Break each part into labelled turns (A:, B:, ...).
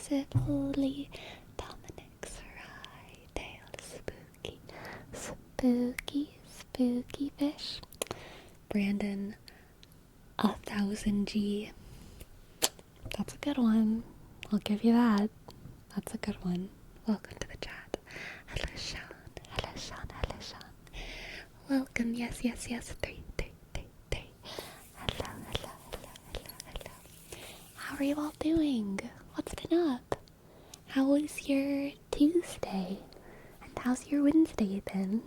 A: beautifully. Dominic's right tail, spooky, spooky, spooky fish. Brandon, 1000G. That's a good one. I'll give you that. That's a good one. Welcome to the chat. Hello, Sean. Hello, Sean. Hello, Sean. Welcome. Yes, yes, yes. 3, 3, 3, 3. Hello, hello, hello, hello, hello. How are you all doing? What's been up? How was your Tuesday? And how's your Wednesday been?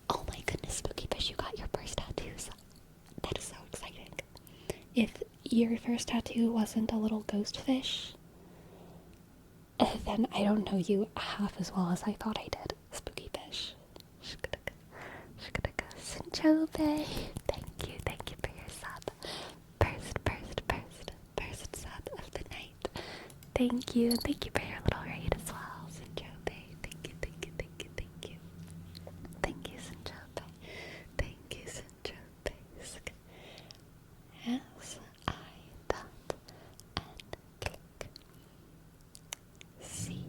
A: Oh my goodness, Spooky Fish, you got your first tattoos. That is so exciting. If your first tattoo wasn't a little ghost fish, then I don't know you half as well as I thought I did. Spooky Fish. Sinchobe. Thank you for your sub. First sub of the night. Thank you, and thank you for your little raid as well, Sinchobe. Thank you. Thank you, Sinchobe. Thank you, Sinchobe. S I dot N click C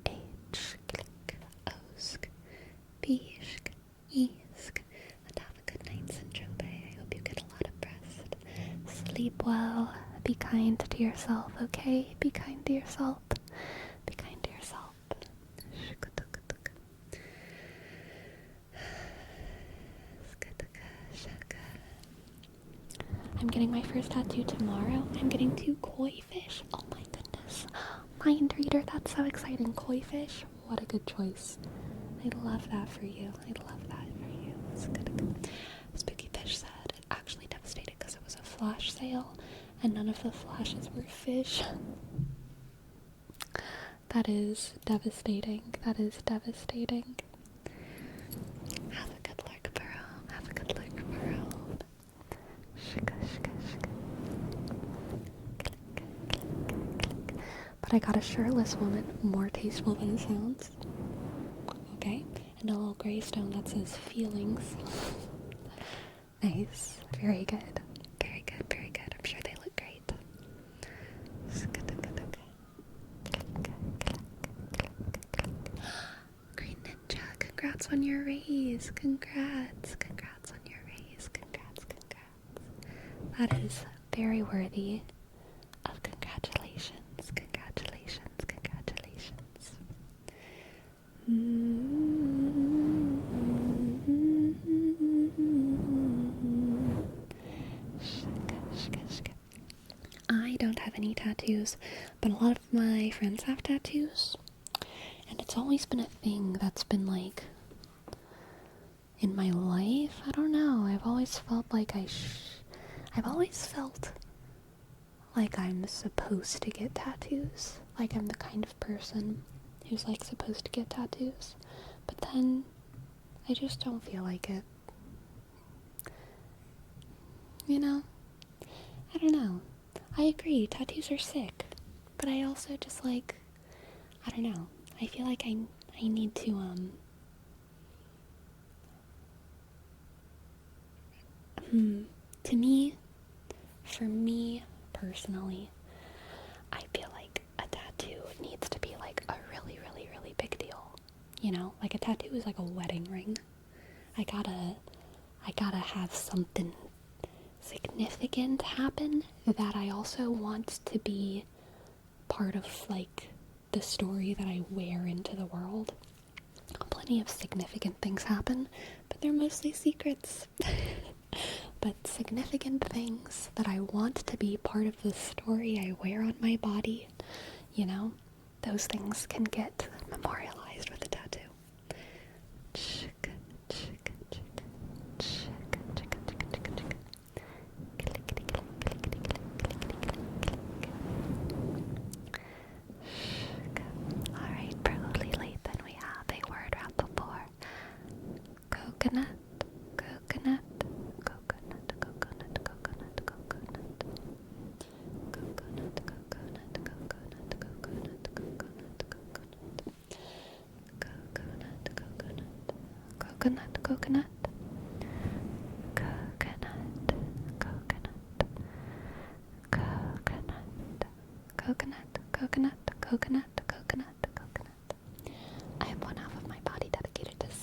A: H click Osk Bishk Esk. And have a good night, Sinchobe. I hope you get a lot of rest. Sleep well. Be kind to yourself, okay? Be kind to yourself. Be kind to yourself. I'm getting my first tattoo tomorrow. I'm getting 2 koi fish. Oh my goodness. Mind reader, that's so exciting. Koi fish? What a good choice. I'd love that for you. Spooky Fish said it actually devastated because it was a flash sale and none of the flashes were fish. That is devastating. Have a good look, Burrow. But I got a shirtless woman, more tasteful than it sounds. Okay, and a little gray stone that says feelings. Nice, very good. I'm sure they look great. Green Ninja, congrats on your raise. Congrats on your raise. Congrats. That is very worthy of congratulations. I don't have any tattoos, but a lot of my friends have tattoos, and it's always been a thing that's been like in my life. I don't know. I've always felt like I'm supposed to get tattoos. Like I'm the kind of person who's like supposed to get tattoos, but then I just don't feel like it. You know? I don't know. I agree, tattoos are sick, but I also just like, I don't know. I feel like I need to, for me personally, I feel like a tattoo needs to be like a really, really, really big deal. You know, like a tattoo is like a wedding ring. I gotta have something significant happen that I also want to be part of like the story that I wear into the world. Plenty of significant things happen, but they're mostly secrets. But significant things that I want to be part of the story I wear on my body, you know, those things can get memorialized with a tattoo. Alright, probably late then we have a word wrap before. Coconut.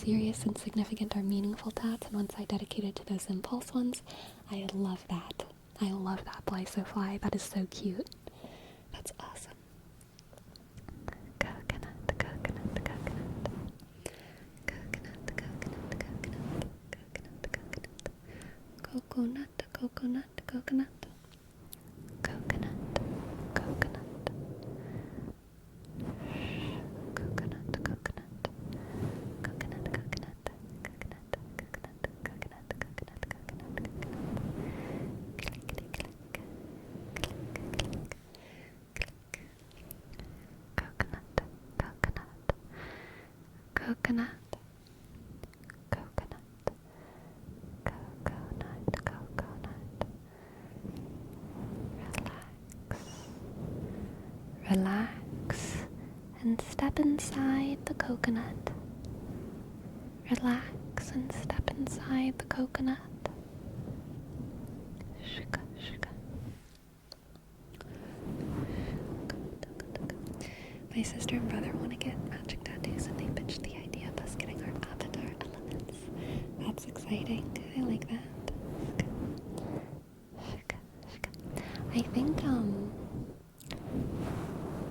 A: serious and significant or meaningful tats, and once I dedicated to those impulse ones, I love that. I love that Fly So Fly. That is so cute. That's awesome. Coconut, coconut, coconut. Coconut, coconut, coconut. Coconut, coconut. Coconut, coconut, coconut. Coconut, coconut. Coconut, coconut. Coconut, coconut. Coconut, coconut, coconut, coconut, coconut, coconut. Click, click, click. Click, click, click. Coconut, coconut. Coconut. Coconut. Coconut, coconut. Relax. Relax and step inside the coconut. Relax and step inside the coconut. Shika, shika. My sister and brother want to get matching tattoos, and they pitched the idea of us getting our avatar elements. That's exciting. I like that. Shika, shika. I think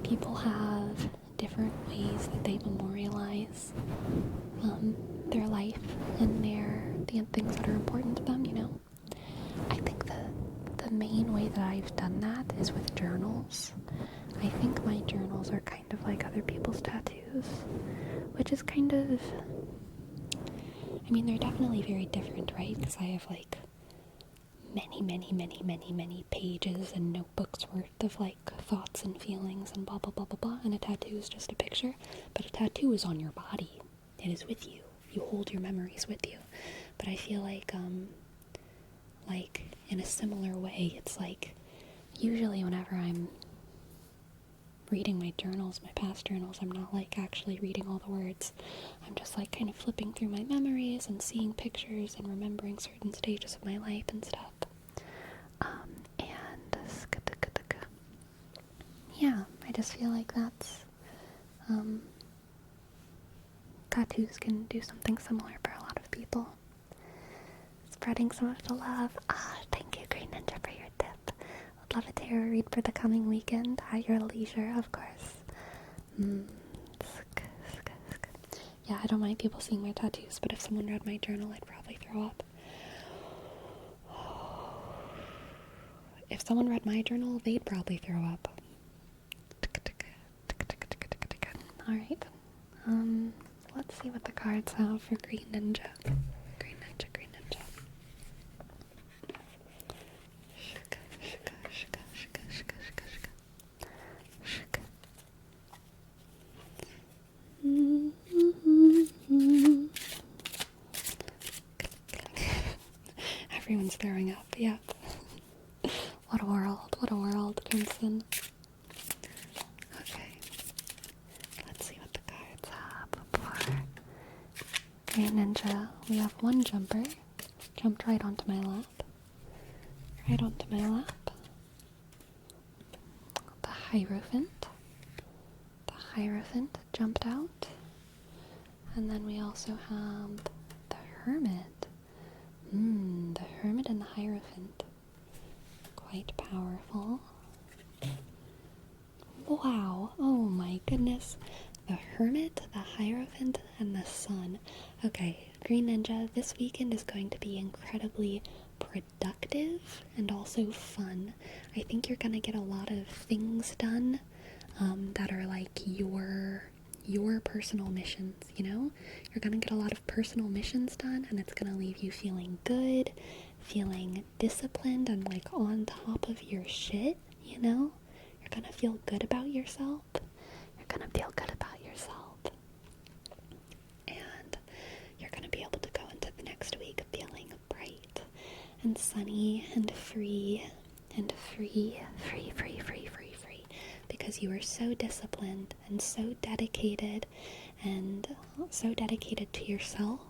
A: people have different ways that they memorialize their life and the things that are important to them, you know. I think the main way that I've done that is with journals. I think my journals are kind of like other people's tattoos, which is kind of, I mean, they're definitely very different, right? Because I have like many pages and notebooks worth of like thoughts and feelings and blah blah blah blah blah, and a tattoo is just a picture. But a tattoo is on your body. It is with you. You hold your memories with you. But I feel like in a similar way, it's like usually whenever I'm reading my journals, my past journals, I'm not like actually reading all the words. I'm just like kind of flipping through my memories and seeing pictures and remembering certain stages of my life and stuff. Yeah, I just feel like that's tattoos can do something similar for a lot of people. Spreading some of the love. Thank you, Green Ninja, for your tip. Would love a tarot read for the coming weekend at your leisure, of course. Yeah, I don't mind people seeing my tattoos, but if someone read my journal, I'd probably throw up. If someone read my journal, they'd probably throw up. Alright. Let's see what the cards have for Green Ninja. Green Ninja, Green Ninja. Shika, shika, shika, shika, shika, shika, shika. Everyone's throwing up, yep. What a world, Crimson. Okay. Let's see what the cards have for Green Ninja. We have one jumper. Jumped right onto my lap. Right onto my lap. The Hierophant. The Hierophant jumped out. And then we also have the Hermit. The Hermit and the Hierophant. Quite powerful. Wow, oh my goodness. The Hermit, the Hierophant, and the Sun. Okay, Green Ninja, this weekend is going to be incredibly productive and also fun. I think you're gonna get a lot of things done that are like your personal missions, you know? You're gonna get a lot of personal missions done, and it's gonna leave you feeling good, feeling disciplined and like on top of your shit, you know? You're gonna feel good about yourself. You're gonna feel good about yourself. And you're gonna be able to go into the next week feeling bright and sunny and free and free. Because you are so disciplined and so dedicated to yourself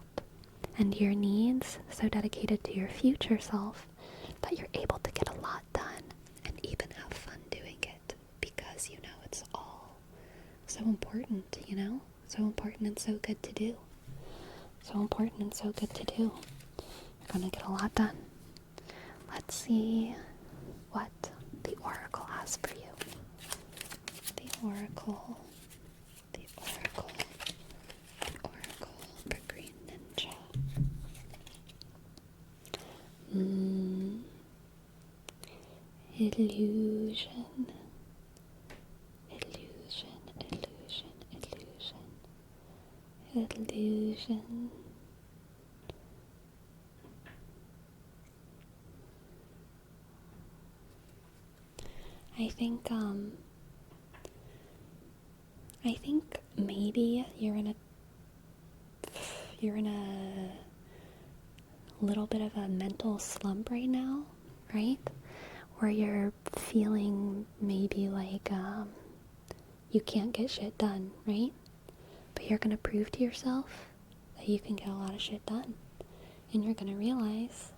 A: and your needs, so dedicated to your future self, that you're able to get a lot done and even have fun doing it, because you know it's all so important, you know? So important and so good to do. So important and so good to do. You're gonna get a lot done. Let's see what the Oracle has for you. The Oracle for Green Ninja. Illusion. I think maybe you're in a little bit of a mental slump right now, right? Where you're feeling maybe like you can't get shit done, right? But you're gonna prove to yourself that you can get a lot of shit done. And you're gonna realize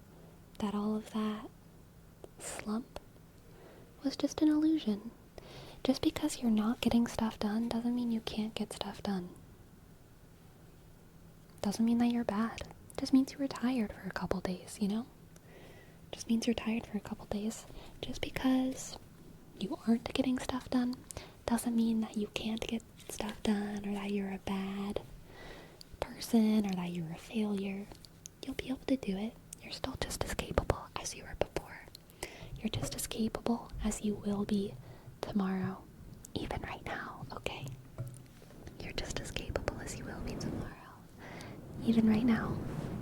A: that all of that slump was just an illusion. Just because you're not getting stuff done doesn't mean you can't get stuff done. Doesn't mean that you're bad. Just means you were tired for a couple days, you know? Just means you're tired for a couple days. Just because you aren't getting stuff done doesn't mean that you can't get stuff done, or that you're a bad person, or that you're a failure. You'll be able to do it. You're still just as capable as you were before. You're just as capable as you will be tomorrow, even right now, okay? You're just as capable as you will be tomorrow, even right now.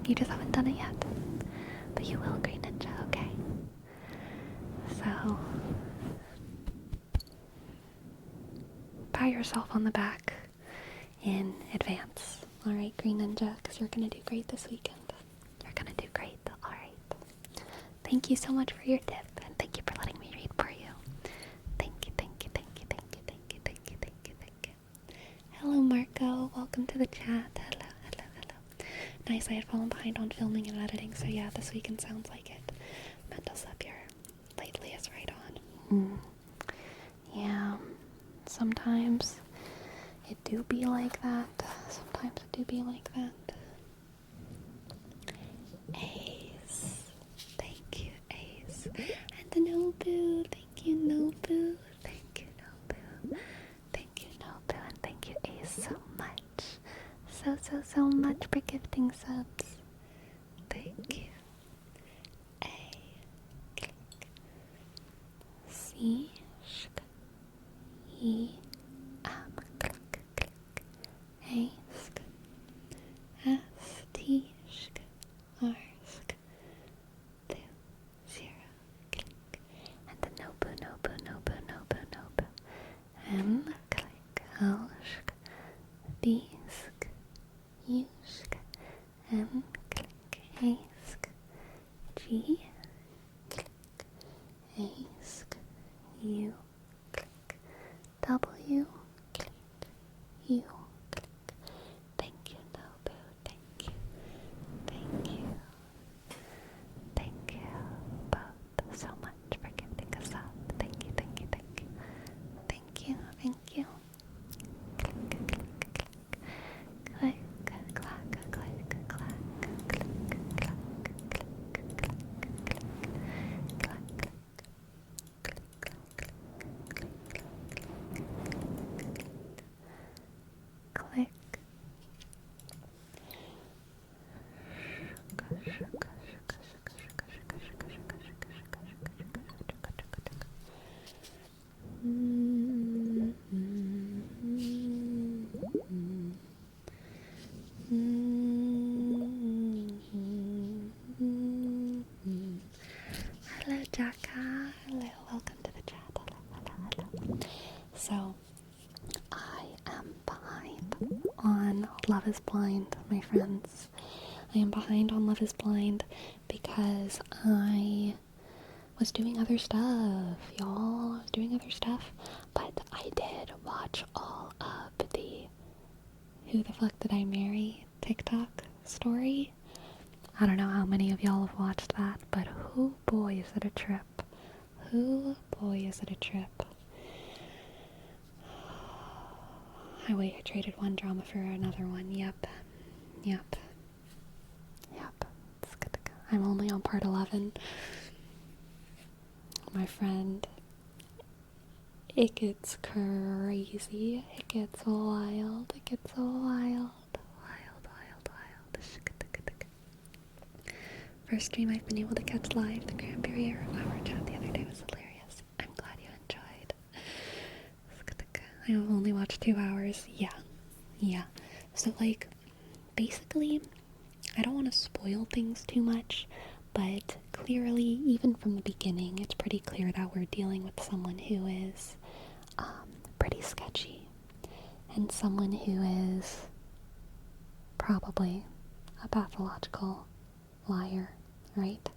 A: You just haven't done it yet, but you will, Green Ninja, okay? So, pat yourself on the back in advance, alright, Green Ninja, because you're gonna do great this weekend. You're gonna do great, alright? Thank you so much for your tip, and thank you for letting me read for you. Thank you. Hello, Marco. Welcome to the chat. Hello. Nice, I had fallen behind on filming and editing, so yeah, this weekend sounds like it. Mental slip here lately is right on. Yeah, sometimes it do be like that. Ace. Thank you, Ace. And the Nobu. Thank you, Nobu. And thank you, Ace, so much. So much for gifting subs. Thank you. A. Click. C. Shk. E. Click. A. Sk. S. T. Shk. R. Sk. 2. 0. Click. And the Nobu. M. Click. L. Shk. B. Sk. U. Shk. M. Click. A. Sk. G. Click. A. Sk. U. Click. W. Click. U. Click. Thank you, Nobu. Thank you. Both so much for gifting us up. Thank you. Click, clack, clack, click. Hello, Jaka. Hello, welcome to the chat. Hello. So, I am behind on Love is Blind, my friends. I am behind on Love is Blind because I was doing other stuff, y'all. But I did watch all of the Who the Fuck Did I Marry TikTok story. I don't know how many of y'all have watched that, but who boy is it a trip. I traded one drama for another one. Yep. I'm only on part 11. My friend, it gets crazy. It gets wild. It gets wild. First stream I've been able to catch live. The Cranberry Hour chat the other day was hilarious. I'm glad you enjoyed. I have only watched 2 hours. Yeah. So, like, basically, I don't want to spoil things too much, but clearly, even from the beginning, it's pretty clear that we're dealing with someone who is pretty sketchy, and someone who is probably a pathological liar, right?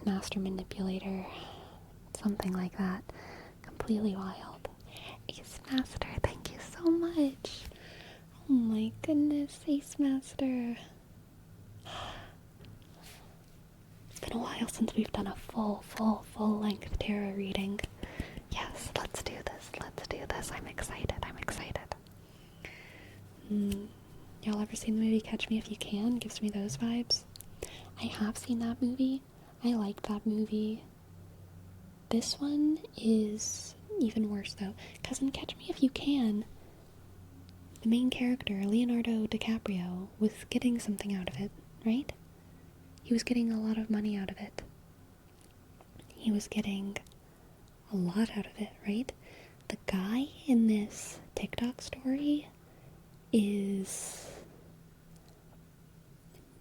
A: Master manipulator, something like that. Completely wild. Ace Master, thank you so much. Oh my goodness, Ace Master. It's been a while since we've done a full-length tarot reading. Yes, let's do this. I'm excited. Y'all ever seen the movie Catch Me If You Can? Gives me those vibes. I have seen that movie. I like that movie. This one is even worse though, because in Catch Me If You Can, the main character, Leonardo DiCaprio, was getting something out of it, right? He was getting a lot of money out of it. He was getting a lot out of it, right? The guy in this TikTok story is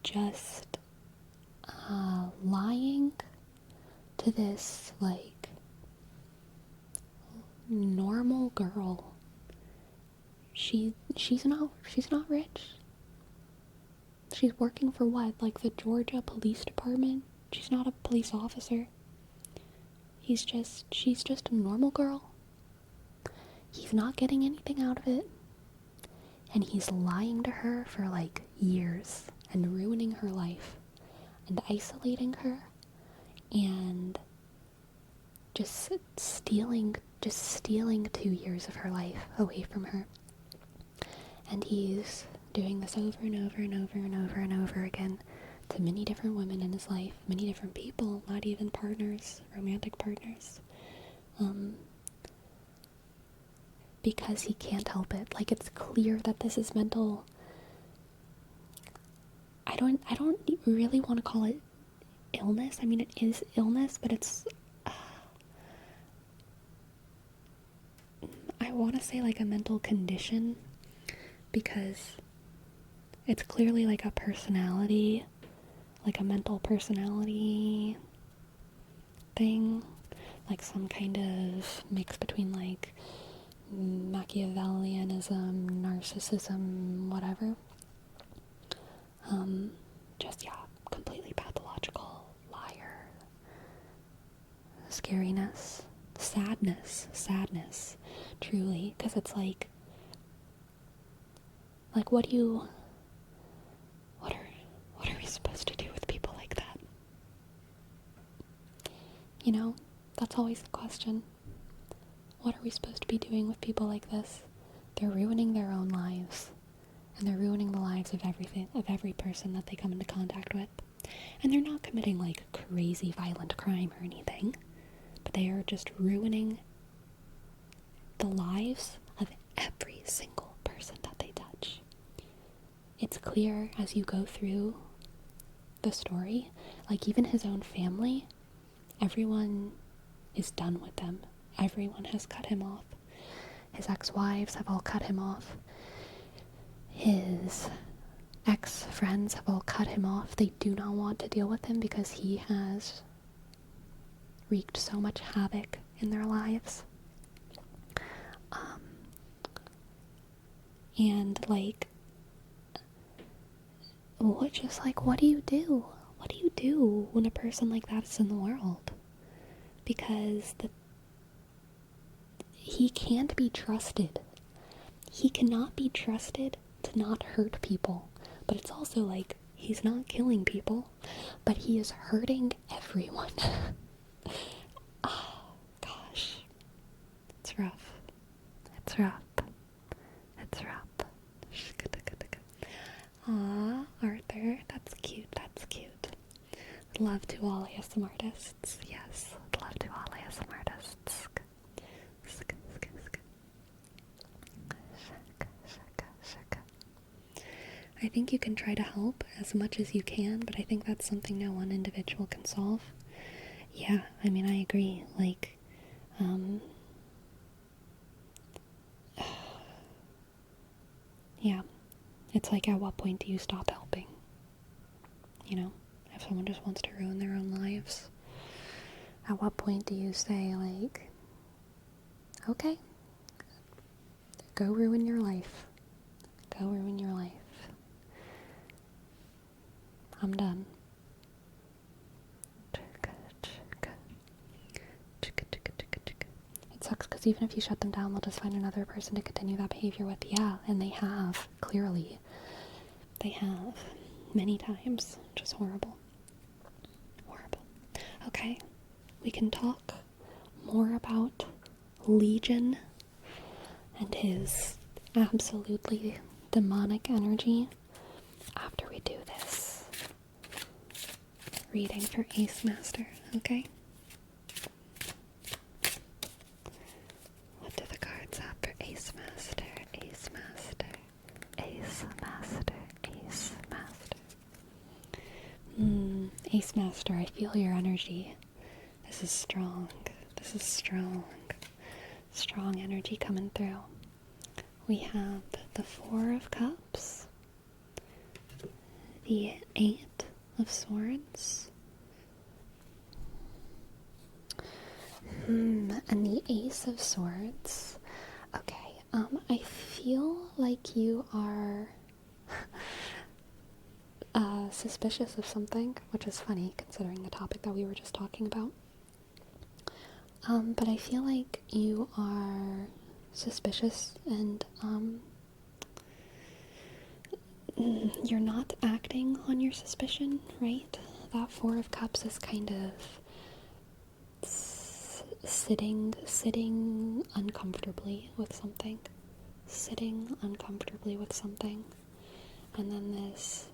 A: just lying to this, like, normal girl. She's not rich. She's working for what? Like the Georgia Police Department? She's not a police officer. She's just a normal girl. He's not getting anything out of it. And he's lying to her for like years and ruining her life and isolating her and just stealing 2 years of her life away from her. And he's doing this over and over and over and over and over again to many different women in his life, many different people, not even partners, romantic partners. Because he can't help it. Like, it's clear that this is mental. I don't really want to call it illness. I mean, it is illness, but it's I want to say like a mental condition, because it's clearly like a personality, like a mental personality thing, like some kind of mix between like Machiavellianism, narcissism, whatever. Just, yeah, completely pathological, liar, scariness, sadness, truly, because it's like what are we supposed to do with people like that? You know, that's always the question. What are we supposed to be doing with people like this? They're ruining their own lives, and they're ruining the lives of every person that they come into contact with. And they're not committing like crazy violent crime or anything, but they are just ruining the lives of every single person that they touch. It's clear as you go through the story, like even his own family, everyone is done with them. Everyone has cut him off. His ex-wives have all cut him off. His ex-friends have all cut him off. They do not want to deal with him because he has wreaked so much havoc in their lives. And like, what do you do? What do you do when a person like that is in the world? Because he can't be trusted. He cannot be trusted to not hurt people. But it's also like, he's not killing people, but he is hurting everyone. Oh, gosh. It's rough. Aw, Arthur, that's cute. Love to all ASMR artists. Yes, love to all ASMR artists. I think you can try to help as much as you can, but I think that's something no one individual can solve. Yeah, I mean, I agree. Like, yeah, it's like, at what point do you stop helping? You know, if someone just wants to ruin their own lives, at what point do you say, like, okay, go ruin your life. Go ruin your life. I'm done. It sucks because even if you shut them down, they'll just find another person to continue that behavior with. Yeah, and they have, clearly. They have. Many times. Just horrible. Horrible. Okay, we can talk more about Legion and his absolutely demonic energy after we do this reading for Ace Master, okay? What do the cards have for Ace Master? Ace Master. Ace Master. Ace Master. Ace Master, I feel your energy. This is strong. This is strong. Strong energy coming through. We have the Four of Cups, the Eight of Swords, and the Ace of Swords. Okay, I feel like you are suspicious of something, which is funny considering the topic that we were just talking about. But I feel like you are suspicious and, you're not acting on your suspicion, right? That Four of Cups is kind of sitting uncomfortably with something. Sitting uncomfortably with something. And then this,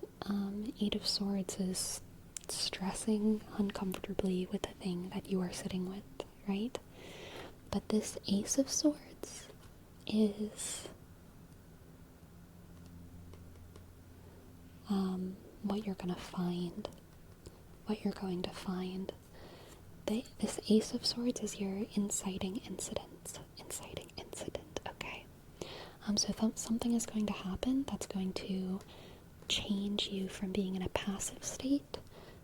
A: Eight of Swords is stressing uncomfortably with the thing that you are sitting with, right? But this Ace of Swords is what you're gonna find. What you're going to find. This Ace of Swords is your inciting incident. Inciting incident, okay. So if something is going to happen that's going to change you from being in a passive state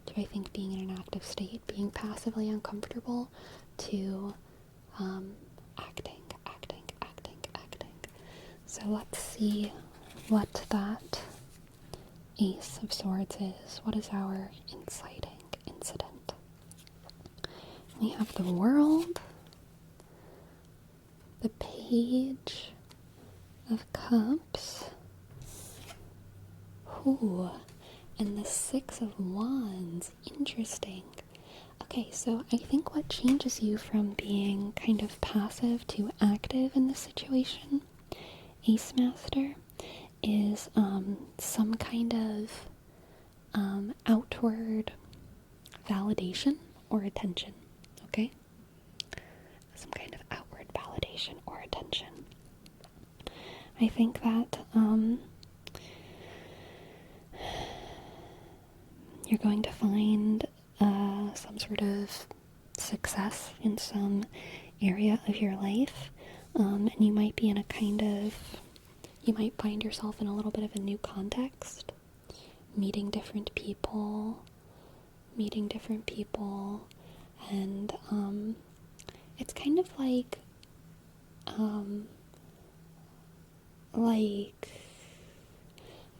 A: to, I think, being in an active state, being passively uncomfortable to acting. So let's see what that Ace of Swords is. What is our inciting incident? We have the World, the Page of Cups, ooh, and the Six of Wands. Interesting. Okay, so I think what changes you from being kind of passive to active in this situation, Ace Master, is some kind of outward validation or attention, okay? Some kind of outward validation or attention. I think that you're going to find some sort of success in some area of your life, and you might be in a you might find yourself in a little bit of a new context, meeting different people, and it's kind of like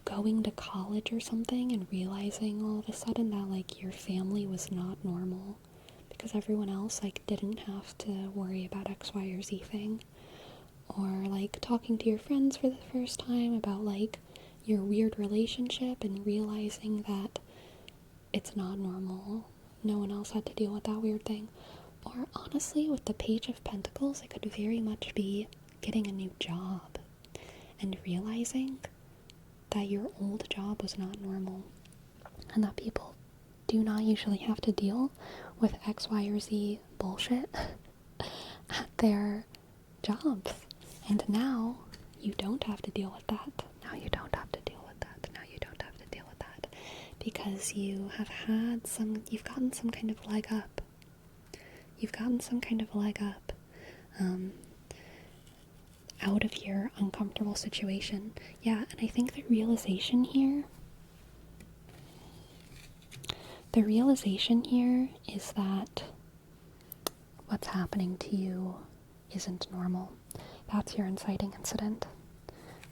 A: going to college or something and realizing all of a sudden that, like, your family was not normal because everyone else, like, didn't have to worry about X, Y, or Z thing. Or, like, talking to your friends for the first time about, like, your weird relationship and realizing that it's not normal. No one else had to deal with that weird thing. Or, honestly, with the Page of Pentacles, it could very much be getting a new job and realizing that your old job was not normal and that people do not usually have to deal with X, Y, or Z bullshit at their jobs. And now you don't have to deal with that. Now you don't have to deal with that. Now you don't have to deal with that. Because you've gotten some kind of leg up. You've gotten some kind of leg up out of your uncomfortable situation. Yeah, and I think the realization here is that what's happening to you isn't normal. That's your inciting incident.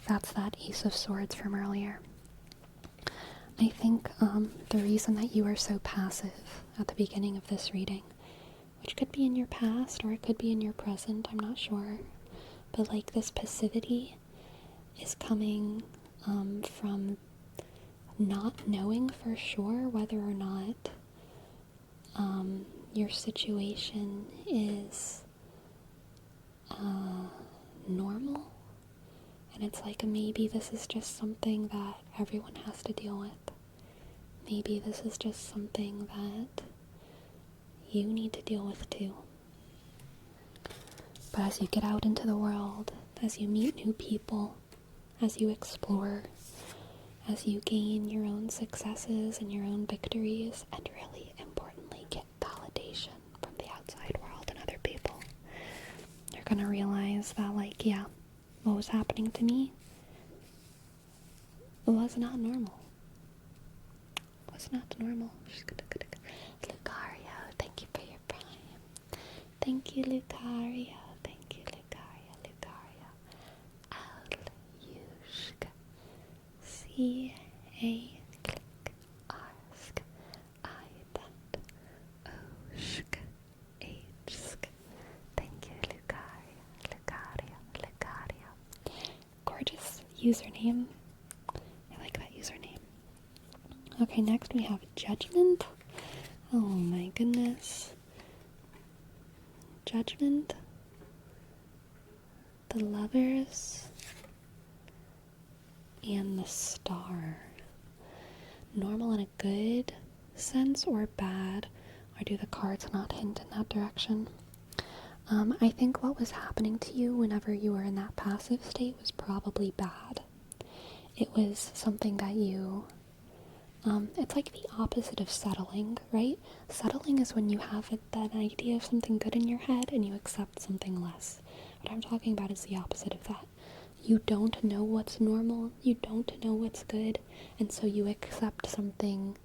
A: That's that Ace of Swords from earlier. I think the reason that you are so passive at the beginning of this reading, which could be in your past or it could be in your present, I'm not sure, but like this passivity is coming from not knowing for sure whether or not your situation is normal. And it's like maybe this is just something that everyone has to deal with. Maybe this is just something that you need to deal with too. But as you get out into the world, as you meet new people, as you explore, as you gain your own successes and your own victories, and really importantly get validation from the outside world and other people, you're gonna realize that, like, yeah, what was happening to me was not normal. Was not normal. Lucario, thank you for your prime. Thank you, Lucario. Thank you, Lucario. Lucario. Alyushka. C-A click ask. I-dot. Oshk. H-sk. Thank you, Lucario. Lucario. Lucario. Gorgeous username. I like that username. Okay, next we have Judgment. Oh my goodness. Judgment. The Lovers. And the Star. Normal in a good sense or bad? Or do the cards not hint in that direction? I think what was happening to you whenever you were in that passive state was probably bad. It was something that you... it's like the opposite of settling, right? Settling is when you have that idea of something good in your head and you accept something less. What I'm talking about is the opposite of that. You don't know what's normal, you don't know what's good, and so you accept something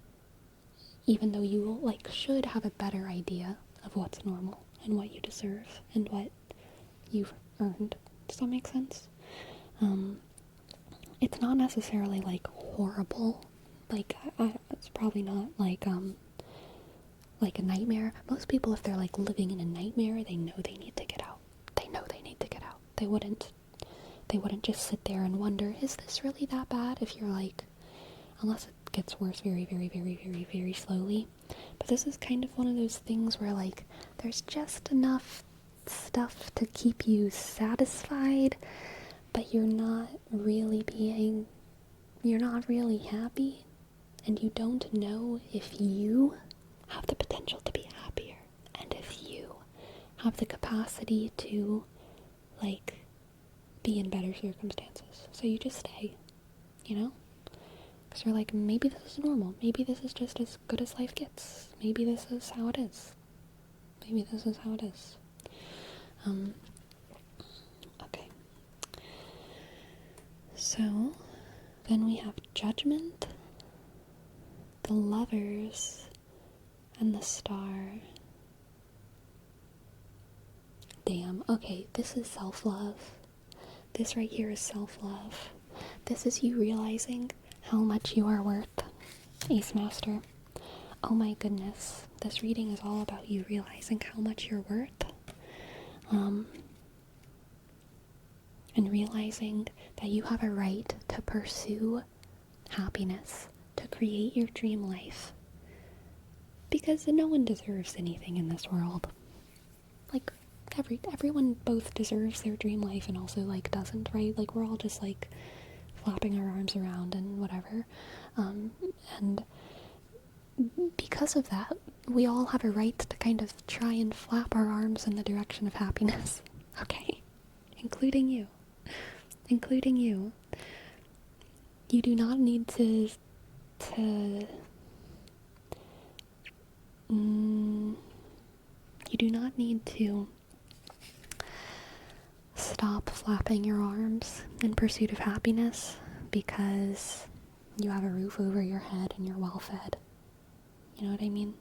A: even though you, like, should have a better idea of what's normal and what you deserve and what you've earned. Does that make sense? It's not necessarily, like, horrible. Like, it's probably not, like a nightmare. Most people, if they're, like, living in a nightmare, they know they need to get out. They know they need to get out. They wouldn't just sit there and wonder, is this really that bad? If you're, like, unless it gets worse very, very, very, very, very slowly. But this is kind of one of those things where, like, there's just enough stuff to keep you satisfied, but you're not really happy, and you don't know if you have the potential to be happier, and if you have the capacity to, like, be in better circumstances. So you just stay, you know? Because you're like, maybe this is normal. Maybe this is just as good as life gets. Maybe this is how it is. Maybe this is how it is. Okay. So, then we have Judgment, the Lovers, and the Star. Damn. Okay, this is self-love. This right here is self-love. This is you realizing how much you are worth, Ace Master. Oh my goodness. This reading is all about you realizing how much you're worth. And realizing that you have a right to pursue happiness, to create your dream life. Because no one deserves anything in this world. Like, everyone both deserves their dream life and also, like, doesn't, right? Like, we're all just, like, flapping our arms around and whatever. And because of that, we all have a right to kind of try and flap our arms in the direction of happiness. Okay? Including you. Including you. You do not need to you do not need to stop flapping your arms in pursuit of happiness because you have a roof over your head and you're well fed. You know what I mean?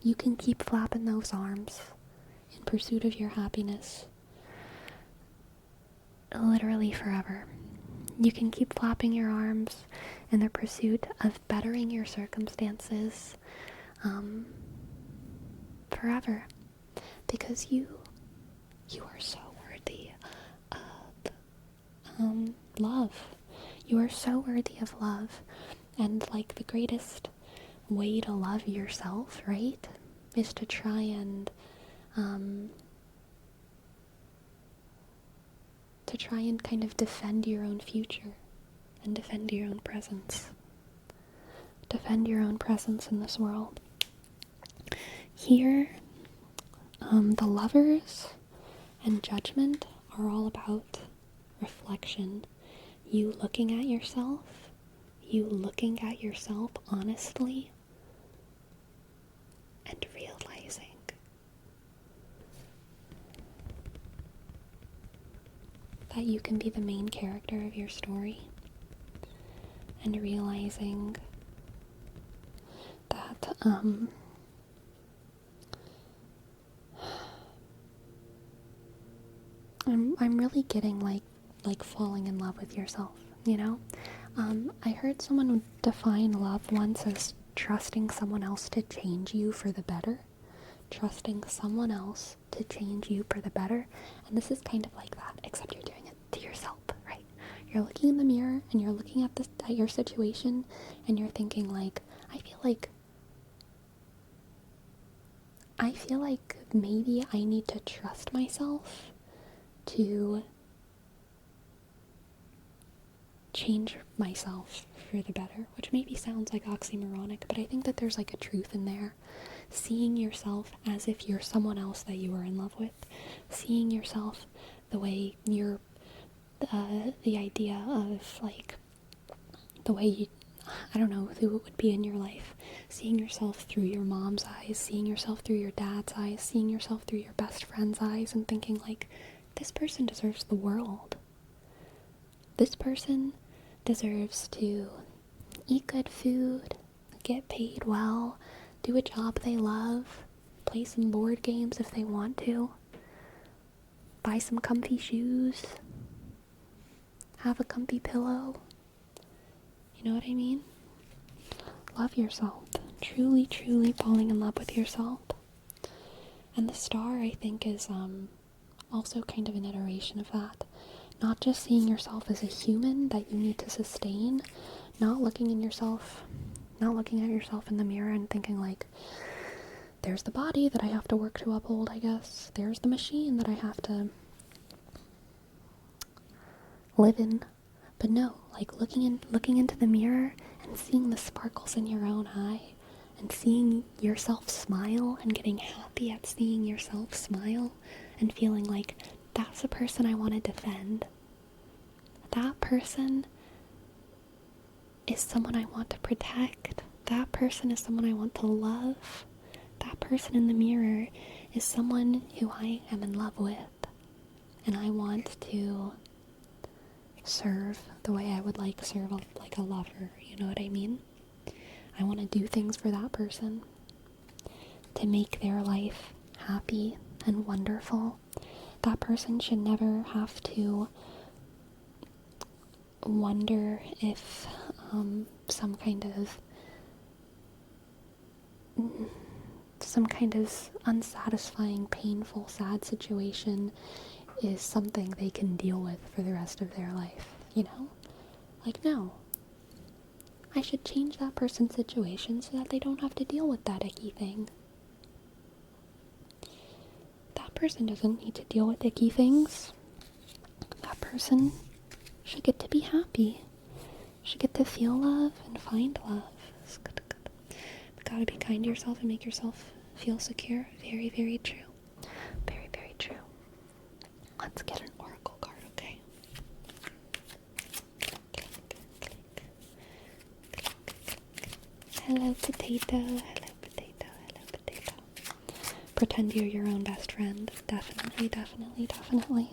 A: You can keep flapping those arms in pursuit of your happiness literally forever. You can keep flapping your arms in the pursuit of bettering your circumstances forever, because you are so worthy of love. You are so worthy of love, and like the greatest way to love yourself, right, is to try and kind of defend your own future and defend your own presence. Defend your own presence in this world. Here, the lovers and judgment are all about reflection. You looking at yourself honestly, and realizing that you can be the main character of your story, and realizing that I'm really getting like falling in love with yourself, you know? I heard someone define love once as trusting someone else to change you for the better. Trusting someone else to change you for the better. And this is kind of like that, except you're doing it to yourself, right? You're looking in the mirror and you're looking at your situation and you're thinking like, I feel like maybe I need to trust myself to change myself for the better, which maybe sounds like oxymoronic, but I think that there's like a truth in there. Seeing yourself as if you're someone else that you are in love with. Seeing yourself the way you're, the idea of like, the way you, I don't know who it would be in your life. Seeing yourself through your mom's eyes, seeing yourself through your dad's eyes, seeing yourself through your best friend's eyes, and thinking like, this person deserves the world. This person deserves to eat good food, get paid well, do a job they love, play some board games if they want to, buy some comfy shoes, have a comfy pillow. You know what I mean? Love yourself. Truly, truly falling in love with yourself. And the star, I think, is also kind of an iteration of that. Not just seeing yourself as a human that you need to sustain, not looking at yourself in the mirror and thinking like, there's the body that I have to work to uphold, I guess. There's the machine that I have to live in. But no, like looking into the mirror and seeing the sparkles in your own eye and seeing yourself smile and getting happy at seeing yourself smile and feeling like, that's the person I want to defend. That person is someone I want to protect. That person is someone I want to love. That person in the mirror is someone who I am in love with. And I want to serve the way I would like serve like a lover. You know what I mean? I want to do things for that person to make their life happy and wonderful. That person should never have to wonder if some kind of unsatisfying, painful, sad situation is something they can deal with for the rest of their life, you know? Like, no. I should change that person's situation so that they don't have to deal with that icky thing. That person doesn't need to deal with icky things. That person should get to be happy. Should get to feel love and find love. gotta be kind to yourself and make yourself feel secure. Very, very true. Very, very true. Let's get an oracle card, okay? Hello, potato. Hello, potato. Hello, potato. Pretend you're your own best friend. Definitely, definitely, definitely.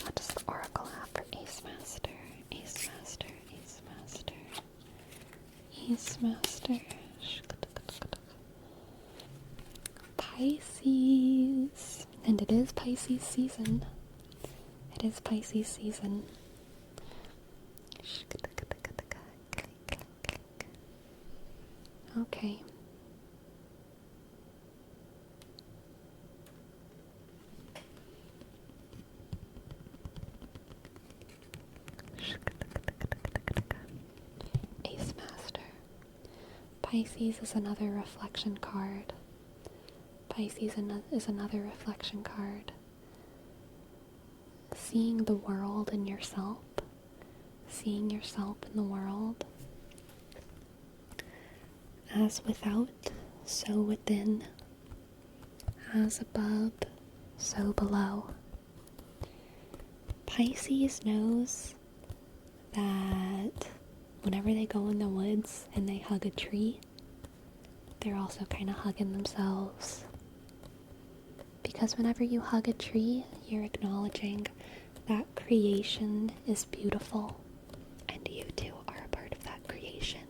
A: What does the oracle have for Ace Master? Ace Master, Ace Master, Ace Master. Pisces. And it is Pisces season. It is Pisces season. Okay. Ace Master. Pisces is another reflection card. Pisces is another reflection card. Seeing the world in yourself. Seeing yourself in the world. As without, so within. As above, so below. Pisces knows that whenever they go in the woods and they hug a tree, they're also kind of hugging themselves. Because whenever you hug a tree, you're acknowledging that creation is beautiful, and you too are a part of that creation.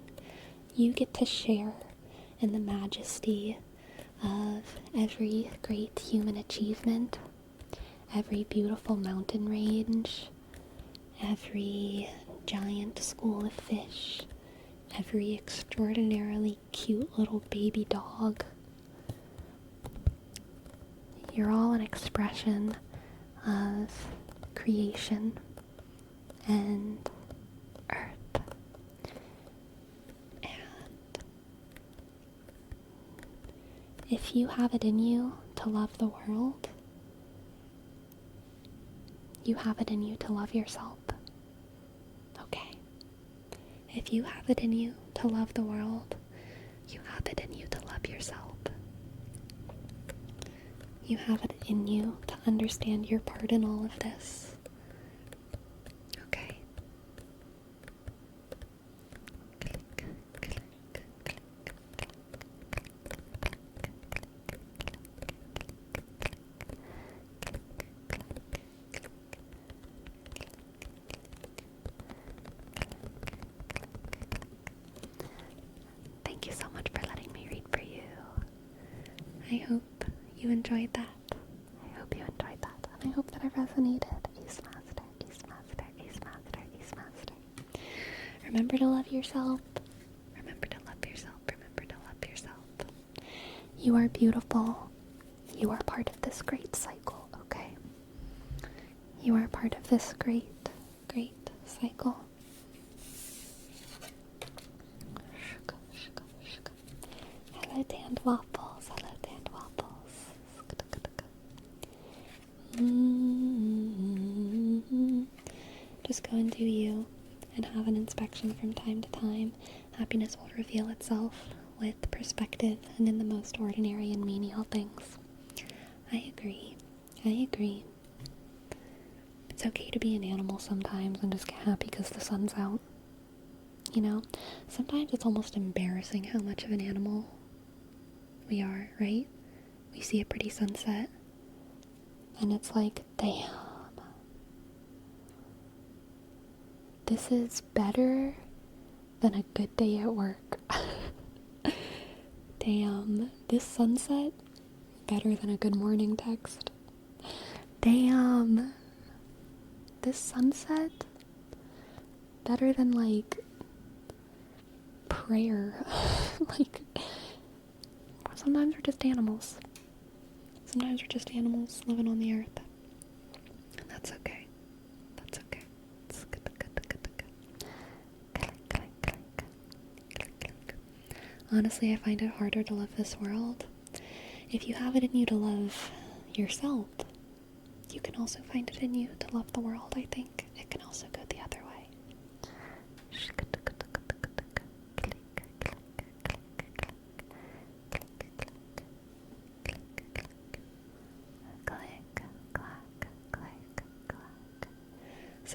A: You get to share in the majesty of every great human achievement, every beautiful mountain range, every giant school of fish, every extraordinarily cute little baby dog. You're all an expression of creation and earth. And if you have it in you to love the world, you have it in you to love yourself. Okay. If you have it in you to love the world, you have it in you to love yourself. You have it in you to understand your part in all of this. Okay. Thank you so much for letting me read for you. I hope you enjoyed that. I hope you enjoyed that. And I hope that it resonated. Ace Master, Ace Master, Ace Master, Ace Master. Remember to love yourself. Remember to love yourself. Remember to love yourself. You are beautiful. You are part of this great cycle, okay? You are part of this great, great cycle. Hello, tanned waffles. Hello, tanned waffles. Just go and do you, and have an inspection from time to time. Happiness will reveal itself with perspective and in the most ordinary and menial things. I agree. I agree. It's okay to be an animal sometimes and just get happy because the sun's out. You know, sometimes it's almost embarrassing how much of an animal we are, right? We see a pretty sunset, and it's like, damn. This is better than a good day at work. Damn, this sunset, better than a good morning text. Damn, this sunset, better than, like, prayer. Like, sometimes we're just animals. Sometimes we're just animals living on the earth. And that's okay. That's okay. It's good. Honestly, I find it harder to love this world. If you have it in you to love yourself, you can also find it in you to love the world, I think. It can also go the other way.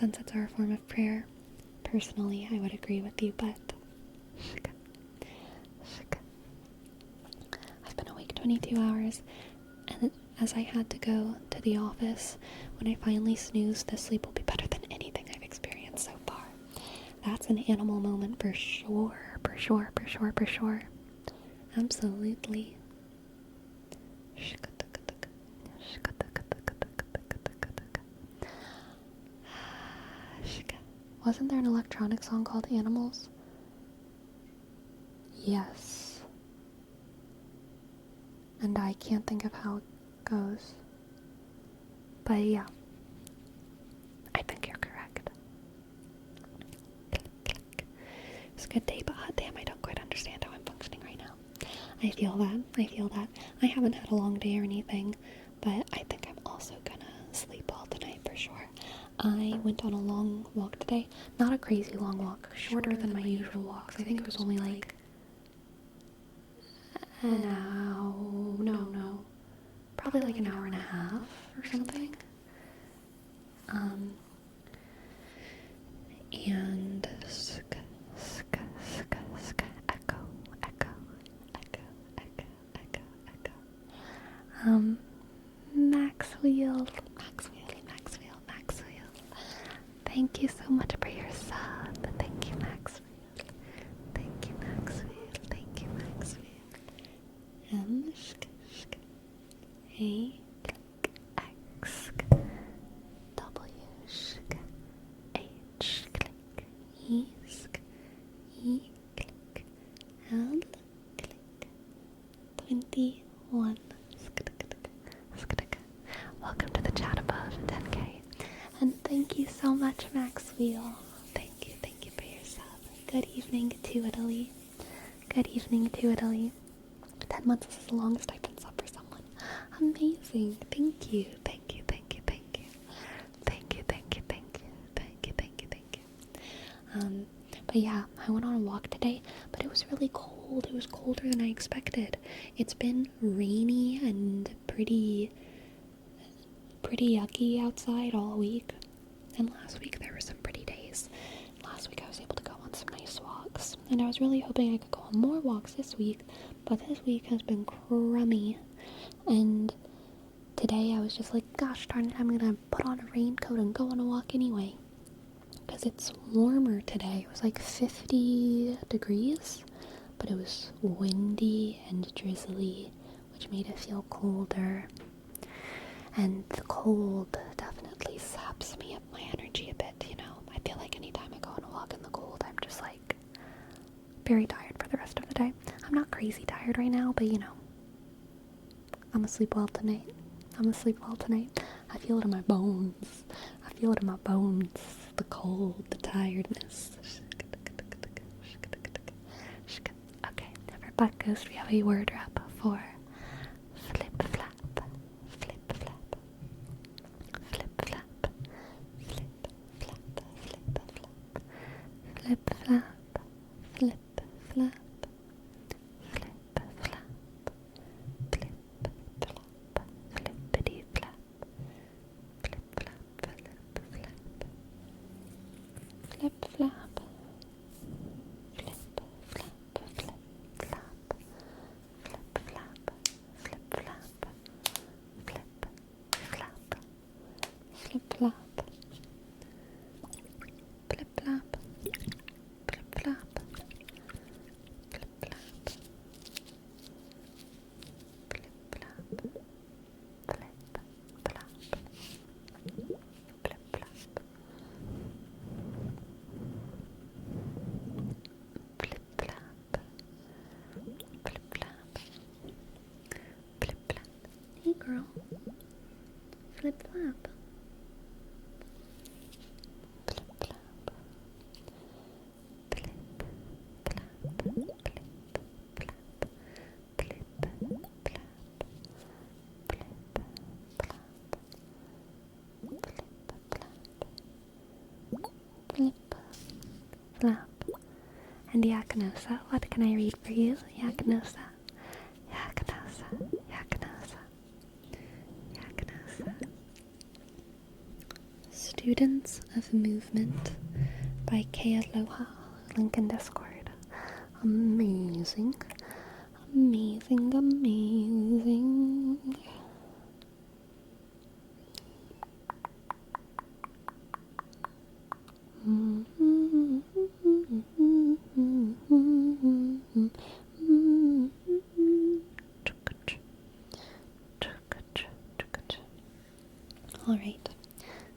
A: sunsets are a form of prayer. Personally, I would agree with you, but I've been awake 22 hours, and as I had to go to the office, when I finally snooze, this sleep will be better than anything I've experienced so far. That's an animal moment for sure, for sure, for sure, for sure. Absolutely. Wasn't there an electronic song called Animals? Yes. And I can't think of how it goes. But yeah, I think you're correct. It's a good day, but hot damn, I don't quite understand how I'm functioning right now. I feel that. I haven't had a long day or anything, but I think I'm also gonna sleep well tonight for sure. I went on a long walk today. Not a crazy long walk, shorter than my usual walks. I think it was only like an hour, no, probably like an hour and a half or something. And echo. Maxwell. Thank you so much for your sub. Thank you, Maxwell. M A X W H E click L click 21. Welcome to the chat above 10k. And thank you so much, Maxwell. Thank you for your sub. Good evening to Italy. 10 months is the longest I've been sub for someone. Amazing. Thank you. But yeah, I went on a walk today, but it was really cold. It was colder than I expected. It's been rainy and pretty yucky outside all week. And last week there were some pretty days. Last week I was able to go on some nice walks. And I was really hoping I could go on more walks this week, but this week has been crummy. And today I was just like, gosh darn it, I'm gonna put on a raincoat and go on a walk anyway. Because it's warmer today. It was like 50 degrees, but it was windy and drizzly, which made it feel colder. And the cold definitely saps me up my energy a bit, you know. I feel like anytime I go on a walk in the cold, I'm just like very tired for the rest of the day. I'm not crazy tired right now, but you know, I'm gonna sleep well tonight. I feel it in my bones. The cold, the tiredness. Okay, for Butt Ghost, we have a word wrap for flip flap. Hey girl, flip flap. Flap. And Yakinosa, what can I read for you? Yakinosa. Students of Movement by Kay Aloha. Link in Discord. Amazing. Amazing, amazing. All right,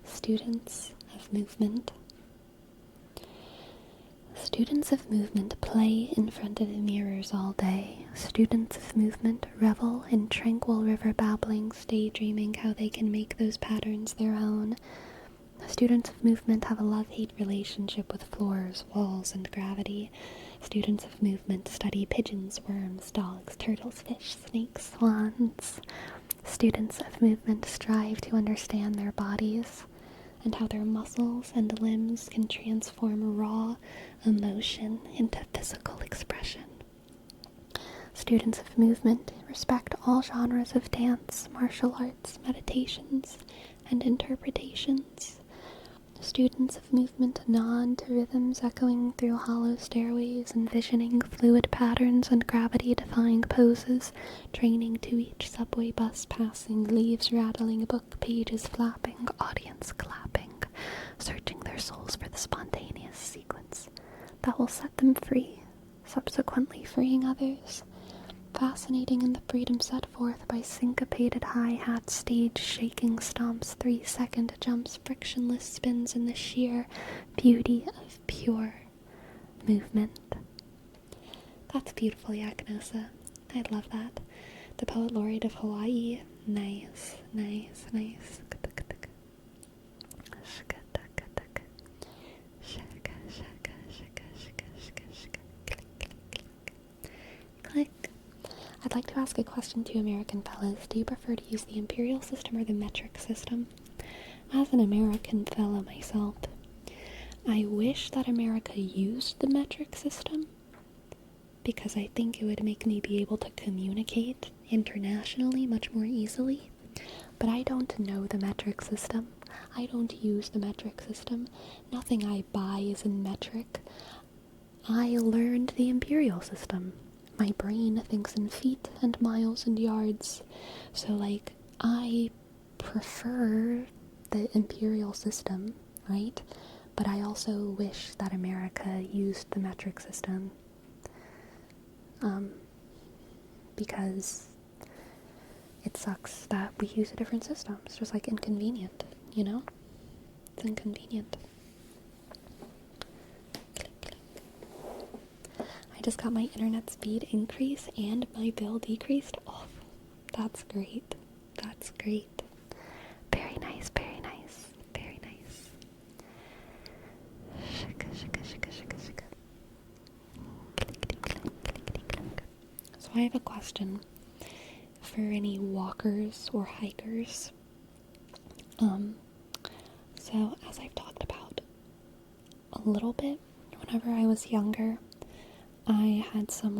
A: students of movement. Students of movement play in front of mirrors all day. Students of movement revel in tranquil river babblings, daydreaming how they can make those patterns their own. Students of movement have a love-hate relationship with floors, walls, and gravity. Students of movement study pigeons, worms, dogs, turtles, fish, snakes, swans. Students of movement strive to understand their bodies and how their muscles and limbs can transform raw emotion into physical expression. Students of movement respect all genres of dance, martial arts, meditations, and interpretations. Students of movement nod to rhythms echoing through hollow stairways, envisioning fluid patterns and gravity-defying poses, training to each subway bus passing, leaves rattling, book pages flapping, audience clapping, searching their souls for the spontaneous sequence that will set them free, subsequently freeing others. Fascinating in the freedom set forth by syncopated hi-hats, stage shaking stomps, 3-second jumps, frictionless spins, and the sheer beauty of pure movement. That's beautiful, Yakinosa. I love that. The poet laureate of Hawaii. Nice, nice, nice. Click. I'd like to ask a question to American fellows. Do you prefer to use the imperial system or the metric system? As an American fellow myself, I wish that America used the metric system because I think it would make me be able to communicate internationally much more easily. But I don't know the metric system. I don't use the metric system. Nothing I buy is in metric. I learned the imperial system. My brain thinks in feet and miles and yards. So, I prefer the imperial system, right? But I also wish that America used the metric system. Because it sucks that we use a different system. It's just, inconvenient, you know? It's inconvenient. I just got my internet speed increase and my bill decreased. Oh, that's great. That's great. Very nice, very nice, very nice. So I have a question for any walkers or hikers. So as I've talked about a little bit, whenever I was younger, I had some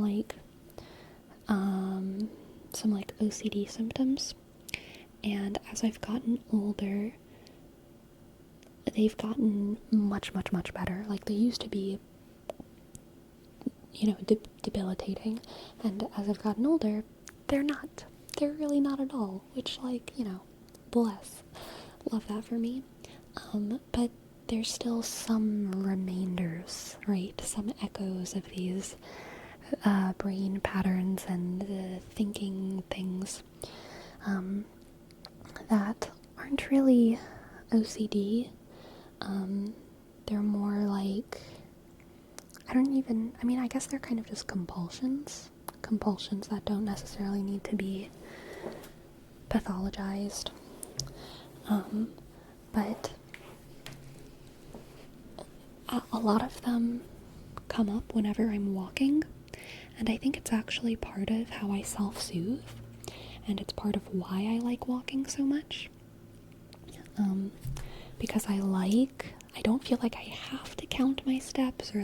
A: OCD symptoms, and as I've gotten older, they've gotten much, much, much better. They used to be, debilitating, and as I've gotten older, they're not. They're really not at all, which, bless. Love that for me. But there's still some remainders, right? Some echoes of these brain patterns and thinking things that aren't really OCD. They're more I guess they're kind of just compulsions that don't necessarily need to be pathologized. But a lot of them come up whenever I'm walking, and I think it's actually part of how I self-soothe, and it's part of why I like walking so much. Because I don't feel like I have to count my steps, or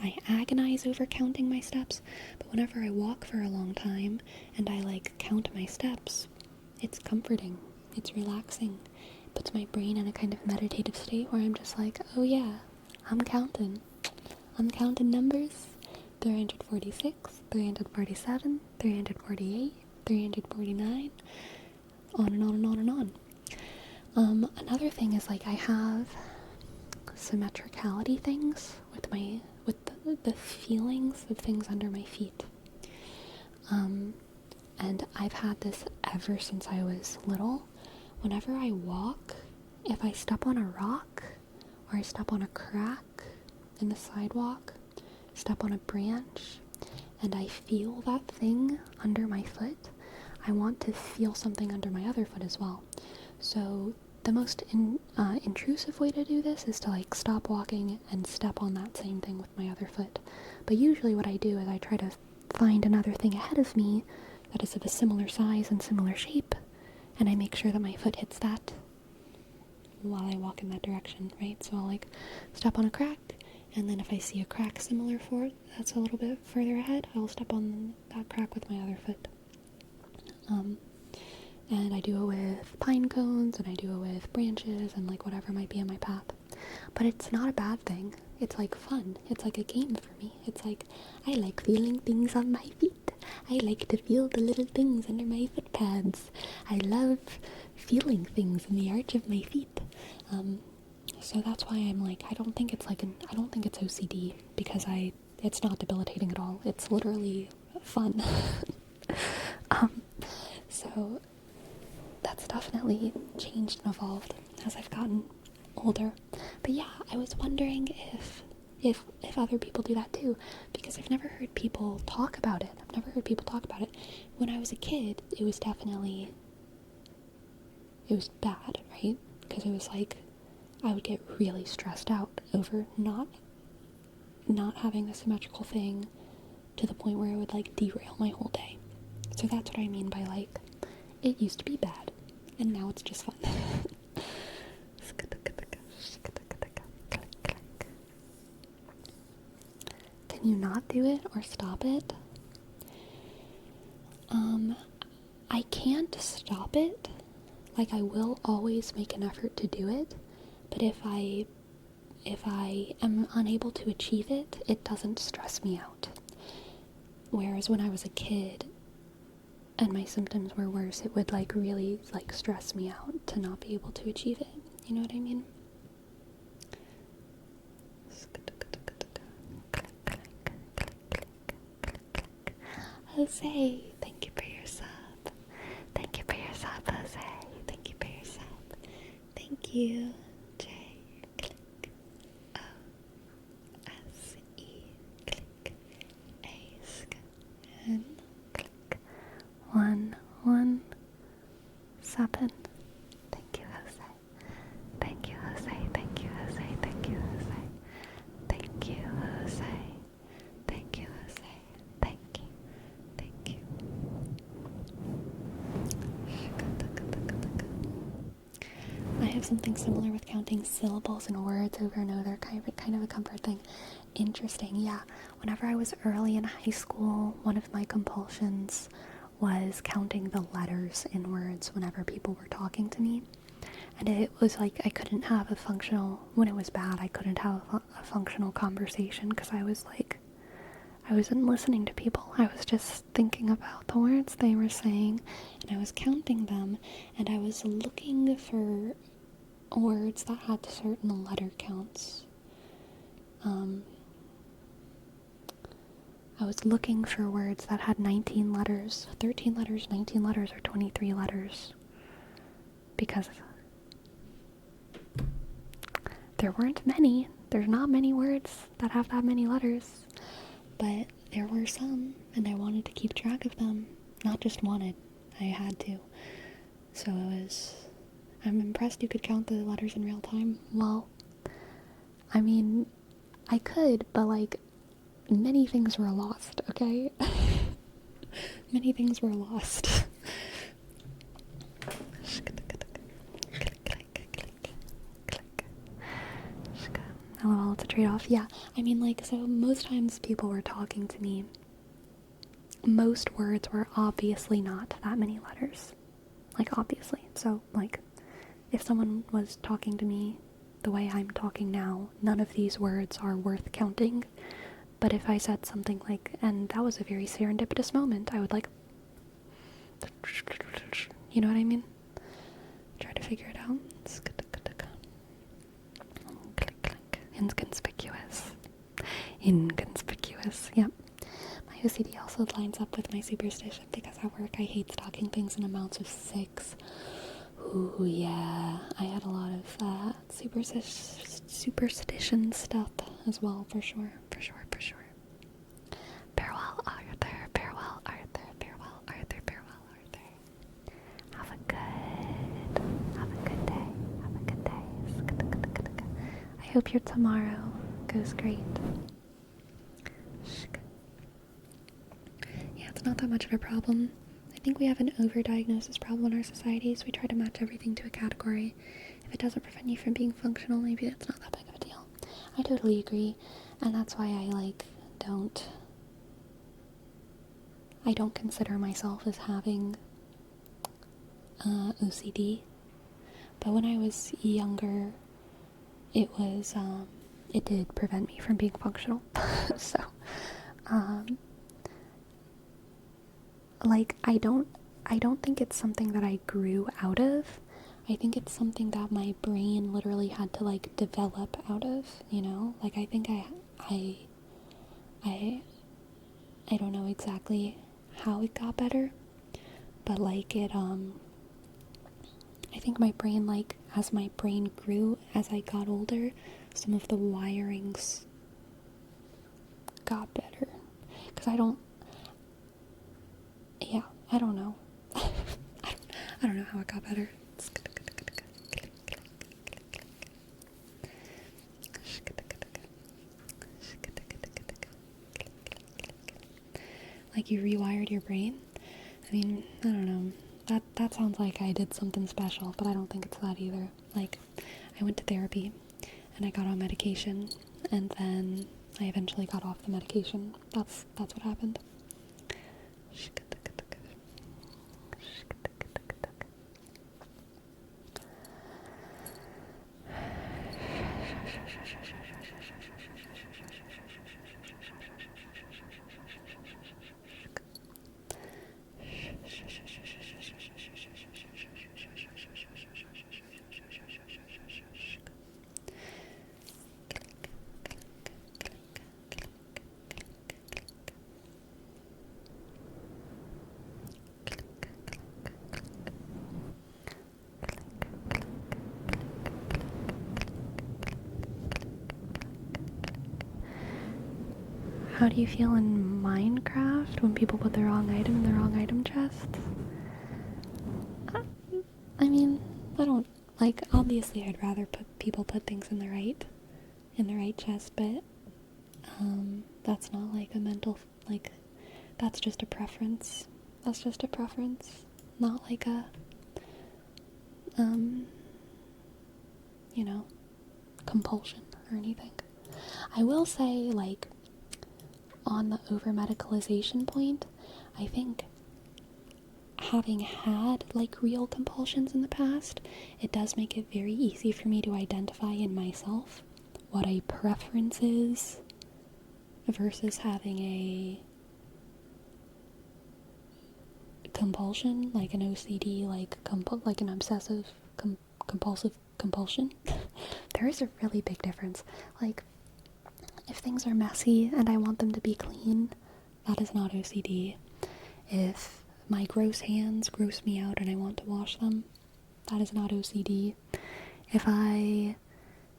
A: I agonize over counting my steps, but whenever I walk for a long time and I count my steps, it's comforting, it's relaxing, puts my brain in a kind of meditative state where I'm just like, oh yeah, I'm counting numbers. 346, 347, 348, 349, on and on and on and on. Another thing is, like, I have symmetricality things with the feelings of things under my feet. And I've had this ever since I was little. Whenever I walk, if I step on a rock, or I step on a crack in the sidewalk, step on a branch, and I feel that thing under my foot, I want to feel something under my other foot as well. So the most intrusive way to do this is to, like, stop walking and step on that same thing with my other foot. But usually what I do is I try to find another thing ahead of me that is of a similar size and similar shape, and I make sure that my foot hits that while I walk in that direction, right? So I'll, like, step on a crack, and then if I see a crack similar for it that's a little bit further ahead, I'll step on that crack with my other foot. And I do it with pine cones, and I do it with branches, and, like, whatever might be in my path. But it's not a bad thing. It's, like, fun. It's like a game for me. It's like, I like feeling things on my feet. I like to feel the little things under my foot pads. I love feeling things in the arch of my feet. So that's why I'm like, I don't think it's OCD, because it's not debilitating at all. It's literally fun. So that's definitely changed and evolved as I've gotten older. But yeah, I was wondering if other people do that too, because I've never heard people talk about it. When I was a kid, it was bad, right? Because it was like, I would get really stressed out over not having a symmetrical thing, to the point where it would, like, derail my whole day. So that's what I mean by, like, it used to be bad, and now it's just fun. Can you not do it or stop it? I can't stop it. Like, I will always make an effort to do it, but if I am unable to achieve it, it doesn't stress me out. Whereas when I was a kid and my symptoms were worse, it would, like, really, like, stress me out to not be able to achieve it. You know what I mean? Jose, thank you for your sub. Thank you for your sub, Jose. Thank you for your sub. Thank you. J, click. O, S, E, click. A, sk, N, click. 1, 1, 7. Thank you, Jose. Thank you, Jose. Thank you, Jose. Thank you, Jose. Thank you, Jose. Thank you, Jose. Thank you. Thank you. I have something similar with counting syllables and words over and over, kind of a comfort thing. Interesting, yeah. Whenever I was early in high school, one of my compulsions was counting the letters in words whenever people were talking to me. And it was like, I couldn't have a functional, when it was bad, I couldn't have a functional conversation, because I was like, I wasn't listening to people. I was just thinking about the words they were saying, and I was counting them, and I was looking for words that had certain letter counts. I was looking for words that had 19 letters, 13 letters, 19 letters, or 23 letters, because there weren't many. There's not many words that have that many letters, but there were some, and I wanted to keep track of them. Not just wanted, I had to. So I'm impressed you could count the letters in real time. Well, I mean, I could, but, like, many things were lost, okay? Many things were lost. LOL, it's a trade-off. Yeah, I mean, like, so most times people were talking to me, most words were obviously not that many letters. Like, obviously. So, like, if someone was talking to me the way I'm talking now, none of these words are worth counting. But if I said something like, and that was a very serendipitous moment, I would like, you know what I mean? Try to figure it out. Inconspicuous. Inconspicuous, yep. My OCD also lines up with my superstition because at work I hate stocking things in amounts of 6. Ooh, yeah. I had a lot of superstition stuff as well, for sure. Farewell, Arthur. Farewell, Arthur. Farewell, Arthur. Farewell, Arthur. Have a good day. Have a good day. I hope your tomorrow goes great. Yeah, it's not that much of a problem. I think we have an overdiagnosis problem in our societies. We try to match everything to a category. If it doesn't prevent you from being functional, maybe it's not that big of a deal. I totally agree, and that's why I don't consider myself as having OCD. But when I was younger, it did prevent me from being functional. So, I don't think it's something that I grew out of. I think it's something that my brain literally had to develop out of, you know? I think I don't know exactly how it got better, but I think my brain, as my brain grew as I got older, some of the wirings got better. Because I don't know. I don't know how it got better. You rewired your brain? I mean, I don't know. That sounds like I did something special, but I don't think it's that either. I went to therapy, and I got on medication, and then I eventually got off the medication. That's what happened. How do you feel in Minecraft when people put the wrong item in the wrong item chests? I mean, I don't, obviously I'd rather people put things in the right chest, but, that's not a mental, that's just a preference. That's just a preference. Not a, compulsion or anything. I will say, on the over-medicalization point, I think having had, real compulsions in the past, it does make it very easy for me to identify in myself what a preference is versus having a compulsion, an OCD, an obsessive compulsive compulsion. There is a really big difference. If things are messy and I want them to be clean, that is not OCD. If my gross hands gross me out and I want to wash them, that is not OCD. If I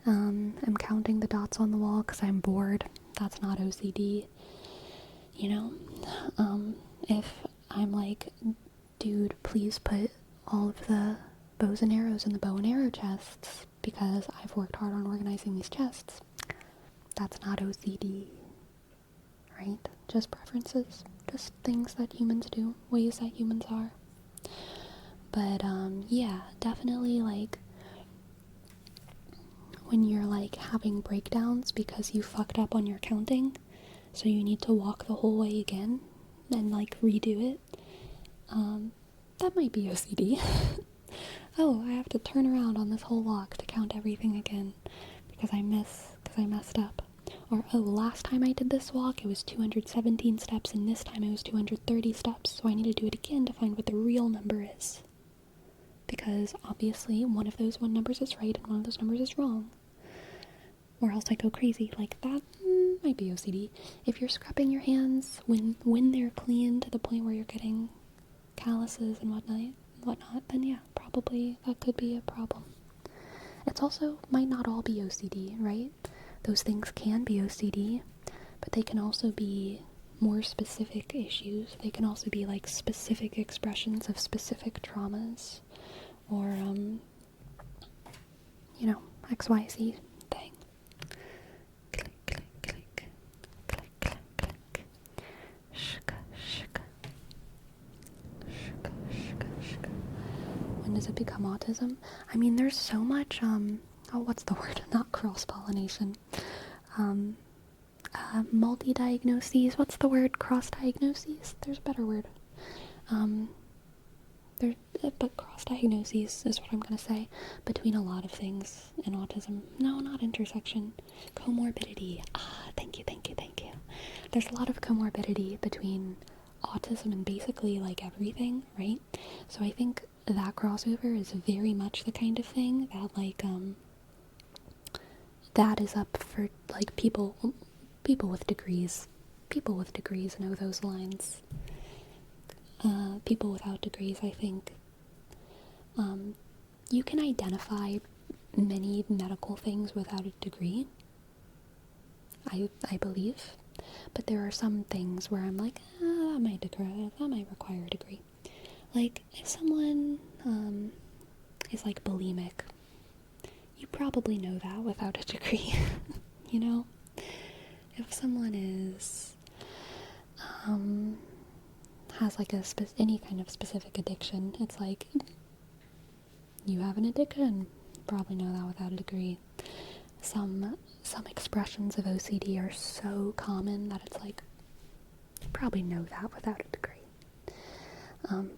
A: am counting the dots on the wall because I'm bored, that's not OCD. If I'm dude, please put all of the bows and arrows in the bow and arrow chests because I've worked hard on organizing these chests, that's not OCD, right? Just preferences, just things that humans do, ways that humans are. But, yeah, definitely, when you're, having breakdowns because you fucked up on your counting, so you need to walk the whole way again and, redo it, that might be OCD. oh, I have to turn around on this whole walk to count everything again because I messed up. Or, oh, last time I did this walk, it was 217 steps, and this time it was 230 steps, so I need to do it again to find what the real number is. Because, obviously, one of those numbers is right, and one of those numbers is wrong. Or else I go crazy. Like, that might be OCD. If you're scrubbing your hands when they're clean to the point where you're getting calluses and whatnot, then yeah, probably that could be a problem. It's also, might not all be OCD, right? Those things can be OCD, but they can also be more specific issues. They can also be like specific expressions of specific traumas, or, XYZ thing. Click, click, click. Click, click, click. Shka, shka. Shka, shka, shka. When does it become autism? I mean, there's so much, what's the word? Not cross-pollination. Multi-diagnoses. What's the word? Cross-diagnoses? There's a better word. But cross-diagnoses is what I'm going to say, between a lot of things in autism. No, not intersection. Comorbidity. Thank you. There's a lot of comorbidity between autism and basically, like, everything, right? So I think that crossover is very much the kind of thing that, like, that is up for, like, people with degrees. People with degrees know those lines. People without degrees, I think, you can identify many medical things without a degree, I believe, but there are some things where I'm like, that might require a degree. Like, if someone, is, like, bulimic, you probably know that without a degree, you know? If someone is, has, like, any kind of specific addiction, it's like, you have an addiction, probably know that without a degree. Some expressions of OCD are so common that it's like, you probably know that without a degree.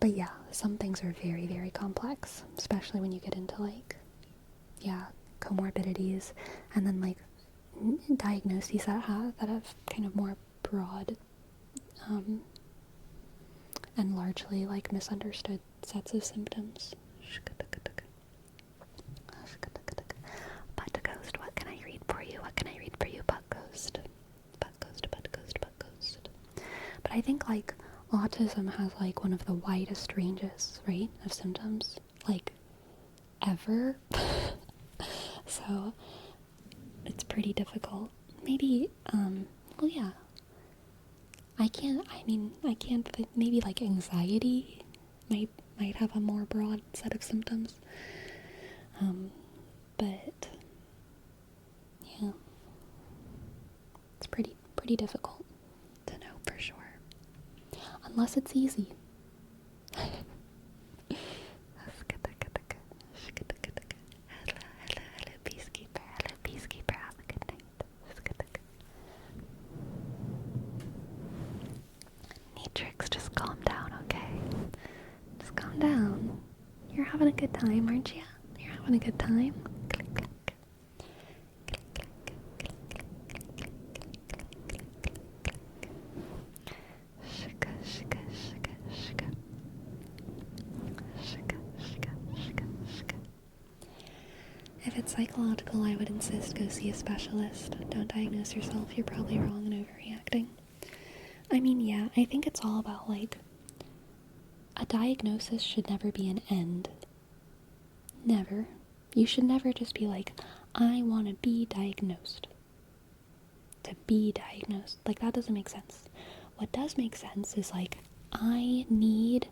A: But yeah, some things are very, very complex, especially when you get into, like, comorbidities, and then, like, diagnoses that have kind of more broad, and largely, like, misunderstood sets of symptoms. Butt ghost, what can I read for you? Butt ghost. But I think, like, autism has, like, one of the widest ranges, right, of symptoms, like, ever. So, it's pretty difficult. Maybe, well, yeah. I can't think, maybe, like, anxiety might have a more broad set of symptoms. But, yeah. It's pretty difficult to know for sure. Unless it's easy. Hello, peacekeeper, have a good night. Neatrix, just calm down, okay? Just calm down. You're having a good time, aren't you? You're having a good time? Click, click. If it's psychological, I would insist go see a specialist. Don't diagnose yourself, you're probably wrong and overreacting. I mean, yeah, I think it's all about, like, a diagnosis should never be an end. Never. You should never just be like, I want to be diagnosed. To be diagnosed. Like, that doesn't make sense. What does make sense is, like, I need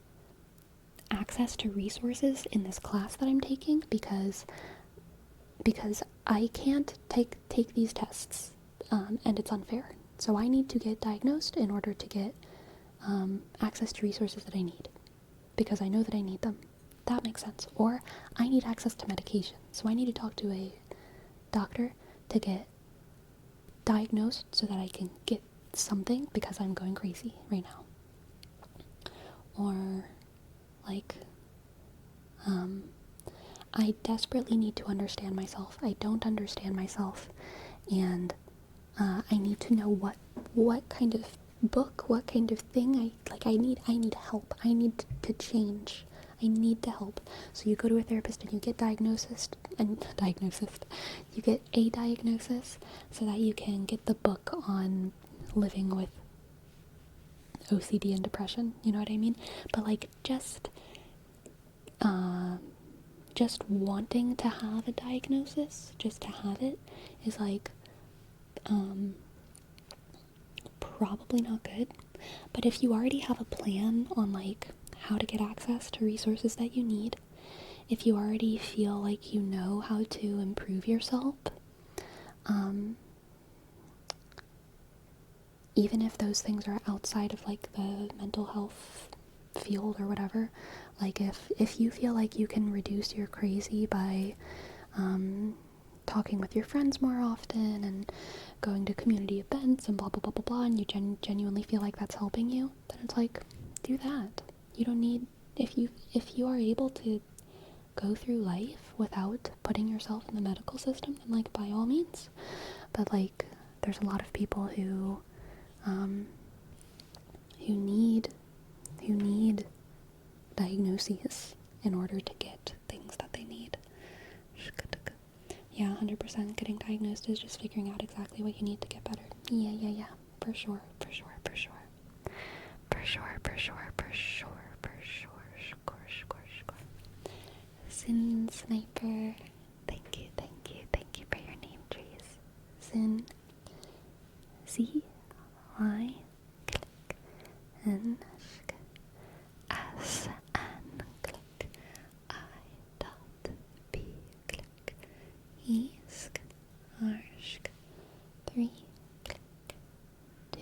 A: access to resources in this class that I'm taking because I can't take these tests, and it's unfair. So I need to get diagnosed in order to get access to resources that I need, because I know that I need them. That makes sense. Or I need access to medication, so I need to talk to a doctor to get diagnosed so that I can get something because I'm going crazy right now. Or, like, I desperately need to understand myself. I don't understand myself, and I need to know what kind of book, what kind of thing I need help. I need to change. I need to help. So you go to a therapist and you get you get a diagnosis so that you can get the book on living with OCD and depression, you know what I mean? But like just wanting to have a diagnosis, just to have it, is like probably not good. But if you already have a plan on like how to get access to resources that you need, if you already feel like you know how to improve yourself, even if those things are outside of like the mental health field or whatever, like if you feel like you can reduce your crazy by talking with your friends more often and going to community events and blah blah blah blah blah, and you genuinely feel like that's helping you, then it's like, do that. You don't need, if you are able to go through life without putting yourself in the medical system, then like by all means. But like there's a lot of people who need diagnoses in order to get things that they need. Yeah, 100% getting diagnosed is just figuring out exactly what you need to get better. Yeah. For sure. Sin Sniper. Thank you for your name, trees. Sin. C. Y. Click. N. S. N. Click. I. Dot. B. Click. E. Sk. R. Sk. 3. Click. 2.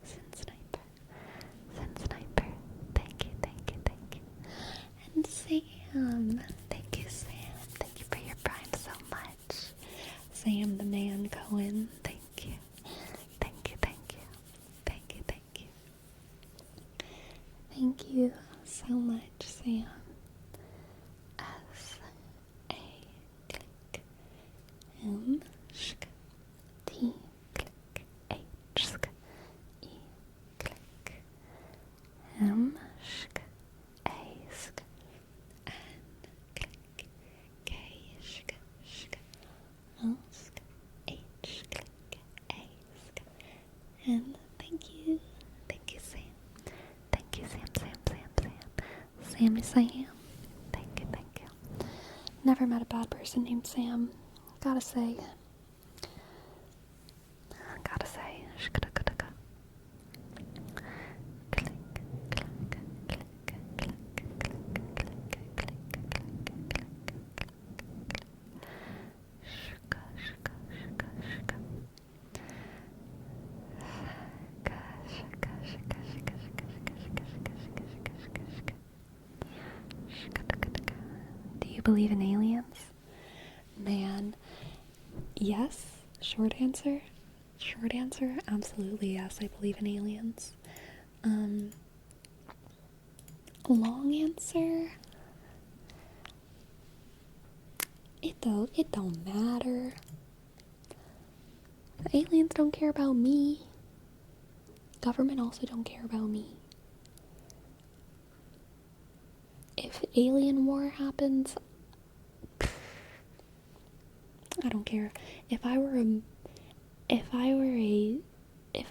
A: Sin Sniper. Thank you. And Sam. Thank you, Sam. Thank you for your prime so much. Sam the man Cohen. Thank you. Thank you so much, Sam. S. A. Click. M. Sk. T. Click. H. Sk. E. Click. M. Sk. A. Sk. N. Click. K. Sk. L. Sk. H. Click. A. Sk. N. Thank you, Sam. Sam. Thank you. Never met a bad person named Sam. Gotta say. Do you believe in aliens? Man, yes. Short answer, absolutely yes, I believe in aliens. Long answer, it don't matter. The aliens don't care about me. Government also don't care about me. If alien war happens, I don't care. If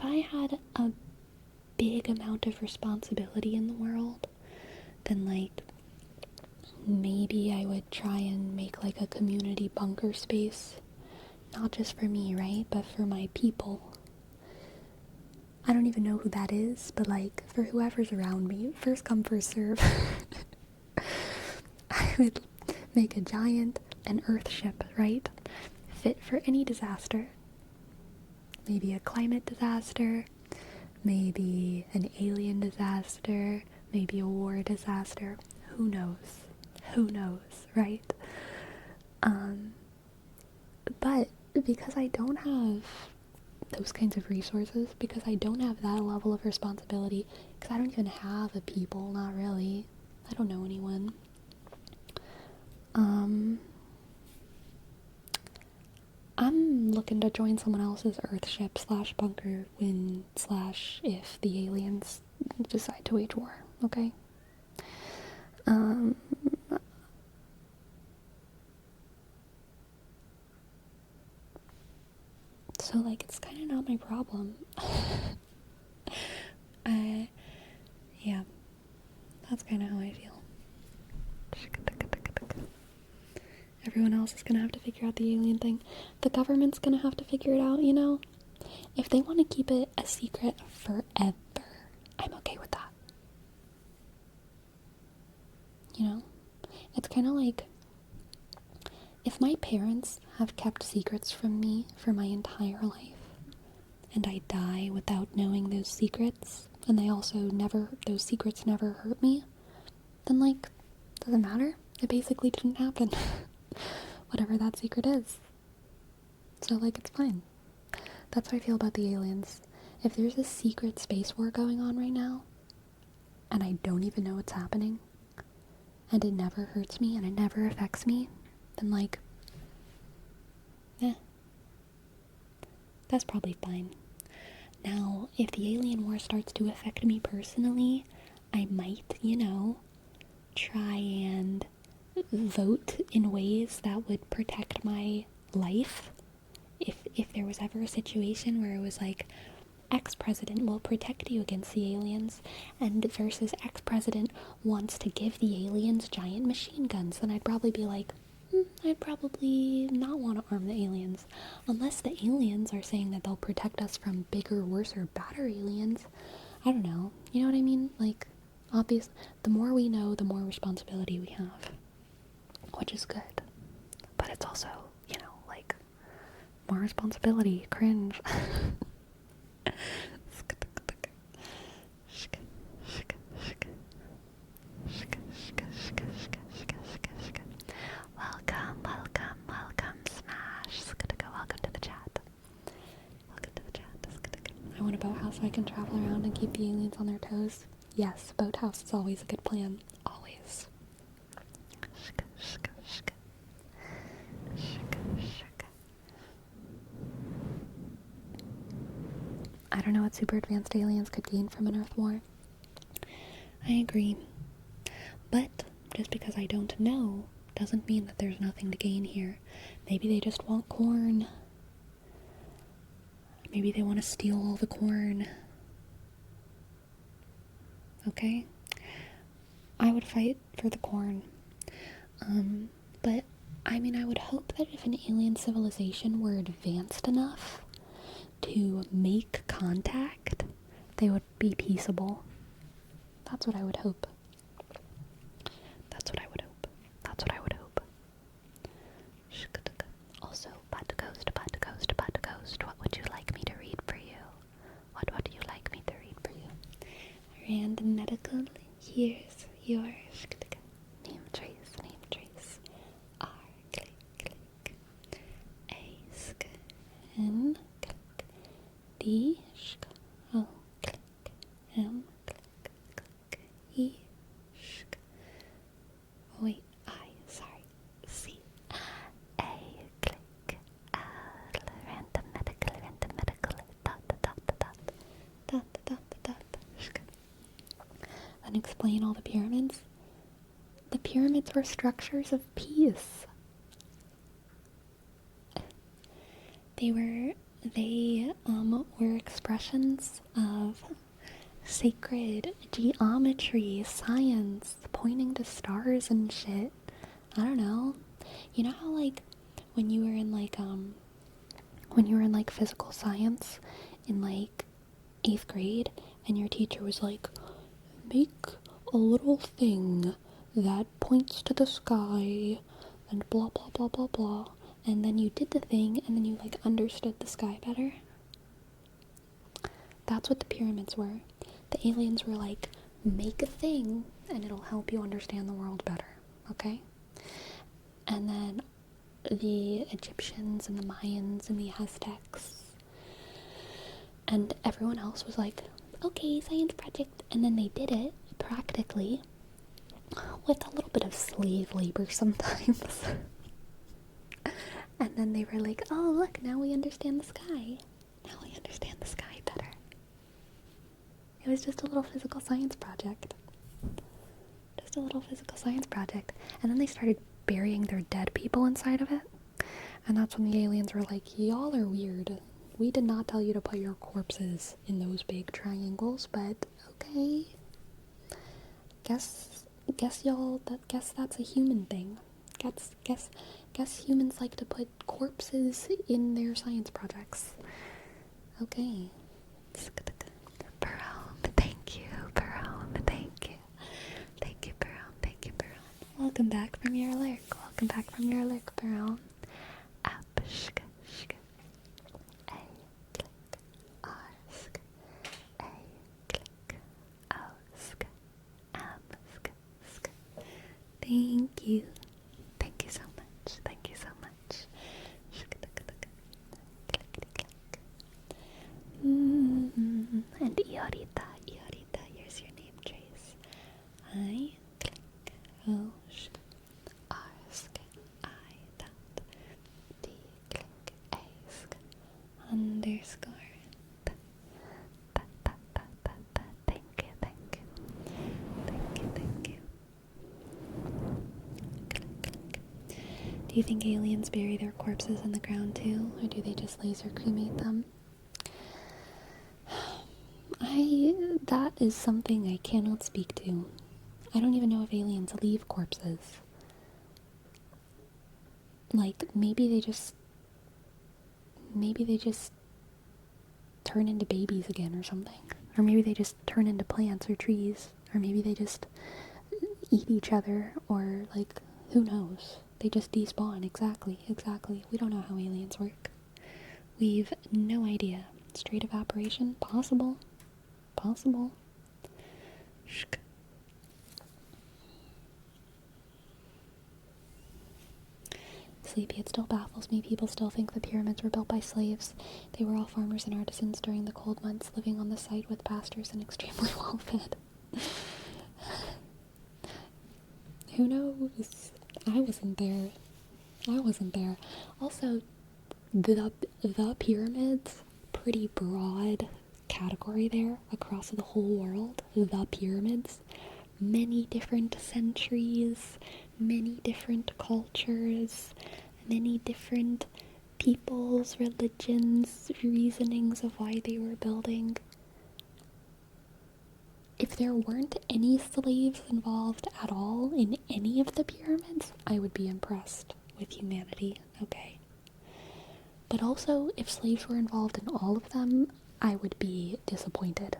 A: I had a big amount of responsibility in the world, then like maybe I would try and make like a community bunker space, not just for me, right, but for my people. I don't even know who that is, but like for whoever's around me, first come, first serve. I would make an earth ship, right? Fit for any disaster. Maybe a climate disaster, maybe an alien disaster, maybe a war disaster. Who knows, right? But because I don't have those kinds of resources, because I don't have that level of responsibility, because I don't even have a people, not really. I don't know anyone. I'm looking to join someone else's Earthship / bunker when / if the aliens decide to wage war, okay? So, like, it's kind of not my problem. Yeah, that's kind of how I feel. Everyone else is gonna have to figure out the alien thing. The government's gonna have to figure it out, you know? If they want to keep it a secret forever, I'm okay with that. You know? It's kind of like, if my parents have kept secrets from me for my entire life, and I die without knowing those secrets, and those secrets never hurt me, then, like, doesn't matter. It basically didn't happen. Whatever that secret is. So, like, it's fine. That's how I feel about the aliens. If there's a secret space war going on right now, and I don't even know what's happening, and it never hurts me, and it never affects me, then, like, that's probably fine. Now, if the alien war starts to affect me personally, I might, try and vote in ways that would protect my life. If there was ever a situation where it was like, X-president will protect you against the aliens, and versus X-president wants to give the aliens giant machine guns, then I'd probably be like, I'd probably not want to arm the aliens. Unless the aliens are saying that they'll protect us from bigger, worse, or badder aliens. I don't know. You know what I mean? Like, obviously, the more we know, the more responsibility we have. Which is good. But it's also, like, more responsibility. Cringe. Welcome, Smash. Welcome to the chat. I want a boathouse so I can travel around and keep the aliens on their toes. Yes, boathouse is always a good plan. Always. I don't know what super advanced aliens could gain from an Earth war. I agree. But just because I don't know doesn't mean that there's nothing to gain here. Maybe they just want corn. Maybe they want to steal all the corn. Okay? I would fight for the corn. But, I mean, I would hope that if an alien civilization were advanced enough to make contact, they would be peaceable. That's what I would hope. Also, Bud Ghost, what would you like me to read for you? What would you like me to read for you? Random medical, here's your name trace. R, click. A, N, click. D, O, click. M, click. E, oh wait, I, sorry. C, A, click. L, random medical, dot. Then explain all the pyramids. The pyramids were structures of peace. They were expressions of sacred geometry, science, pointing to stars and shit. I don't know. You know how, like, when you were in physical science in, like, 8th grade, and your teacher was like, make a little thing that points to the sky, and blah, blah, blah, blah, blah. And then you did the thing, and then you, like, understood the sky better. That's what the pyramids were. The aliens were like, make a thing, and it'll help you understand the world better, okay? And then the Egyptians and the Mayans and the Aztecs and everyone else was like, okay, science project. And then they did it, practically. with a little bit of slave labor sometimes. And then they were like, oh, look, now we understand the sky. Now we understand the sky better. It was just a little physical science project. Just a little physical science project. And then they started burying their dead people inside of it. And that's when the aliens were like, y'all are weird. We did not tell you to put your corpses in those big triangles, but okay. Guess that's a human thing. Guess humans like to put corpses in their science projects. Okay. Barone, thank you, Barone, thank you. Thank you, Barone, thank you, Barone. Welcome back from your lurk. Welcome back from your lurk, Barone. Up, shk, shk. A, click, R, sk. A, click, O, sk. M, sk, sk. Thank you. Thank you so much. Thank you so much. And Iorita, here's your name, Trace. I click, O, sh, R, sk, I, dot, D, click, A, sk, underscore. Thank you, thank you. Thank you, thank you. Do you think aliens bury their corpses in the ground too, or do they just laser cremate them? That is something I cannot speak to. I don't even know if aliens leave corpses. Like, maybe they just turn into babies again or something. Or maybe they just turn into plants or trees. Or maybe they just eat each other, or, like, who knows? They just despawn. Exactly. We don't know how aliens work. We've no idea. Straight evaporation? Possible. Shk. Sleepy, it still baffles me. People still think the pyramids were built by slaves. They were all farmers and artisans during the cold months, living on the site with pastors and extremely well fed. Who knows? I wasn't there. Also, the pyramids, pretty broad category there across the whole world. The pyramids, many different centuries, many different cultures, many different peoples, religions, reasonings of why they were building. If there weren't any slaves involved at all in any of the pyramids, I would be impressed with humanity, okay? But also, if slaves were involved in all of them, I would be disappointed,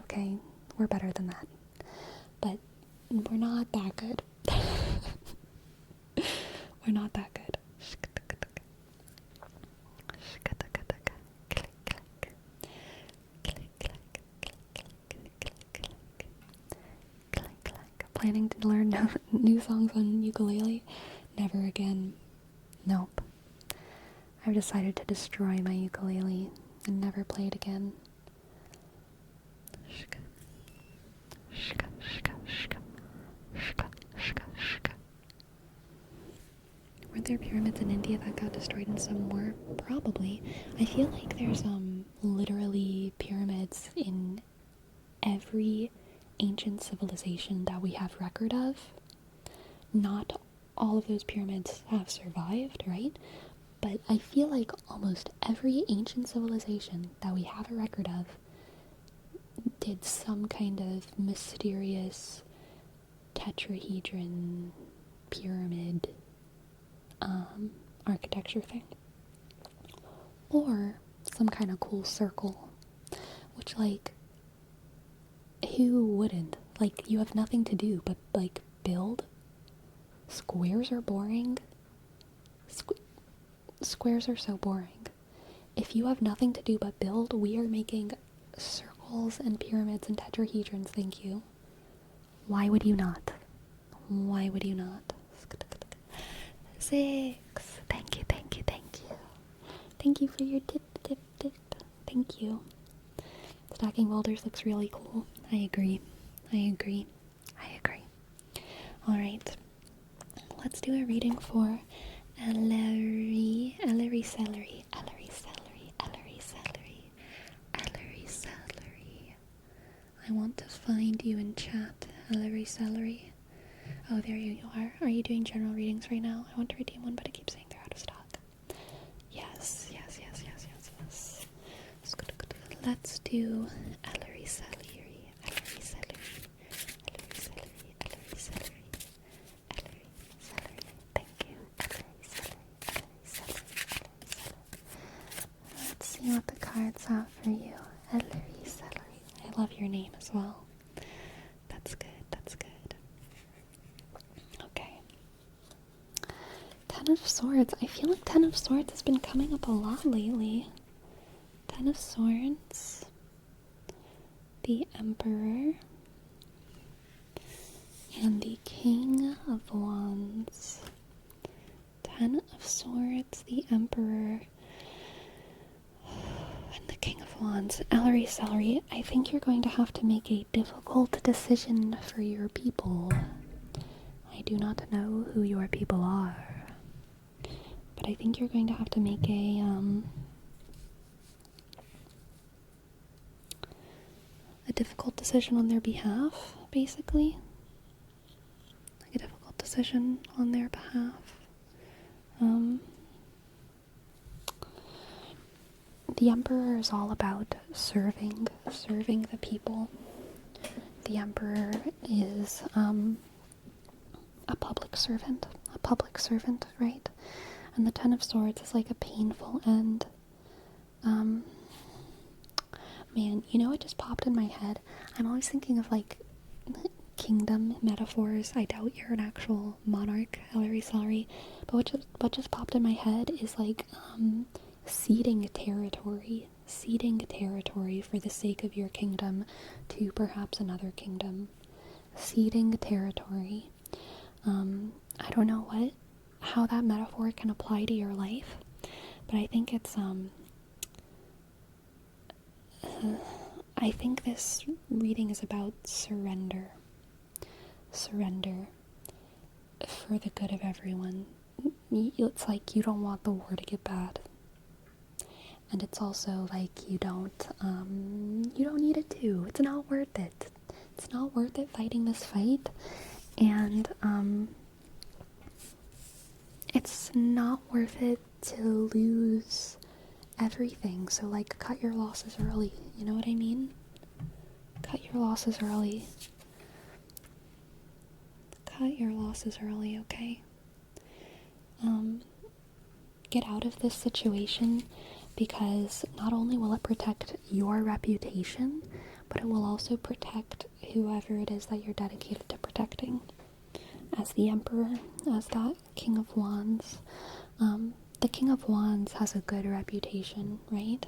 A: okay? We're better than that. But we're not that good. We're not that good. Planning to learn new songs on ukulele? Never again. Nope. I've decided to destroy my ukulele and never play it again. Weren't there pyramids in India that got destroyed in some war? Probably. I feel like there's literally pyramids in every ancient civilization that we have record of. Not all of those pyramids have survived, right? But I feel like almost every ancient civilization that we have a record of did some kind of mysterious tetrahedron pyramid architecture thing. Or some kind of cool circle. Which, like, who wouldn't? Like, you have nothing to do but, like, build. Squares are boring. Squares are so boring. If you have nothing to do but build, we are making circles and pyramids and tetrahedrons, thank you. Why would you not? Why would you not? 6. Thank you. Thank you for your tip. Thank you. Stacking boulders looks really cool. I agree. Alright, let's do a reading for Ellery Celery. I want to find you in chat, Ellery Celery. Oh, there you are. Are you doing general readings right now? I want to redeem one, but it keeps saying they're out of stock. Yes. Let's do Ellery Celery. Thank you. Ellery Celery. Let's see what the cards have for you. Ellery Celery. I love your name as well. That's good. Okay. Ten of Swords. I feel like Ten of Swords has been coming up a lot lately. Ten of Swords. The Emperor. And the King of Wands. Ten of Swords, the Emperor, and the King of Wands. Ellery Celery, I think you're going to have to make a difficult decision for your people. I do not know who your people are, but I think you're going to have to make a difficult decision on their behalf, basically. Like a difficult decision on their behalf. The Emperor is all about serving the people. The Emperor is a public servant, right? And the Ten of Swords is like a painful end. Man, you know what just popped in my head? I'm always thinking of like kingdom metaphors. I doubt you're an actual monarch, Ellery Celery, but what just popped in my head is like ceding territory for the sake of your kingdom to perhaps another kingdom. Ceding territory. I don't know how that metaphor can apply to your life, but I think it's I think this reading is about surrender for the good of everyone. It's like you don't want the war to get bad, and it's also like you don't need it to. It's not worth it. It's not worth it fighting this fight, and it's not worth it to lose everything. So like, cut your losses early. You know what I mean? Cut your losses early. Cut your losses early, okay? Get out of this situation, because not only will it protect your reputation, but it will also protect whoever it is that you're dedicated to protecting. As the Emperor, as that King of Wands, the King of Wands has a good reputation, right?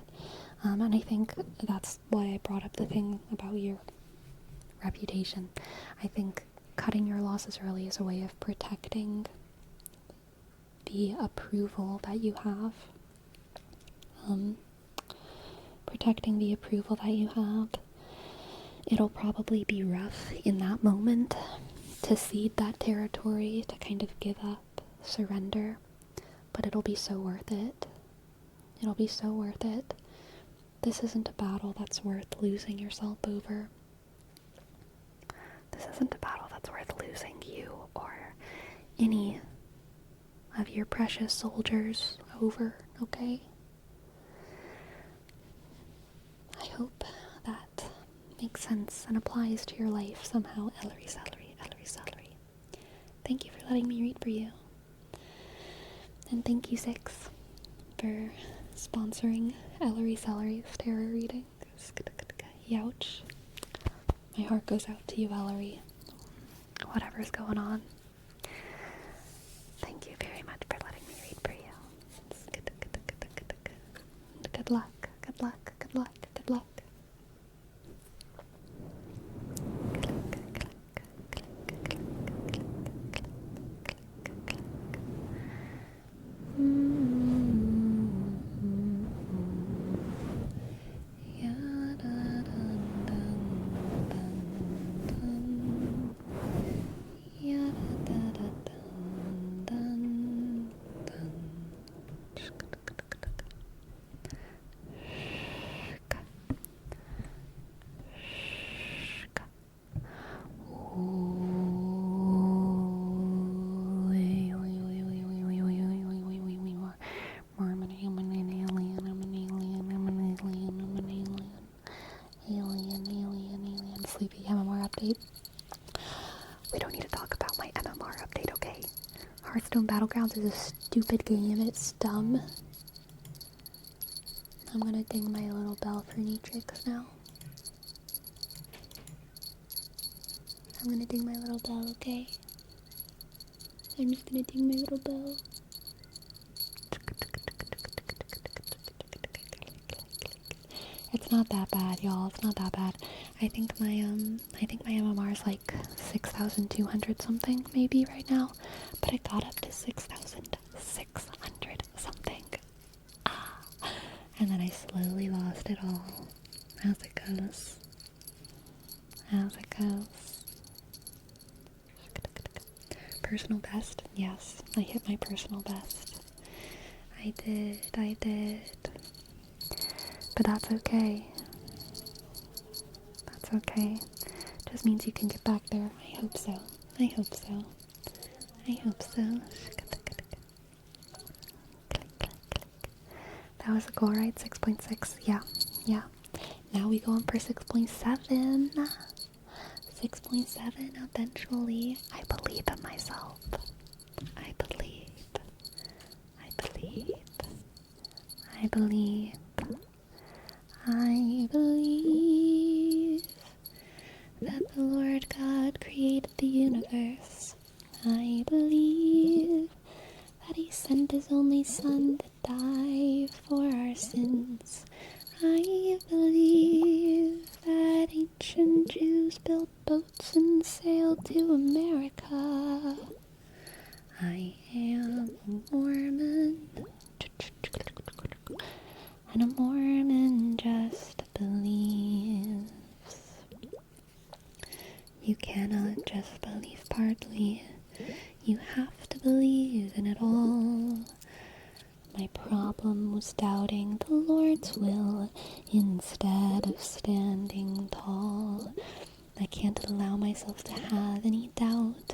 A: And I think that's why I brought up the thing about your reputation. I think cutting your losses early is a way of protecting the approval that you have. It'll probably be rough in that moment to cede that territory, to kind of give up, surrender, but it'll be so worth it. This isn't a battle that's worth losing yourself over. This isn't a battle that's worth losing you or any of your precious soldiers over, okay? I hope that makes sense and applies to your life somehow, Ellery Celery. Thank you for letting me read for you. And thank you, Six, for sponsoring Ellery Celery's tarot reading. Youch. My heart goes out to you, Ellery. Whatever's going on. Thank you very much for letting me read for you. Good luck. update. We don't need to talk about my MMR update, okay? Hearthstone Battlegrounds is a stupid game. It's dumb. I'm gonna ding my little bell for new tricks now. I'm gonna ding my little bell, okay? I'm just gonna ding my little bell. It's not that bad, y'all. It's not that bad. I think my MMR is like 6,200 something maybe right now, but I got up to 6,600 something. And then I slowly lost it all. As it goes. As it goes. Personal best? Yes, I hit my personal best. I did. But that's okay. That's okay. Just means you can get back there. I hope so. I hope so. I hope so. That was a goal, right? 6.6. Yeah. Now we go on for 6.7. 6.7 eventually. I believe in myself. I believe that the Lord God created the universe. I believe that he sent his only son to die for our sins. I believe that ancient Jews built boats and sailed to America. I am a Mormon, and a Mormon just believes. You cannot just believe partly. You have to believe in it all. My problem was doubting the Lord's will instead of standing tall. I can't allow myself to have any doubt.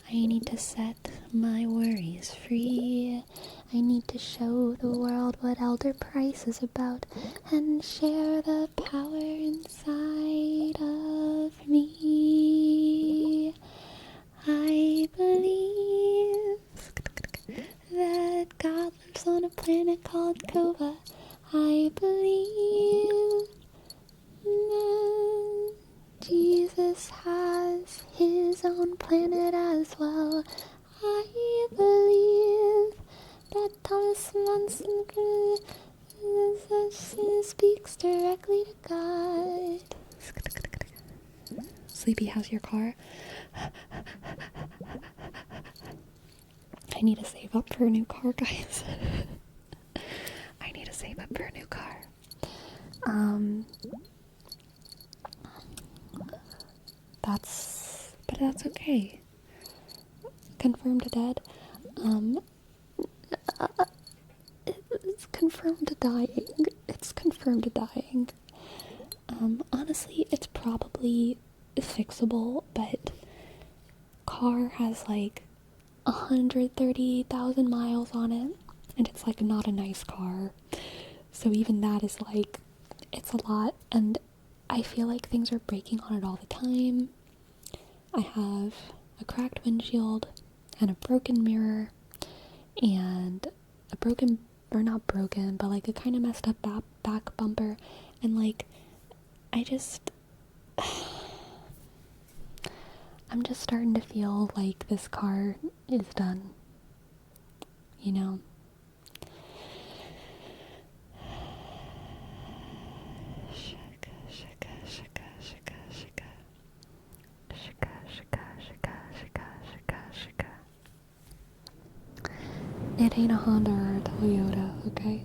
A: I need to set my worries free. I need to show the world what Elder Price is about and share the power inside of me. I believe that God lives on a planet called Kova. I believe that Jesus has his own planet as well. I believe that Thomas Monson speaks directly to God. Sleepy, how's your car? I need to save up for a new car, guys. I need to save up for a new car. But that's okay. Confirmed dead. It's confirmed dying. It's confirmed dying. Honestly, it's probably fixable, but car has like 130,000 miles on it, and it's like not a nice car. So even that is like, it's a lot, and I feel like things are breaking on it all the time. I have a cracked windshield and a broken mirror and a broken, or not broken, but like a kind of messed up back bumper, and like I'm just starting to feel like this car is done, you know? It ain't a Honda or a Toyota, okay?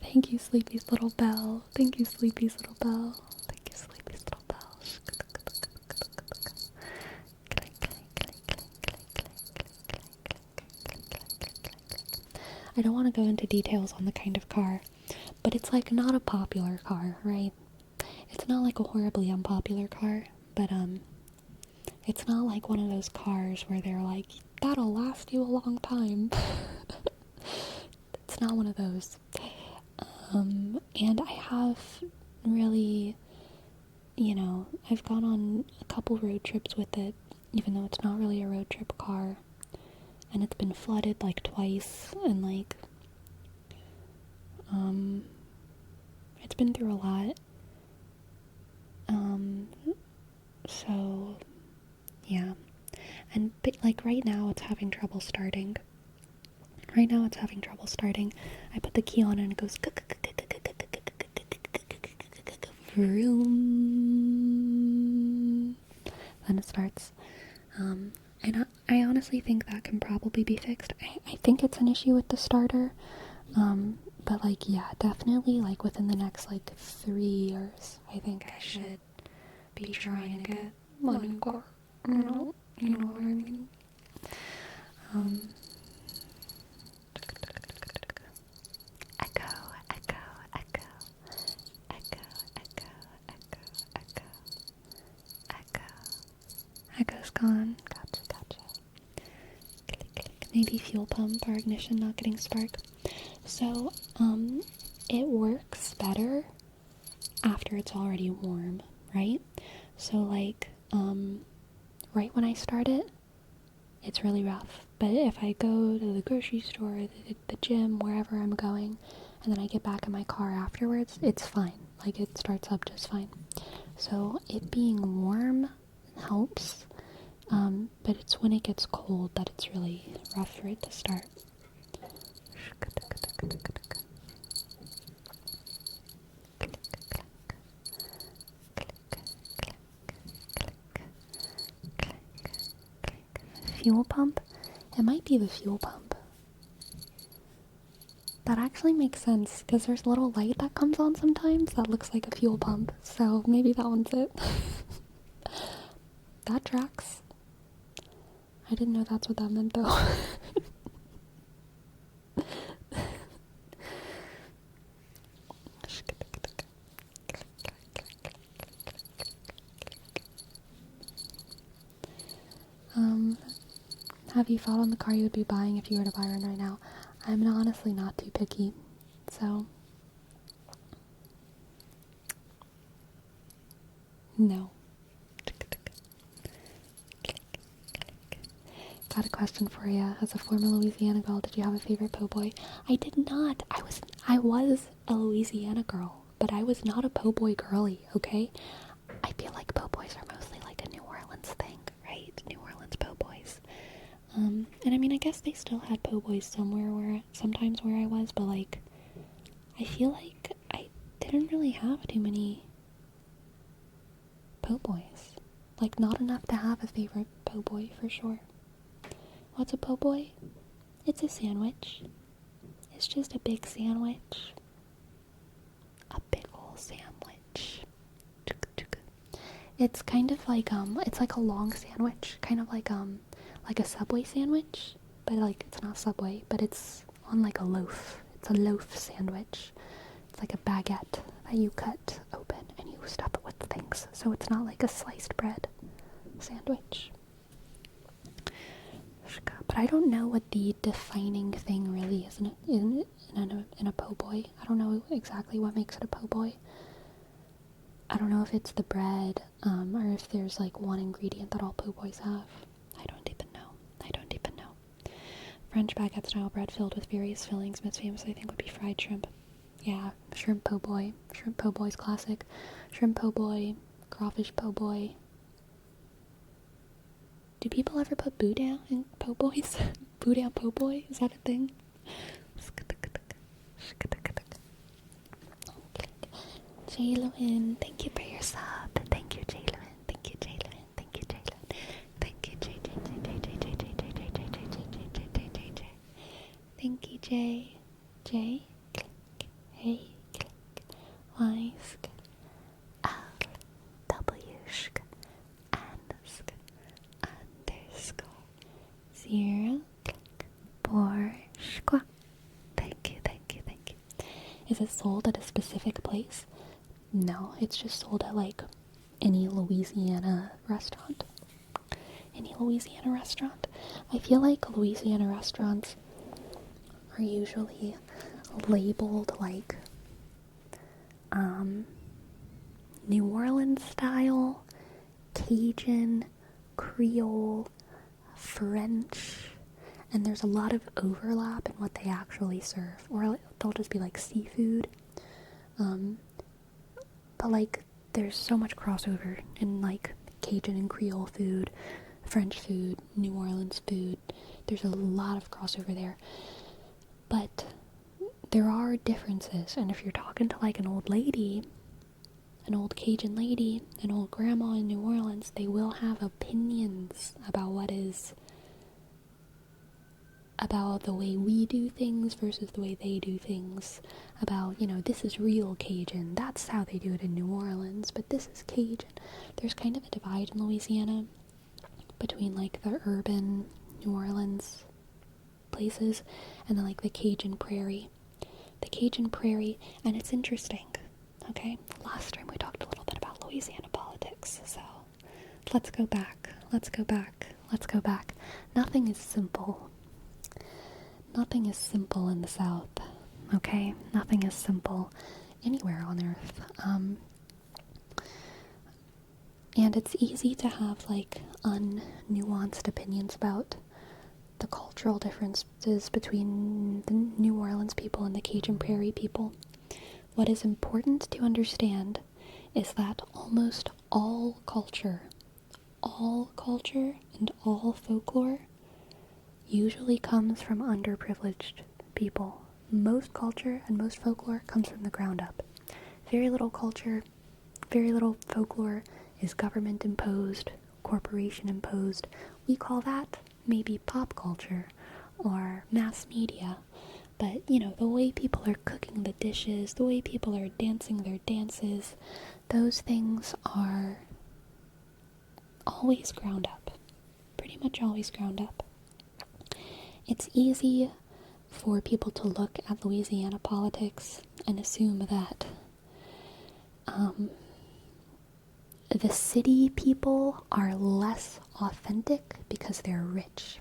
A: Thank you, Sleepy's little bell. Thank you, Sleepy's little bell. Thank you, Sleepy's little bell. I don't want to go into details on the kind of car, but it's like not a popular car, right? It's not like a horribly unpopular car, but it's not like one of those cars where they're like, that'll last you a long time. It's not one of those. And I have really, I've gone on a couple road trips with it, even though it's not really a road trip car, and it's been flooded like twice, and like, it's been through a lot. So, yeah. But like right now it's having trouble starting. I put the key on and it goes vroom. Then it starts. And I honestly think that can probably be fixed. I think it's an issue with the starter. But like, yeah, definitely like within the next like 3 years, I think I should be trying to get one car. You know what I mean? Echo, echo, echo, echo, echo, echo, echo, echo. Echo's gone. Gotcha. Click, click. Maybe fuel pump or ignition not getting spark. So, it works better after it's already warm, right? So like, right when I start it, it's really rough. But if I go to the grocery store, the gym, wherever I'm going, and then I get back in my car afterwards, it's fine. Like, it starts up just fine. So it being warm helps, but it's when it gets cold that it's really rough for it to start. Fuel pump? It might be the fuel pump. That actually makes sense, because there's a little light that comes on sometimes that looks like a fuel pump, so maybe that one's it. That tracks. I didn't know that's what that meant, though. Have you thought on the car you would be buying if you were to buy one right now? I'm honestly not too picky, so no. Got a question for you. As a former Louisiana girl, did you have a favorite po' boy? I did not. I was a Louisiana girl, but I was not a po' boy girly, okay? I feel like po' boys are mostly like a New Orleans thing, right? New Orleans po' boys. And I mean, I guess they still had po' boys sometimes where I was, but like, I feel like I didn't really have too many po' boys. Like, not enough to have a favorite po' boy for sure. What's a po' boy? It's a sandwich. It's just a big sandwich. A big ol' sandwich. It's kind of like, it's like a long sandwich. Kind of like a Subway sandwich. But like, it's not Subway, but it's on like a loaf. It's a loaf sandwich. It's like a baguette that you cut open and you stuff it with things. So it's not like a sliced bread sandwich. But I don't know what the defining thing really is in a po' boy. I don't know exactly what makes it a po' boy. I don't know if it's the bread, or if there's like one ingredient that all po' boys have. I don't even know. French baguette style bread filled with various fillings, most famous I think would be fried shrimp. Yeah, shrimp po' boy. Shrimp po' boy's classic. Shrimp po' boy, crawfish po' boy. Do people ever put boudin in po' boys? Boudin po' boy? Is that a thing? Jaylin, thank you for your sub. Thank you, Jaylin. Thank you, Jaylin. Thank you, Jaylin. Thank you, Jay. Thank you, Jay. J, click, A, click, Y, sk, L, W, sk, N, sk, underscore, 0, click, 4, skwa. Thank you. Is it sold at a specific place? No, it's just sold at like any Louisiana restaurant. I feel like Louisiana restaurants are usually labeled like New Orleans style, Cajun, Creole, French, and there's a lot of overlap in what they actually serve, or they'll just be like seafood, but like there's so much crossover in like Cajun and Creole food, French food, New Orleans food. There's a lot of crossover there, but there are differences, and if you're talking to like an old lady, an old Cajun lady, an old grandma in New Orleans, they will have opinions about about the way we do things versus the way they do things, about, this is real Cajun, that's how they do it in New Orleans, but this is Cajun. There's kind of a divide in Louisiana between like the urban New Orleans places and then like the Cajun prairie. And it's interesting, okay? Last time we talked a little bit about Louisiana politics, so let's go back. Nothing is simple. Nothing is simple in the South, okay? Nothing is simple anywhere on Earth. And it's easy to have, like, unnuanced opinions about the cultural differences between the New Orleans people and the Cajun Prairie people. What is important to understand is that almost all culture and all folklore usually comes from underprivileged people. Most culture and most folklore comes from the ground up. Very little culture, very little folklore is government imposed, corporation imposed. We call that maybe pop culture or mass media. But, the way people are cooking the dishes, the way people are dancing their dances, those things are always ground up. Pretty much always ground up. It's easy for people to look at Louisiana politics and assume that the city people are less authentic because they're rich.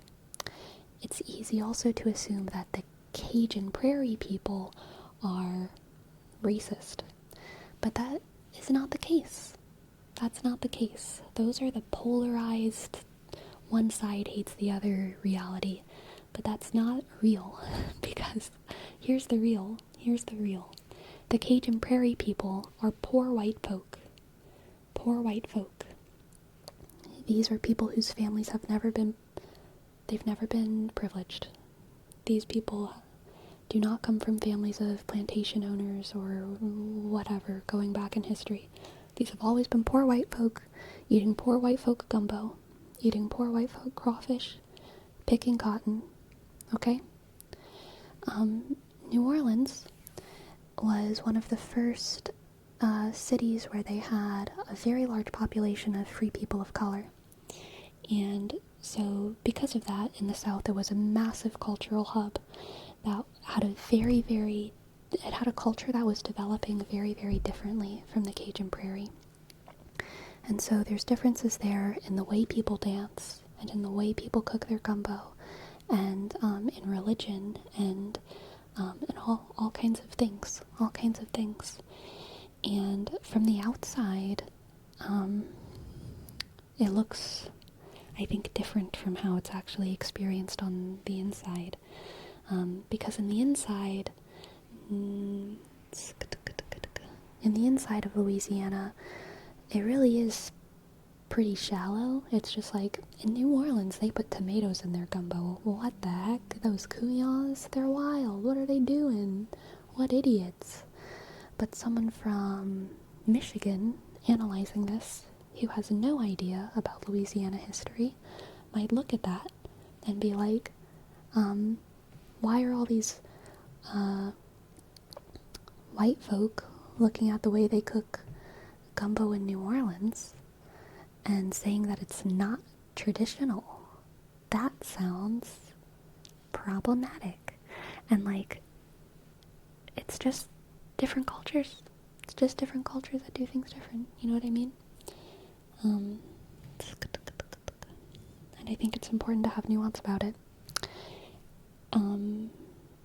A: It's easy also to assume that the Cajun Prairie people are racist. But that is not the case. That's not the case. Those are the polarized, one side hates the other reality. But that's not real, because here's the real. The Cajun Prairie people are poor white folk. These are people whose families they've never been privileged. These people do not come from families of plantation owners or whatever going back in history. These have always been poor white folk, eating poor white folk gumbo, eating poor white folk crawfish, picking cotton, okay? New Orleans was one of the first cities where they had a very large population of free people of color. And so because of that, in the South, it was a massive cultural hub that had it had a culture that was developing very, very differently from the Cajun Prairie. And so there's differences there in the way people dance and in the way people cook their gumbo and in religion and all kinds of things. And from the outside, it looks, I think, different from how it's actually experienced on the inside. Because in the inside of Louisiana, it really is pretty shallow. It's just like, in New Orleans, they put tomatoes in their gumbo. What the heck? Those couillons? They're wild. What are they doing? What idiots. But someone from Michigan analyzing this, who has no idea about Louisiana history, might look at that and be like, why are all these white folk looking at the way they cook gumbo in New Orleans and saying that it's not traditional? That sounds problematic. And it's just different cultures. It's just different cultures that do things different. You know what I mean? And I think it's important to have nuance about it.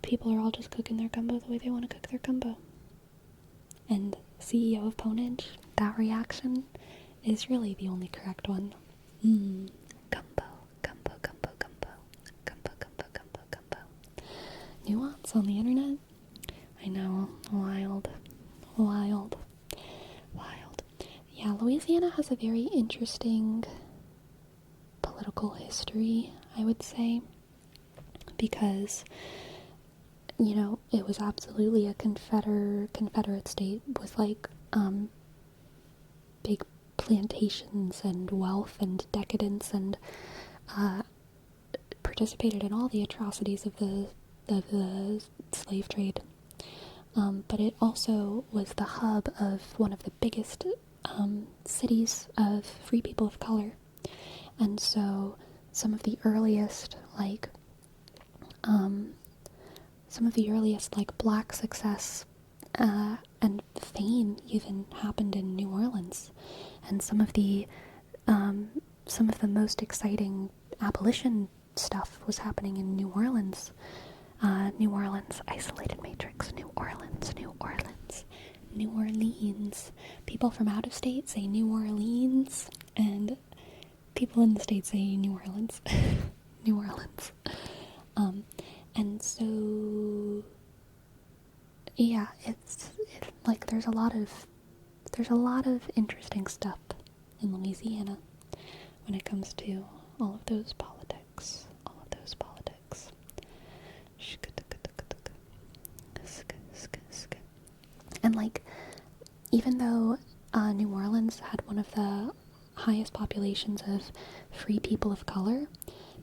A: People are all just cooking their gumbo the way they want to cook their gumbo. And CEO of Ponage, that reaction is really the only correct one. Gumbo, gumbo, gumbo, gumbo, gumbo, gumbo, gumbo, gumbo. Nuance on the internet? I know, wild, wild, wild. Yeah, Louisiana has a very interesting political history, I would say, because, you know, it was absolutely a Confederate state with, like, big plantations and wealth and decadence, and participated in all the atrocities of the slave trade. But it also was the hub of one of the biggest cities of free people of color. And so some of the earliest, like, black success and fame even happened in New Orleans. And some of the most exciting abolition stuff was happening in New Orleans. New Orleans, isolated matrix, New Orleans, New Orleans, New Orleans. People from out of state say New Orleans, and people in the States say New Orleans. New Orleans. And so, yeah, like, there's a lot of interesting stuff in Louisiana when it comes to all of those politics. And, like, even though New Orleans had one of the highest populations of free people of color,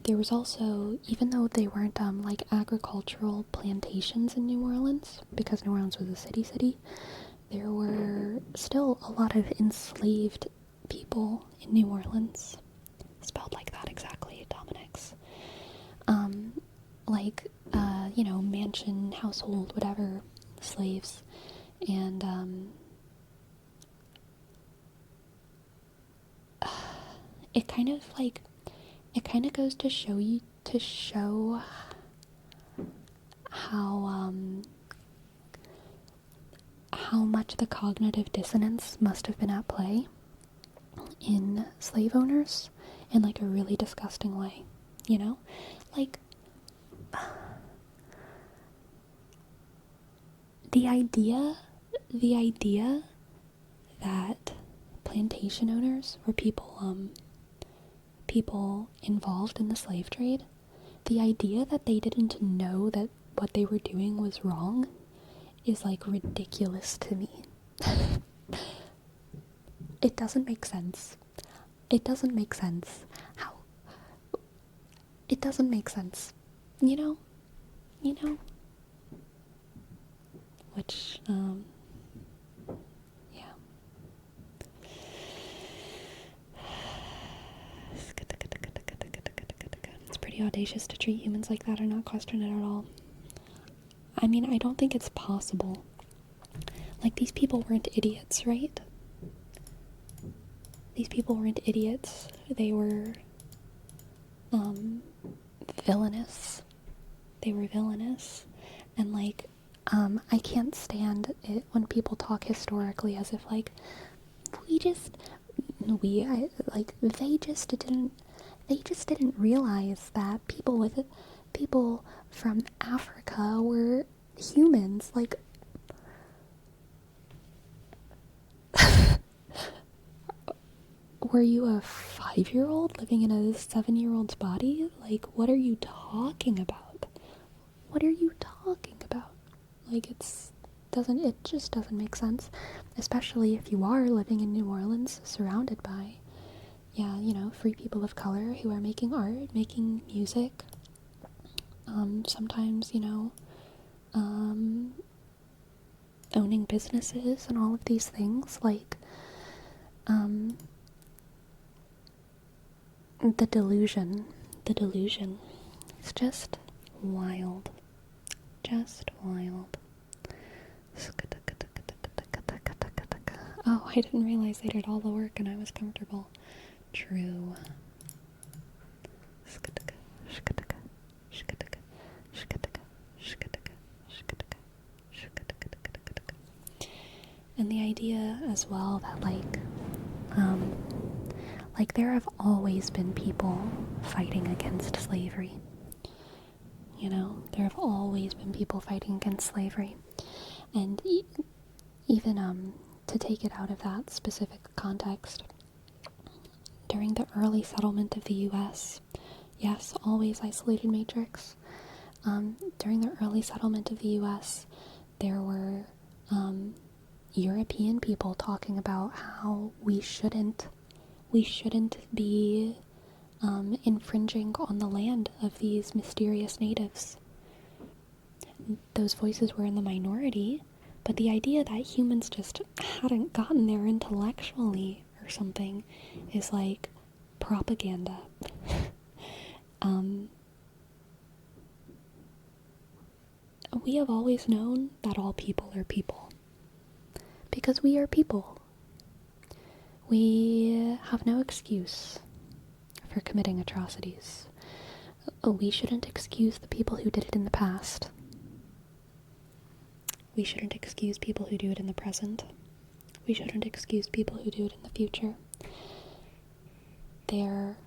A: there was also, even though they weren't like agricultural plantations in New Orleans, because New Orleans was a city, there were still a lot of enslaved people in New Orleans. Spelled like that exactly, Dominix. Like, you know, mansion, household, whatever, slaves. And it kind of goes to show how much the cognitive dissonance must have been at play in slave owners in, like, a really disgusting way, you know? Like, the idea that plantation owners were people involved in the slave trade, the idea that they didn't know that what they were doing was wrong is, like, ridiculous to me. It doesn't make sense. It doesn't make sense. How? It doesn't make sense. You know? Which, yeah. It's pretty audacious to treat humans like that or not question it at all. I mean, I don't think it's possible. Like, these people weren't idiots, right? These people weren't idiots. They were, villainous. And, like, I can't stand it when people talk historically as if, like, they just didn't realize that people from Africa were humans. Like, were you a 5-year-old living in a 7-year-old's body? Like, what are you talking about? Like, it just doesn't make sense. Especially if you are living in New Orleans, surrounded by, yeah, you know, free people of color who are making art, making music. Sometimes, you know, owning businesses and all of these things. Like, the delusion. It's just wild. Oh, I didn't realize they did all the work and I was comfortable. True. And the idea as well that there have always been people fighting against slavery. You know, there have always been people fighting against slavery. And even to take it out of that specific context, during the early settlement of the U.S., yes, always isolated matrix, during the early settlement of the U.S., there were European people talking about how we shouldn't be infringing on the land of these mysterious natives. Those voices were in the minority, but the idea that humans just hadn't gotten there intellectually or something is like propaganda. We have always known that all people are people, because we are people. We have no excuse for committing atrocities. We shouldn't excuse the people who did it in the past. We shouldn't excuse people who do it in the present. We shouldn't excuse people who do it in the future. There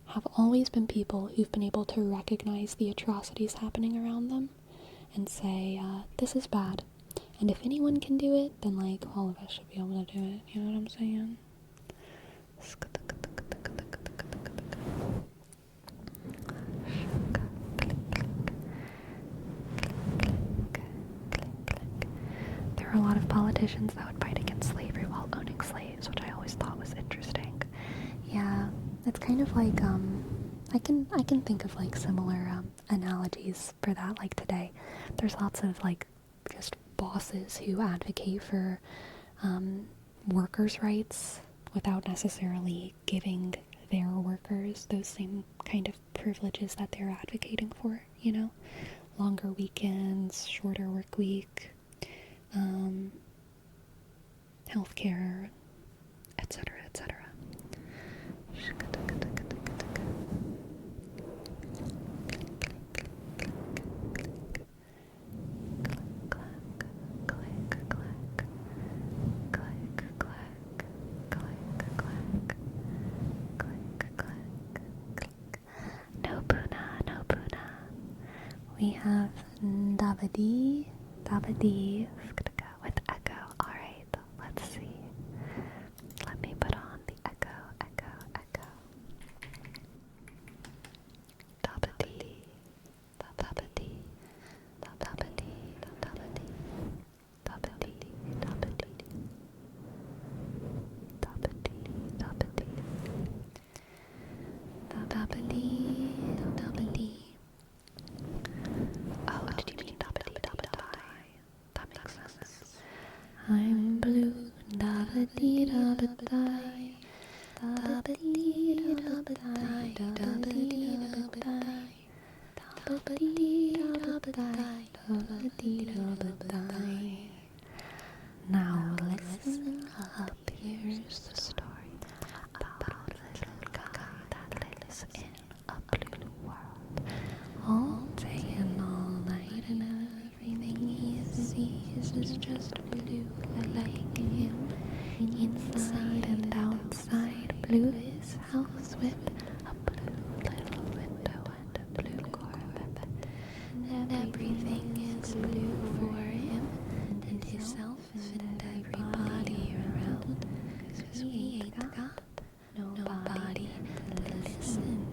A: have always been people who've been able to recognize the atrocities happening around them and say, this is bad. And if anyone can do it, then like all of us should be able to do it. You know what I'm saying? There are a lot of politicians that would fight against slavery while owning slaves, which I always thought was interesting. Yeah, it's kind of like I can think of like similar analogies for that. Like today, there's lots of like just bosses who advocate for workers' rights without necessarily giving their workers those same kind of privileges that they're advocating for, you know? Longer weekends, shorter work week, healthcare, etc., etc. No puna. We have Dabadi with echo. Alright, let's see. Let me put on the echo. Dabadi. Oh, did you mean dabadi? That makes sense. I'm blue, dabadi, dabadi, dabadi, dabadi, dabadi, dabadi. Now listen up, here's the story about a little guy that lives in a blue world. All day and all night, and everything he sees is just blue, like him. Inside and outside, blue his house with a blue little window and a blue carpet. And everything is blue for him and himself and everybody around, 'cause he ain't got nobody to listen.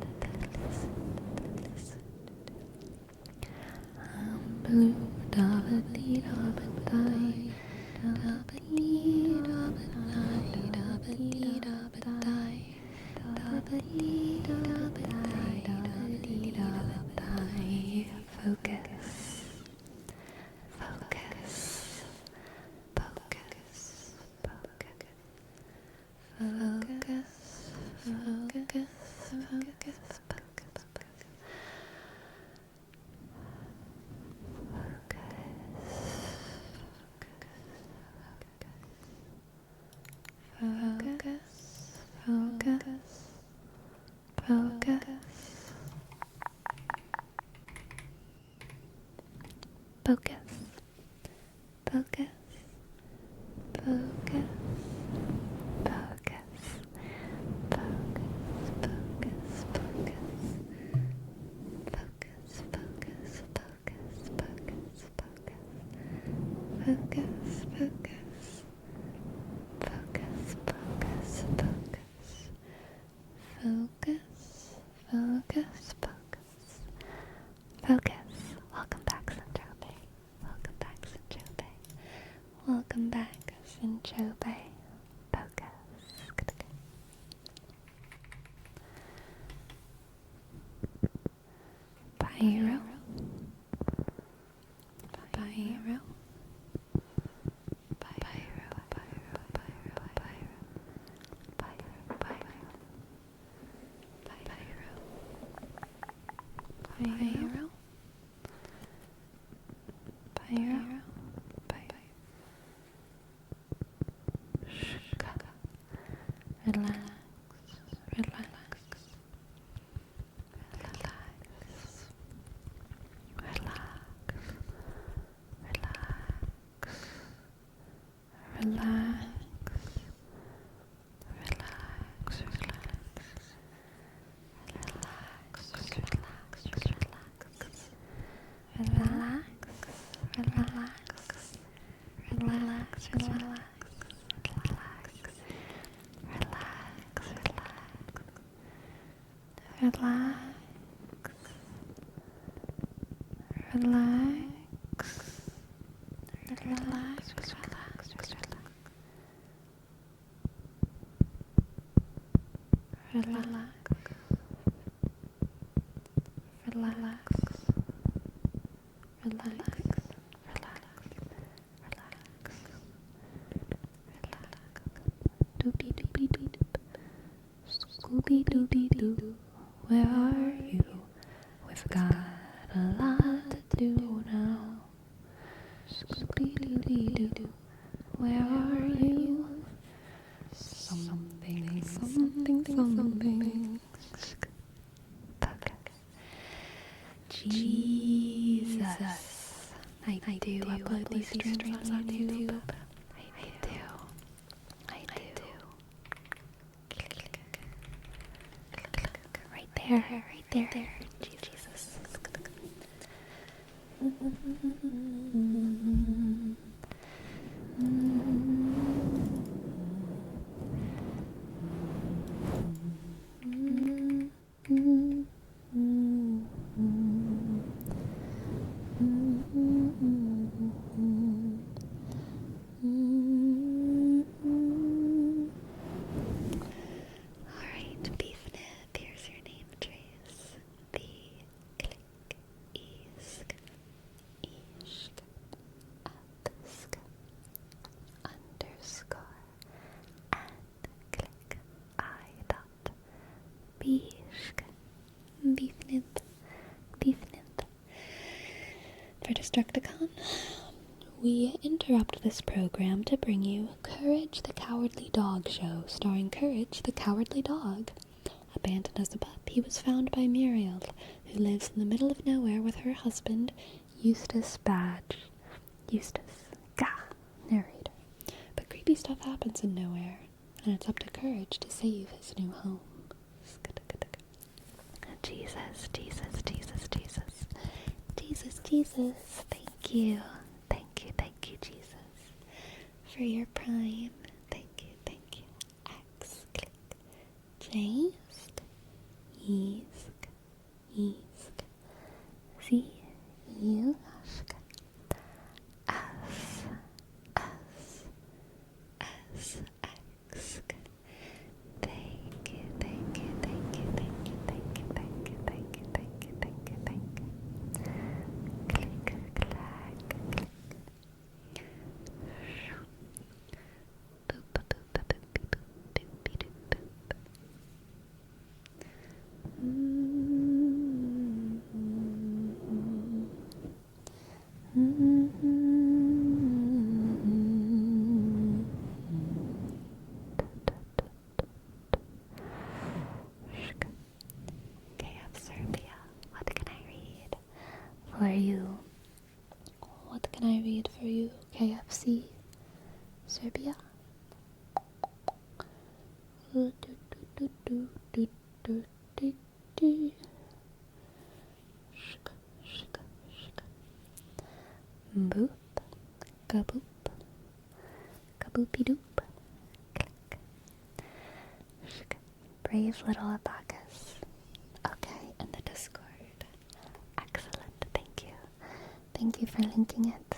A: I'm blue, dabba-dee, dabba-die, dabba-dee, dabba-die, dabba-dee, dabba-die, dabba-dee, dabba-die, dabba-dee, dabba-die. Focus. Focus. Focus. Focus. Focus. Focus. Focus. Focus. focus, focus, focus, focus, focus, focus, focus, focus, focus, focus, focus, focus. Focus, focus, focus. Focus, focus, focus. Focus. Welcome back, Centrope. Welcome back, Centrope. Welcome back, Centrope. Focus. Pyro. Pyro. Pyro, pyro, pyro. Shka. Relax, relax, relax, relax, relax, relax, relax, relax, relax, relax, relax, relax, relax, relax, doopy doopy doop, Scooby Dooby Doo, where are you? We've got a lot to do now. Scooby Dooby Doo, where are you? Something, something, something. Jesus, I do upload these streams on YouTube. I do. Right there. Jesus. Alright, Beefnip, here's your name trace. B, click, esk, ishk, upsk, underscore, and click, I dot, bishk, Beefnip. For Destructicon, we interrupt this program to bring you Courage the Cowardly Dog Show, starring Courage the Cowardly Dog. Abandoned as a pup, he was found by Muriel, who lives in the middle of nowhere with her husband, Eustace Badge. Eustace. Narrator. But creepy stuff happens in nowhere, and it's up to Courage to save his new home. Jesus, Jesus, Jesus, Jesus. Jesus, Jesus. Thank you, Jesus, for your prime. Thank you. X, click. J, sk, esk, Z, U, sk, S, X. Thank you. Click, clack, click. Boop, boop, boop, boop, boop, doopy, doop, boop. Okay, of Serbia. What can I read for you? KFC? Serbia. Boop, kaboop, kaboopy doop. Click. Brave little abacus. Okay, in the Discord. Excellent, thank you. Thank you for linking it.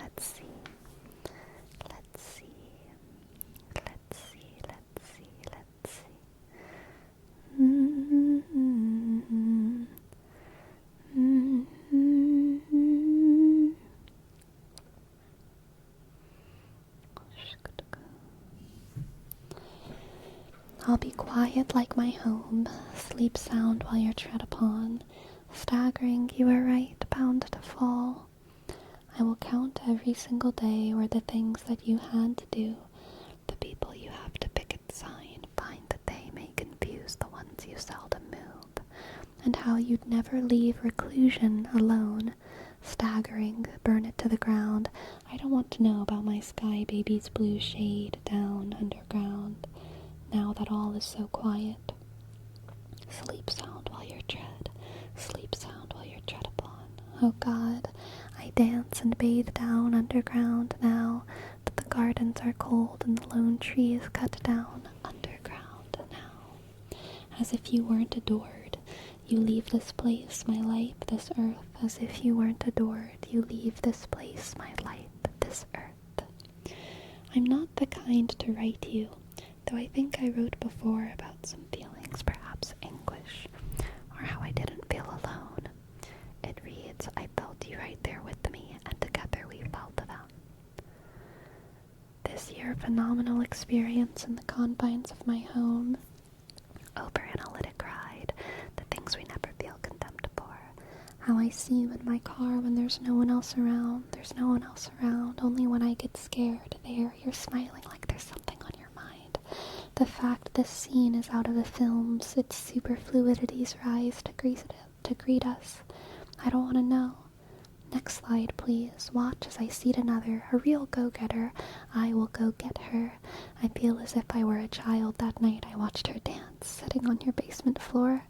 A: Let's see. Let's see. Let's see. Let's see. Let's see. I'll be quiet like my home, sleep sound while you're tread upon. Staggering, you are right, bound to fall. I will count every single day where the things that you had to do, the people you have to picket sign, find that they may confuse the ones you seldom move, and how you'd never leave reclusion alone. Staggering, burn it to the ground. I don't want to know about my sky baby's blue shade down underground, now that all is so quiet. Sleep sound while you're tread, sleep sound while you're tread upon. Oh God, I dance and bathe down underground now that the gardens are cold and the lone tree is cut down. Underground now. As if you weren't adored, you leave this place, my life, this earth. As if you weren't adored, you leave this place, my life, this earth. I'm not the kind to write you, though I think I wrote before about some feelings, perhaps anguish, or how I didn't feel alone. It reads, I felt you right there with me, and together we felt them. This year, phenomenal experience in the confines of my home. Over analytic ride, the things we never feel contempt for. How I see you in my car when there's no one else around. There's no one else around, only when I get scared. There, you're smiling like there's something on your mind. The fact this scene is out of the films, its superfluidities rise to greet us. I don't want to know. Next slide, please. Watch as I seat another, a real go-getter. I will go get her. I feel as if I were a child that night I watched her dance, sitting on your basement floor,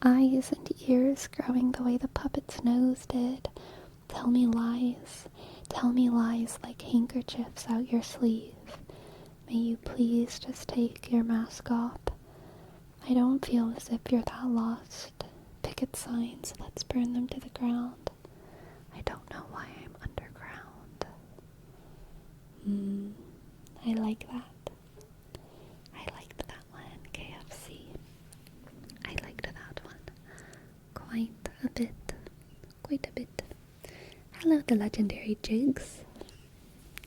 A: eyes and ears growing the way the puppet's nose did. Tell me lies like handkerchiefs out your sleeve. May you please just take your mask off. I don't feel as if you're that lost. Picket signs, let's burn them to the ground. I don't know why I'm underground. I like that. I liked that one, KFC. I liked that one. Quite a bit. Hello, the legendary Jigs.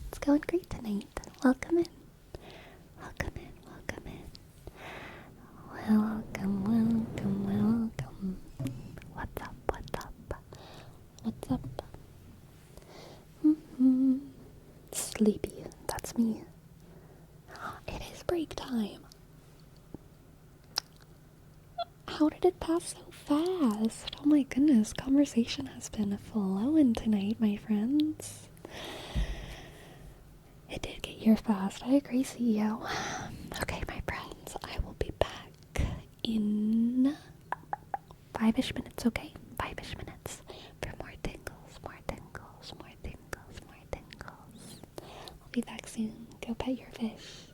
A: It's going great tonight. Welcome in. Welcome in. What's up? Sleepy. That's me. It is break time. How did it pass so fast? Oh my goodness, conversation has been flowing tonight, my friends. It did get here fast. I agree, CEO. Okay, my friends, I will be back in 5-ish minutes, okay? 5-ish minutes for more tingles. I'll be back soon. Go pet your fish.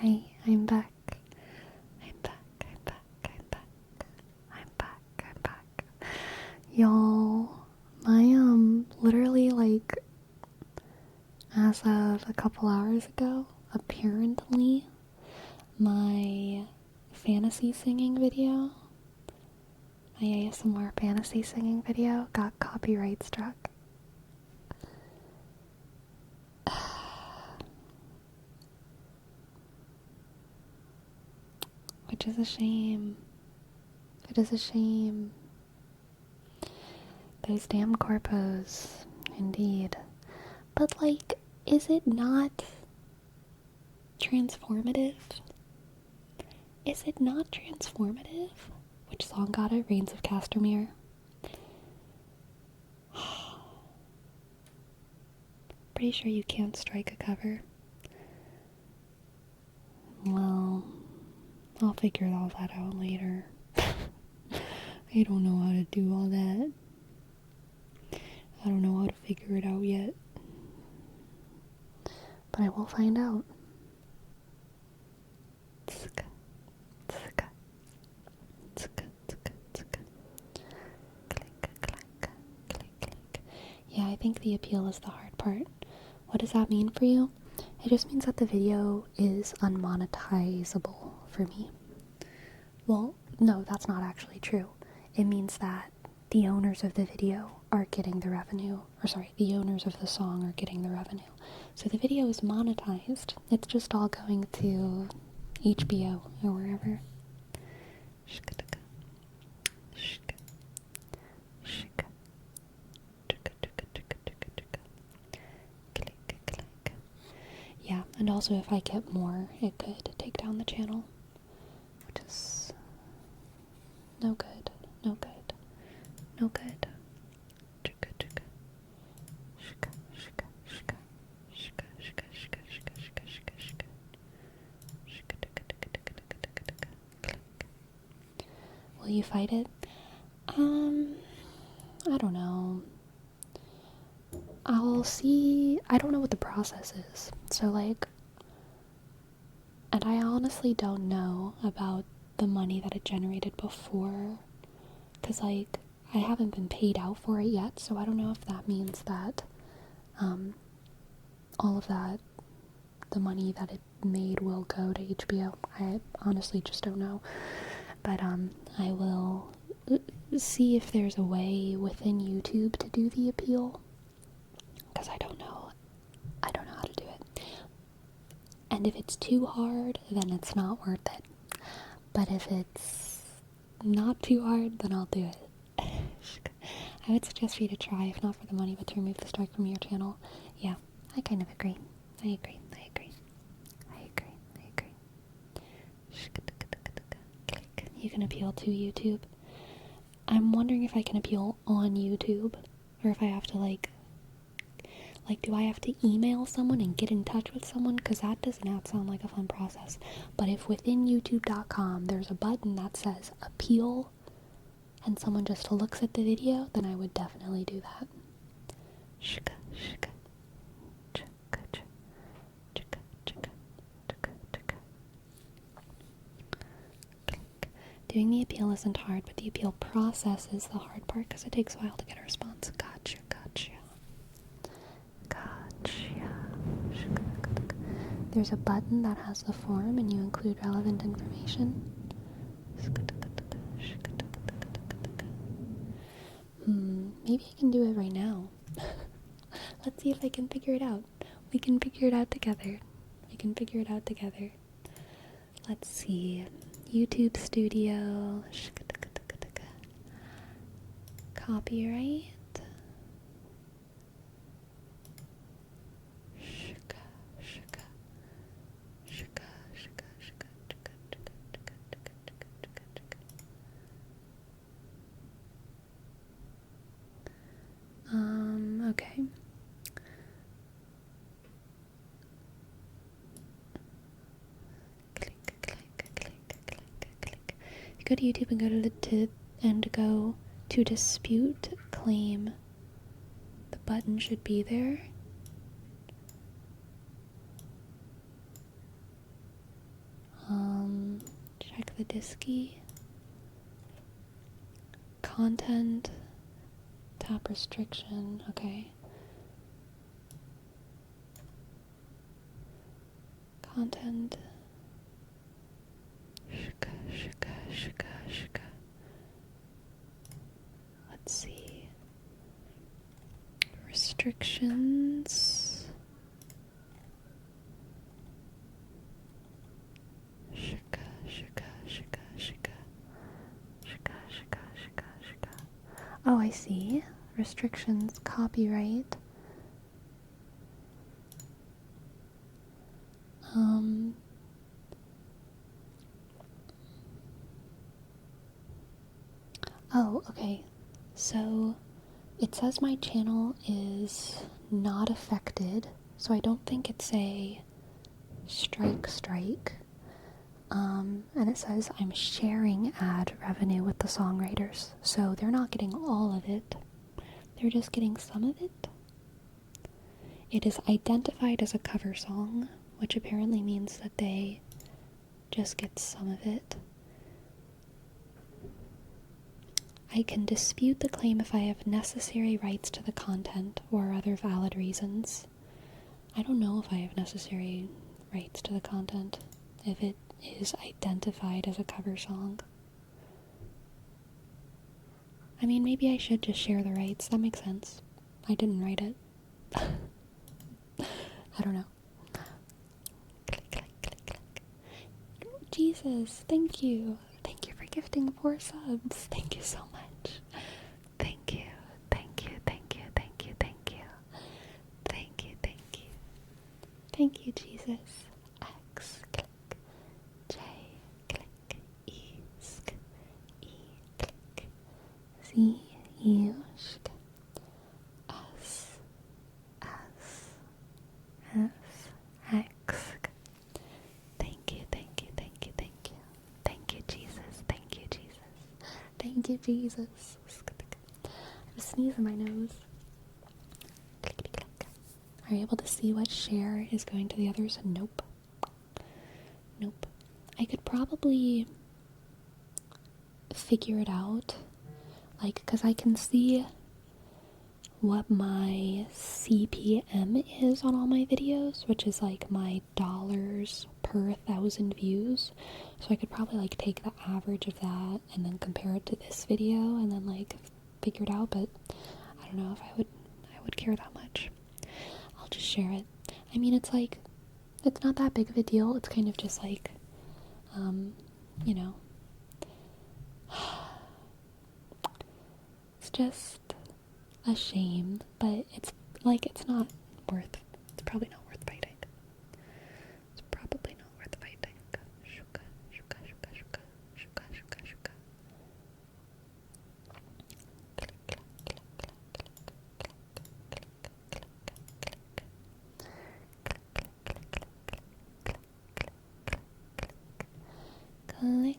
A: Hi, I'm back. I'm back, I'm back, I'm back. I'm back, I'm back. Y'all, my, literally, like, as of a couple hours ago, apparently, my fantasy singing video, my ASMR fantasy singing video, got copyright struck. Which is a shame. It is a shame. Those damn corpos. Indeed. But, like, is it not transformative? Is it not transformative? Which song got it? Reigns of Castamere. Pretty sure you can't strike a cover. Well, I'll figure all that out later. I don't know how to do all that. I don't know how to figure it out yet. But I will find out. Yeah, I think the appeal is the hard part. What does that mean for you? It just means that the video is unmonetizable for me. Well, no, that's not actually true. It means that the owners of the video are getting the revenue. Or sorry, the owners of the song are getting the revenue. So the video is monetized. It's just all going to HBO or wherever. Yeah, and also if I get more, it could take down the channel, which is no good, no good, no good. Will you fight it? I don't know. I'll see. I don't know what the process is. So, like, and I honestly don't know about the money that it generated before. Because, like, I haven't been paid out for it yet. So I don't know if that means that, all of that, the money that it made will go to HBO. I honestly just don't know. But, I will see if there's a way within YouTube to do the appeal. Because I don't know how to do it. And if it's too hard, then it's not worth it. But if it's not too hard, then I'll do it. I would suggest for you to try, if not for the money, but to remove the strike from your channel. Yeah, I kind of agree. I agree. You can appeal to YouTube. I'm wondering if I can appeal on YouTube, or if I have to, like, do I have to email someone and get in touch with someone? Because that does not sound like a fun process. But if within youtube.com there's a button that says appeal, and someone just looks at the video, then I would definitely do that. Doing the appeal isn't hard, but the appeal process is the hard part because it takes a while to get a response. Gotcha. There's a button that has the form and you include relevant information. Maybe I can do it right now. Let's see if I can figure it out. We can figure it out together. Let's see. YouTube Studio. Copyright. Okay. You go to YouTube and go to dispute claim. The button should be there. the Disky. Content. Tap restriction. Okay. Content. Let's see. Restrictions. Oh, I see. Restrictions, copyright. Oh, okay. So it says my channel is not affected, so I don't think it's a strike. And it says I'm sharing ad revenue with the songwriters, so they're not getting all of it. They're just getting some of it. It is identified as a cover song, which apparently means that they just get some of it. I can dispute the claim if I have necessary rights to the content or other valid reasons. I don't know if I have necessary rights to the content, if it is identified as a cover song. I mean, maybe I should just share the rights. That makes sense. I didn't write it. I don't know. Click. Jesus, thank you. Thank you for gifting 4 subs. Thank you so much. Thank you. Thank you, Jesus. X, click. J, click. E, sk. E, click. Z, U, sk. S, X. Thank you, Jesus. Thank you, Jesus. I have a sneeze in my nose. Are you able to see what share is going to the others? Nope. I could probably figure it out. Because I can see what my CPM is on all my videos, which is my dollars per 1,000 views. So I could probably take the average of that and then compare it to this video and then figure it out, but I don't know if I would care that much. I'll just share it. I mean, it's not that big of a deal. It's kind of just it's just a shame, but it's probably not worth fighting. It's probably not worth fighting. Shuka. Click.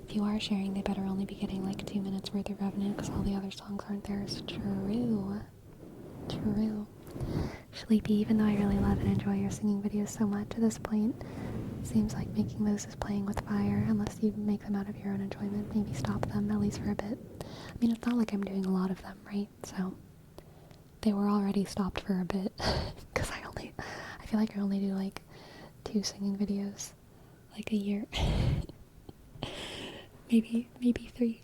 A: If you are sharing, they better only be getting 2 minutes worth of revenue because all the other songs aren't theirs. True. Sleepy, even though I really love and enjoy your singing videos so much at this point, it seems like making those is playing with fire. Unless you make them out of your own enjoyment, maybe stop them, at least for a bit. I mean, it's not like I'm doing a lot of them, right? So, they were already stopped for a bit, because I feel like I only do 2 singing videos, a year. maybe 3.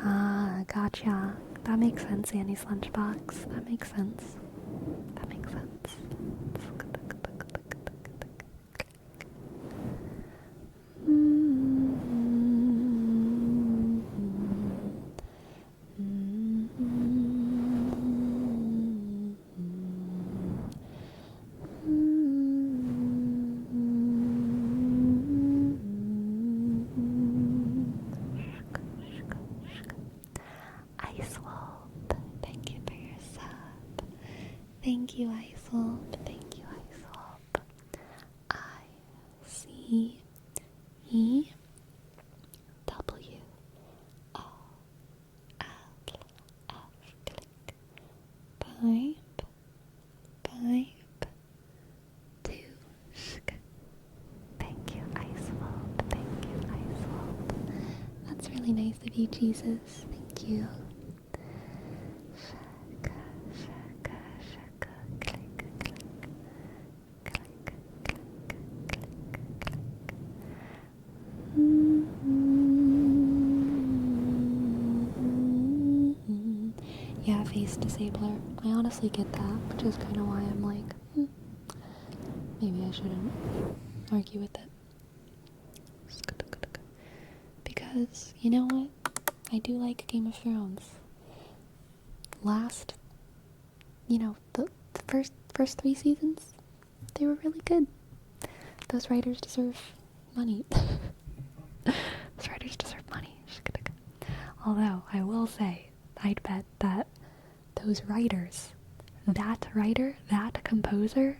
A: Ah, gotcha. That makes sense, Annie's Lunchbox. That makes sense. Thank you, Isolp. Thank you, Isolp. ICEWOLF. Click. Pipe. Two. Thank you, Isolp. Thank you, Isolp. That's really nice of you, Jesus. Thank you. Yeah, face disabler. I honestly get that, which is kind of why I'm like, maybe I shouldn't argue with it. Because, you know what? I do like Game of Thrones. The first 3 seasons, they were really good. Those writers deserve money. Those writers deserve money. Although, I will say, I'd bet that those writers, that writer, that composer,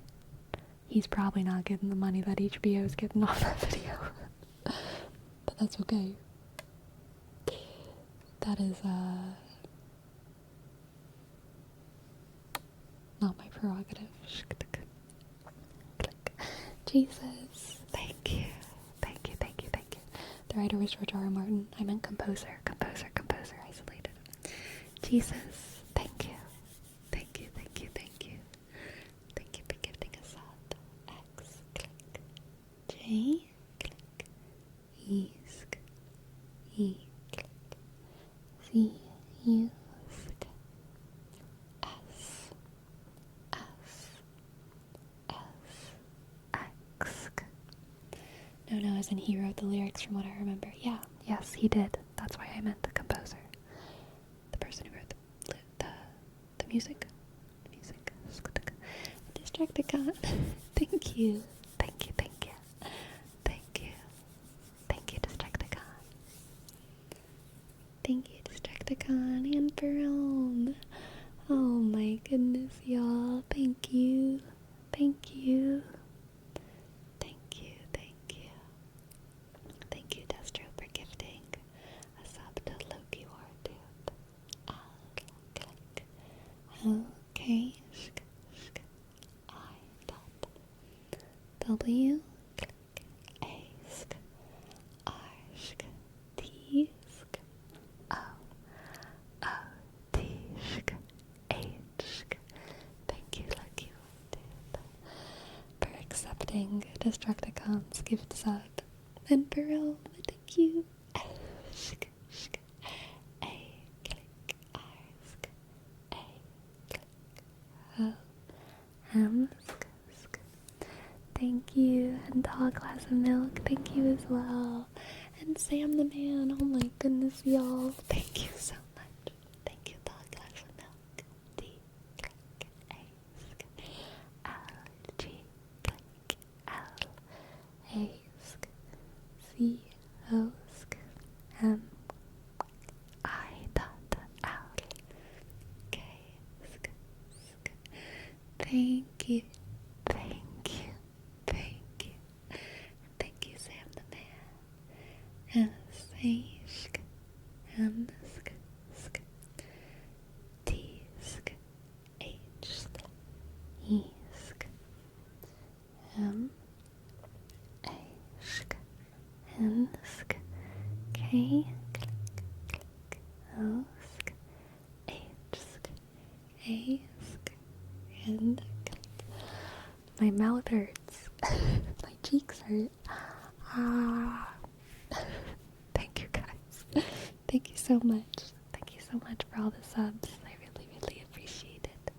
A: he's probably not getting the money that HBO is getting off that video. But that's okay. That is, not my prerogative. Jesus. Thank you. The writer was George R. R. Martin. I meant composer. Isolated. Jesus. Thank you. Thank you for gifting a sub. X. Click. J. Click. E. Click. C. U. No, as in he wrote the lyrics from what I remember. Yes, he did. That's why I meant the composer. The person who wrote the music. Distracticon. Thank you, Distracticon. Thank you, Distracticon and Jerome. Oh my goodness, y'all. Thank you. Thank you, Destro, for gifting a sub to Loki War, dude. Click. Okay. I dot W. Click. A. R. T. O. T. H. Thank you, Loki War, dude, for accepting Destructicon's gift sub. And Pearl, thank you. A. Click. A. Click. O. Thank you. And Tall Glass of Milk, thank you as well. And Sam the Man, oh my goodness, y'all. Thank you so much. Thank you, Tall Glass of Milk. D. Click. A. L. G. Click. L. A. C. O. M. I. Dot. L. K. Thank you. Thank you, Sam the Man. S. A. M. T. H. E. M. A. N. K. O. H. A. And my mouth hurts. My cheeks hurt. Thank you, guys. Thank you so much. Thank you so much for all the subs. I really appreciate it.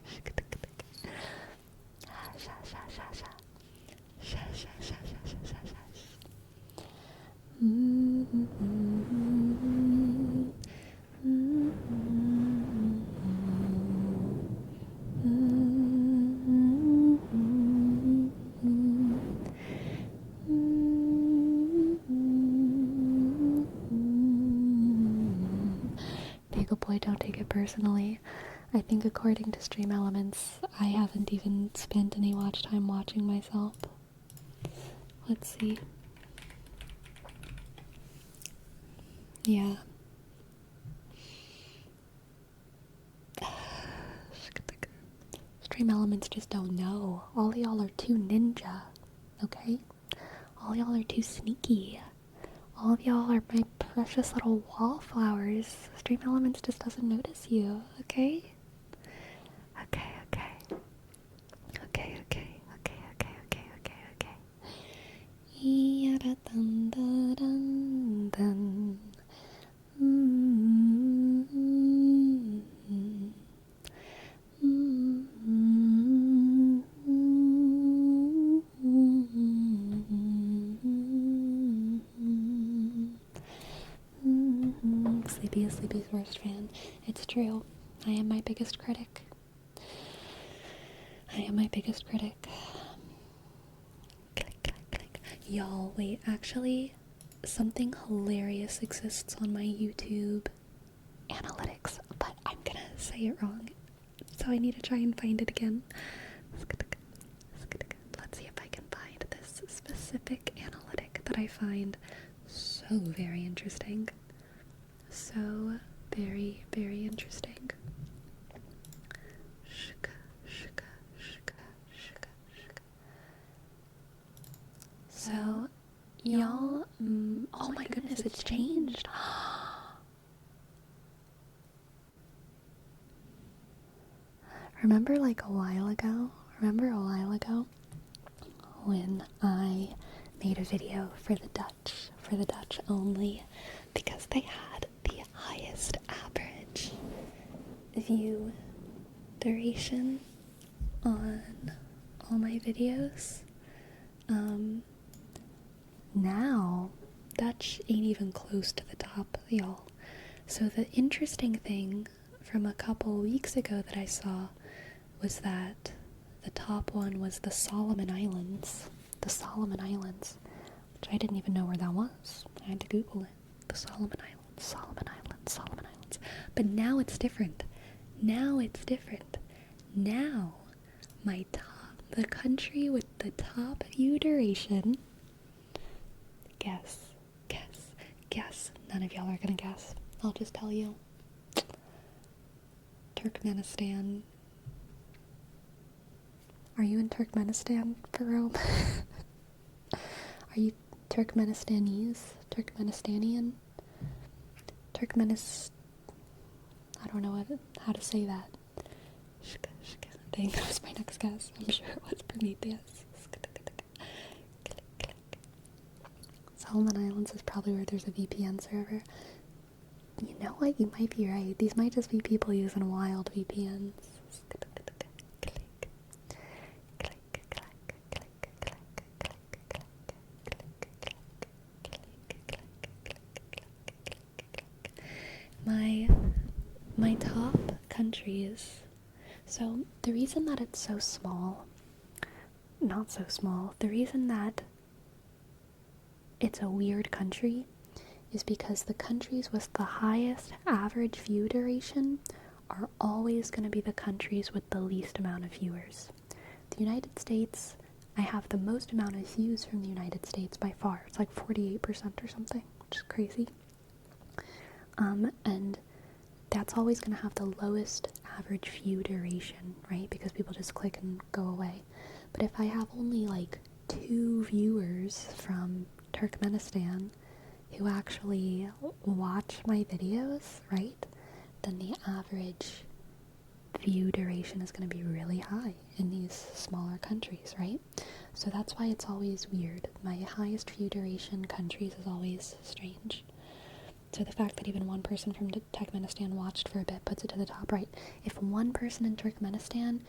A: Bagel Boy, don't take it personally. I think according to Stream Elements, I haven't even spent any watch time watching myself. Let's see. Yeah. Stream Elements just don't know. All y'all are too ninja, okay? All y'all are too sneaky. All of y'all are my precious little wallflowers. Stream Elements just doesn't notice you, okay? Okay, okay. Okay, okay, okay, okay, okay, okay, okay. Dun. Sleepy is Sleepy's worst fan. It's true. I am my biggest critic. I am my biggest critic. Click, click, click. Y'all, wait, actually, something hilarious exists on my YouTube analytics, but I'm gonna say it wrong, so I need to try and find it again. Let's see if I can find this specific analytic that I find so very interesting. So very, very interesting. So, y'all, oh my goodness, it's changed. Remember a while ago when I made a video for the Dutch only, because they had the highest average view duration on all my videos. Now Dutch ain't even close to the top, y'all. So the interesting thing from a couple weeks ago that I saw was that the top one was the Solomon Islands. The Solomon Islands, which I didn't even know where that was. I had to Google it. The Solomon Islands, Solomon Islands, Solomon Islands. But now it's different. Now my top, the country with the top view duration, guess. None of y'all are gonna guess. I'll just tell you. Turkmenistan. Are you in Turkmenistan, Jerome? Are you Turkmenistanese? Turkmenistanian? I don't know how to say that. Dang, that was my next guess. I'm sure it was Prometheus. Solomon Islands is probably where there's a VPN server. You know what? You might be right. These might just be people using wild VPNs. My top countries. So the reason that it's so small, not so small, the reason that it's a weird country is because the countries with the highest average view duration are always going to be the countries with the least amount of viewers. The United States, I have the most amount of views from the United States by far. It's like 48% or something, which is crazy. And that's always going to have the lowest average view duration, right? Because people just click and go away. But if I have only 2 viewers from Turkmenistan who actually watch my videos, right, then the average view duration is going to be really high in these smaller countries, right? So that's why it's always weird. My highest view duration countries is always strange. So the fact that even one person from Turkmenistan watched for a bit puts it to the top, right? If one person in Turkmenistan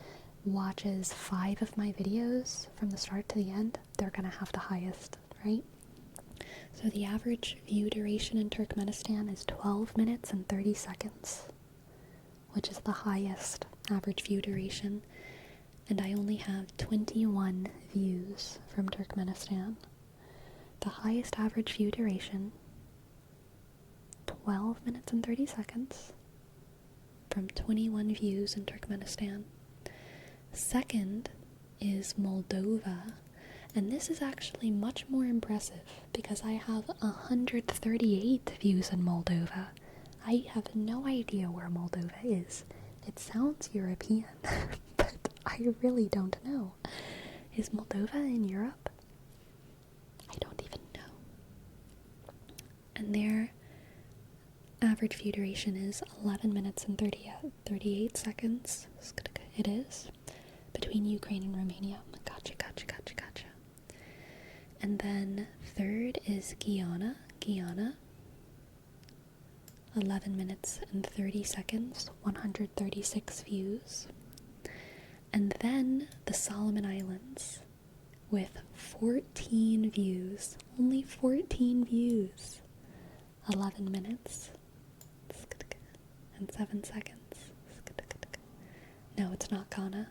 A: watches 5 of my videos from the start to the end, they're going to have the highest, right? So the average view duration in Turkmenistan is 12 minutes and 30 seconds, which is the highest average view duration. And I only have 21 views from Turkmenistan. The highest average view duration, 12 minutes and 30 seconds, from 21 views in Turkmenistan. Second is Moldova, and this is actually much more impressive because I have 138 views in Moldova. I have no idea where Moldova is. It sounds European, but I really don't know. Is Moldova in Europe? I don't even know. And their average view duration is 11 minutes and 38 seconds. It is. Between Ukraine and Romania. Gotcha. And then third is Guyana. 11 minutes and 30 seconds, 136 views. And then the Solomon Islands with 14 views. Only 14 views. 11 minutes and 7 seconds. No, it's not Ghana.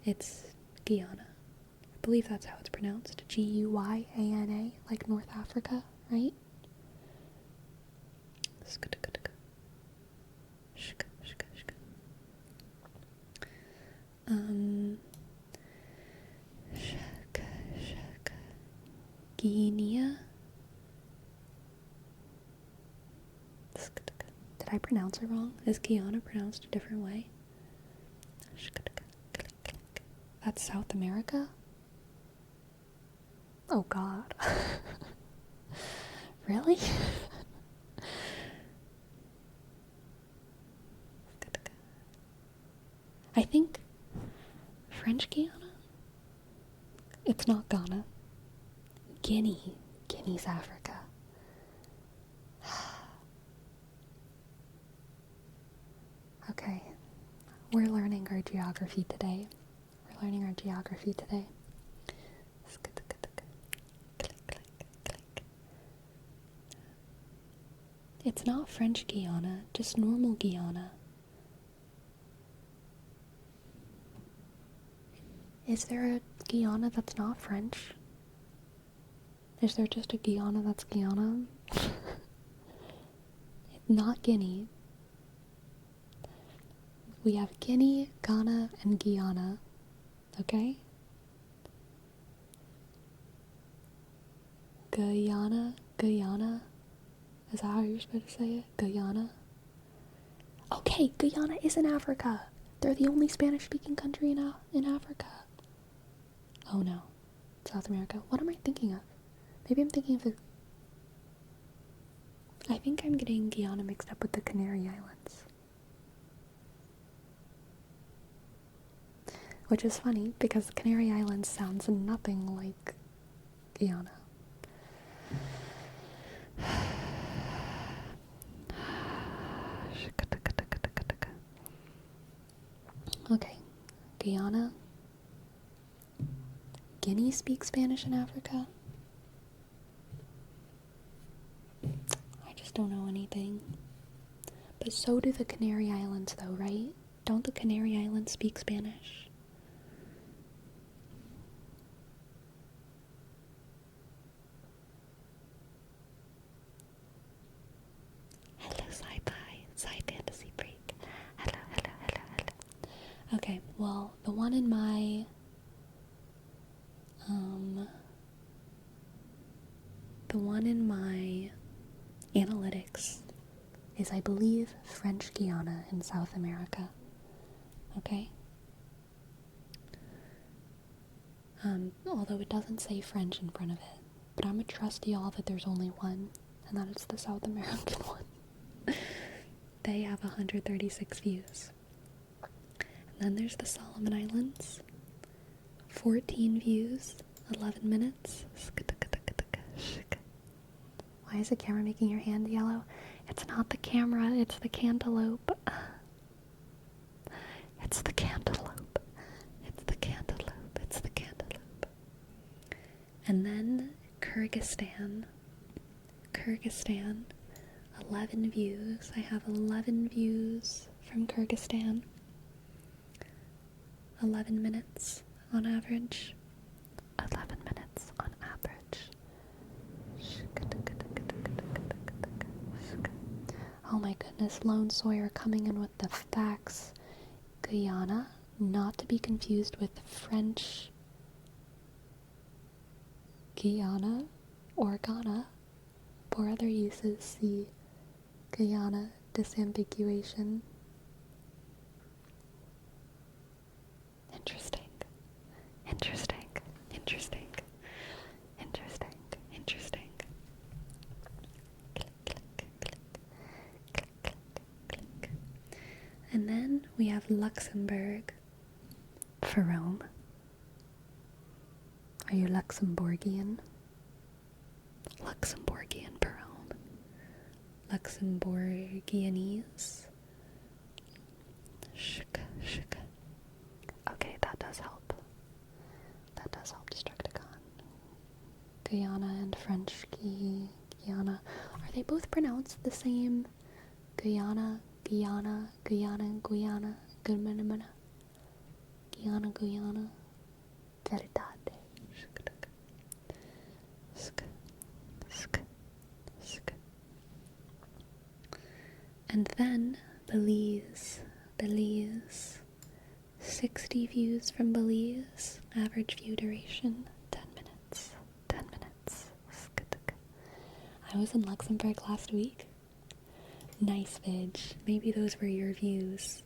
A: It's Guyana. I believe that's how it's pronounced. Guyana, like North Africa, right? Guinea. Did I pronounce it wrong? Is Guyana pronounced a different way? That's South America? Oh God. Really? I think French Guiana? It's not Ghana. Guinea's Africa. Okay, we're learning our geography today. It's not French Guiana, just normal Guyana. Is there a Guyana that's not French? Is there just a Guyana that's Guyana? Not Guinea. We have Guinea, Ghana, and Guyana. Okay? Guyana. Is that how you're supposed to say it? Guyana? Okay, Guyana is in Africa. They're the only Spanish-speaking country in Africa. Oh no. South America. What am I thinking of? Maybe I'm thinking of it. I think I'm getting Guyana mixed up with the Canary Islands. Which is funny, because the Canary Islands sounds nothing like Guyana. Okay, Guyana. Guinea speaks Spanish in Africa? I just don't know anything. But so do the Canary Islands though, right? Don't the Canary Islands speak Spanish? Hello, Sci-Fi. Sci-Fantasy Freak. Hello. Okay, well, the one in my analytics is, I believe, French Guiana in South America. Okay? Although it doesn't say French in front of it. But I'm gonna trust y'all that there's only one, and that it's the South American one. They have 136 views. And then there's the Solomon Islands. 14 views, 11 minutes. Why is the camera making your hand yellow? It's not the camera, it's the cantaloupe. It's the cantaloupe. And then Kyrgyzstan. 11 views. I have 11 views from Kyrgyzstan. 11 minutes on average. 11 minutes on average. Oh my goodness, Lone Sawyer coming in with the facts. Guyana, not to be confused with French Guyana or Ghana. For other uses, see Guyana disambiguation. Interesting. Interesting. Interesting. Interesting. Interesting. Click, click, click, click, click, click. And then we have Luxembourg for Rome. Are you Luxembourgian? Luxembourgian for Rome. Luxembourgianese. Shika, shika. Okay, that does help. That does help Destructicon. Guyana and French Guyana. Are they both pronounced the same? Guyana, Guyana, Guyana, Guyana, Guyana, Guyana, Guyana. Verdade. And then Belize. 60 views from Belize. Average view duration 10 minutes. 10 minutes. I was in Luxembourg last week. Nice vid. Maybe those were your views.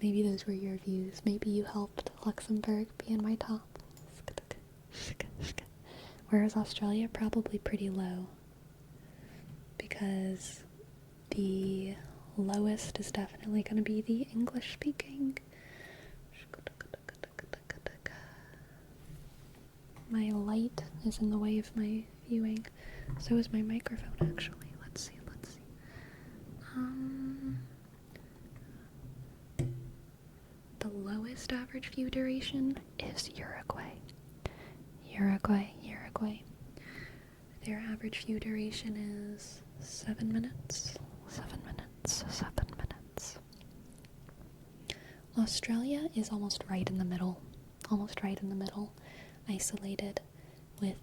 A: Maybe you helped Luxembourg be in my top. Whereas Australia, probably pretty low. Because the lowest is definitely going to be the English speaking. My light is in the way of my viewing. So is my microphone, actually. Let's see. The lowest average view duration is Uruguay. Their average view duration is 7 minutes. 7 minutes. Australia is almost right in the middle. Isolated with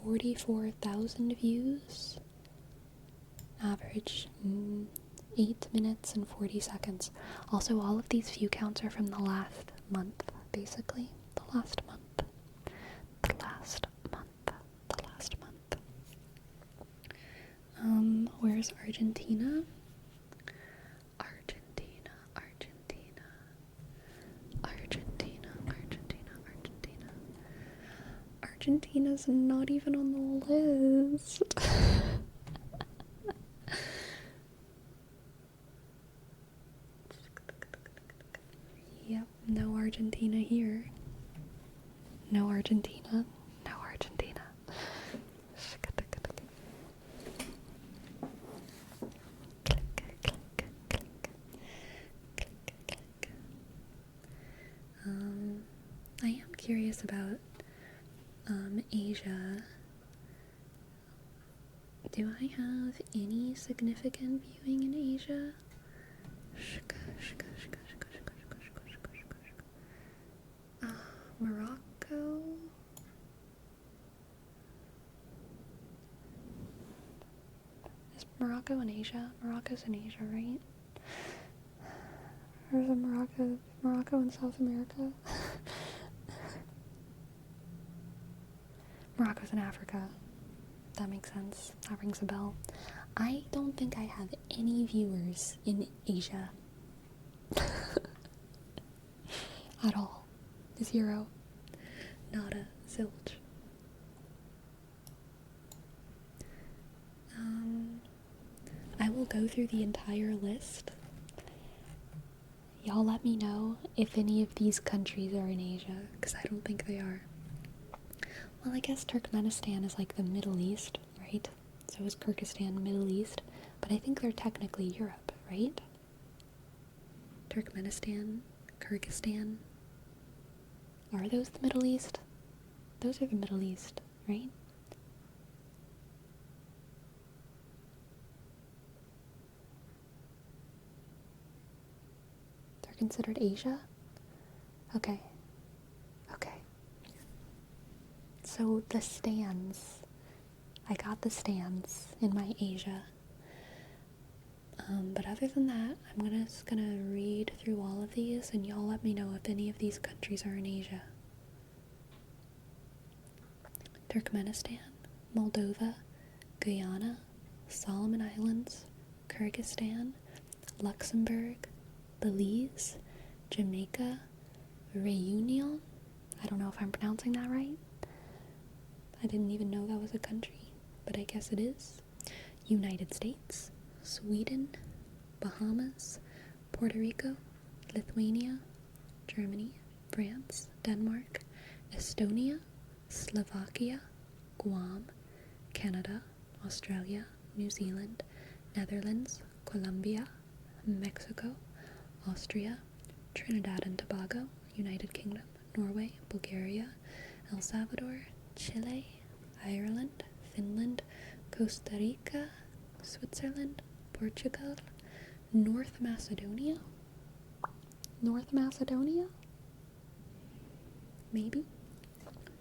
A: 44,000 views. Average 8 minutes and 40 seconds. Also, all of these view counts are from the last month, basically. The last month. Where's Argentina? Argentina's not even on the list. Yep, no Argentina here. No Argentina. I am curious about Asia. Do I have any significant viewing in Asia? Morocco? Is Morocco in Asia? Morocco's in Asia, right? Or is it Morocco in South America? Morocco's in Africa. That makes sense. That rings a bell. I don't think I have any viewers in Asia. At all. 0. Nada. Zilch. I will go through the entire list. Y'all let me know if any of these countries are in Asia, because I don't think they are. Well, I guess Turkmenistan is like the Middle East, right? So is Kyrgyzstan Middle East, but I think they're technically Europe, right? Turkmenistan, Kyrgyzstan. Are those the Middle East? Those are the Middle East, right? They're considered Asia? Okay. So the stands. I got the stands in my Asia. But other than that, I'm just gonna read through all of these, and y'all let me know if any of these countries are in Asia. Turkmenistan, Moldova, Guyana, Solomon Islands, Kyrgyzstan, Luxembourg, Belize, Jamaica, Réunion. I don't know if I'm pronouncing that right. I didn't even know that was a country, but I guess it is. United States, Sweden, Bahamas, Puerto Rico, Lithuania, Germany, France, Denmark, Estonia, Slovakia, Guam, Canada, Australia, New Zealand, Netherlands, Colombia, Mexico, Austria, Trinidad and Tobago, United Kingdom, Norway, Bulgaria, El Salvador, Chile, Ireland, Finland, Costa Rica, Switzerland, Portugal, North Macedonia, maybe,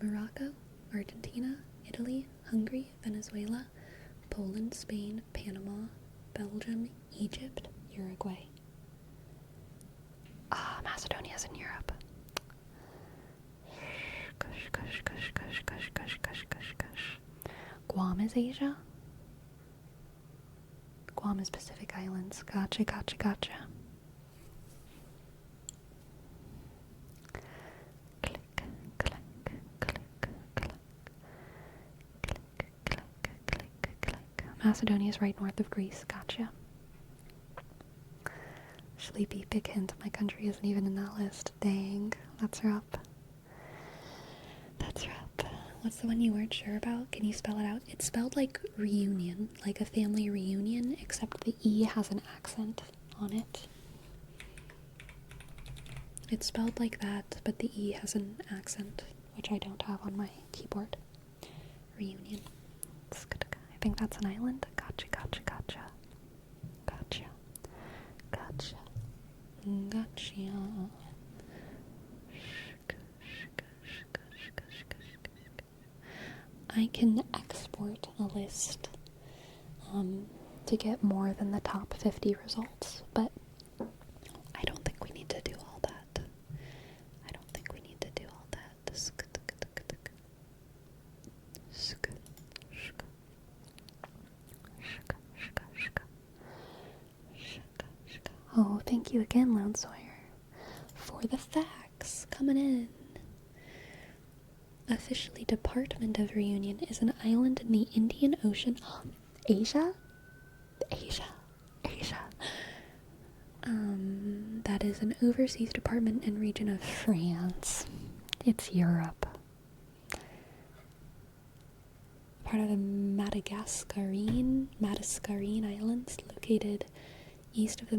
A: Morocco, Argentina, Italy, Hungary, Venezuela, Poland, Spain, Panama, Belgium, Egypt, Uruguay. Macedonia's in Europe. Guam is Asia? Guam is Pacific Islands. Gotcha. Macedonia is right north of Greece. Gotcha. Sleepy, big hint. My country isn't even in that list. Dang. That's rough. What's the one you weren't sure about? Can you spell it out? It's spelled like reunion, like a family reunion, except the E has an accent on it. It's spelled like that, but the E has an accent, which I don't have on my keyboard. Reunion. I think that's an island. Gotcha. I can export a list to get more than the top 50 results, but I don't think we need to do all that. Oh, thank you again, Lone Sawyer, for the facts coming in. Officially, Department of Reunion is an island in the Indian Ocean. Asia. That is an overseas department and region of France. It's Europe. Part of the Madagascarine Islands, located east of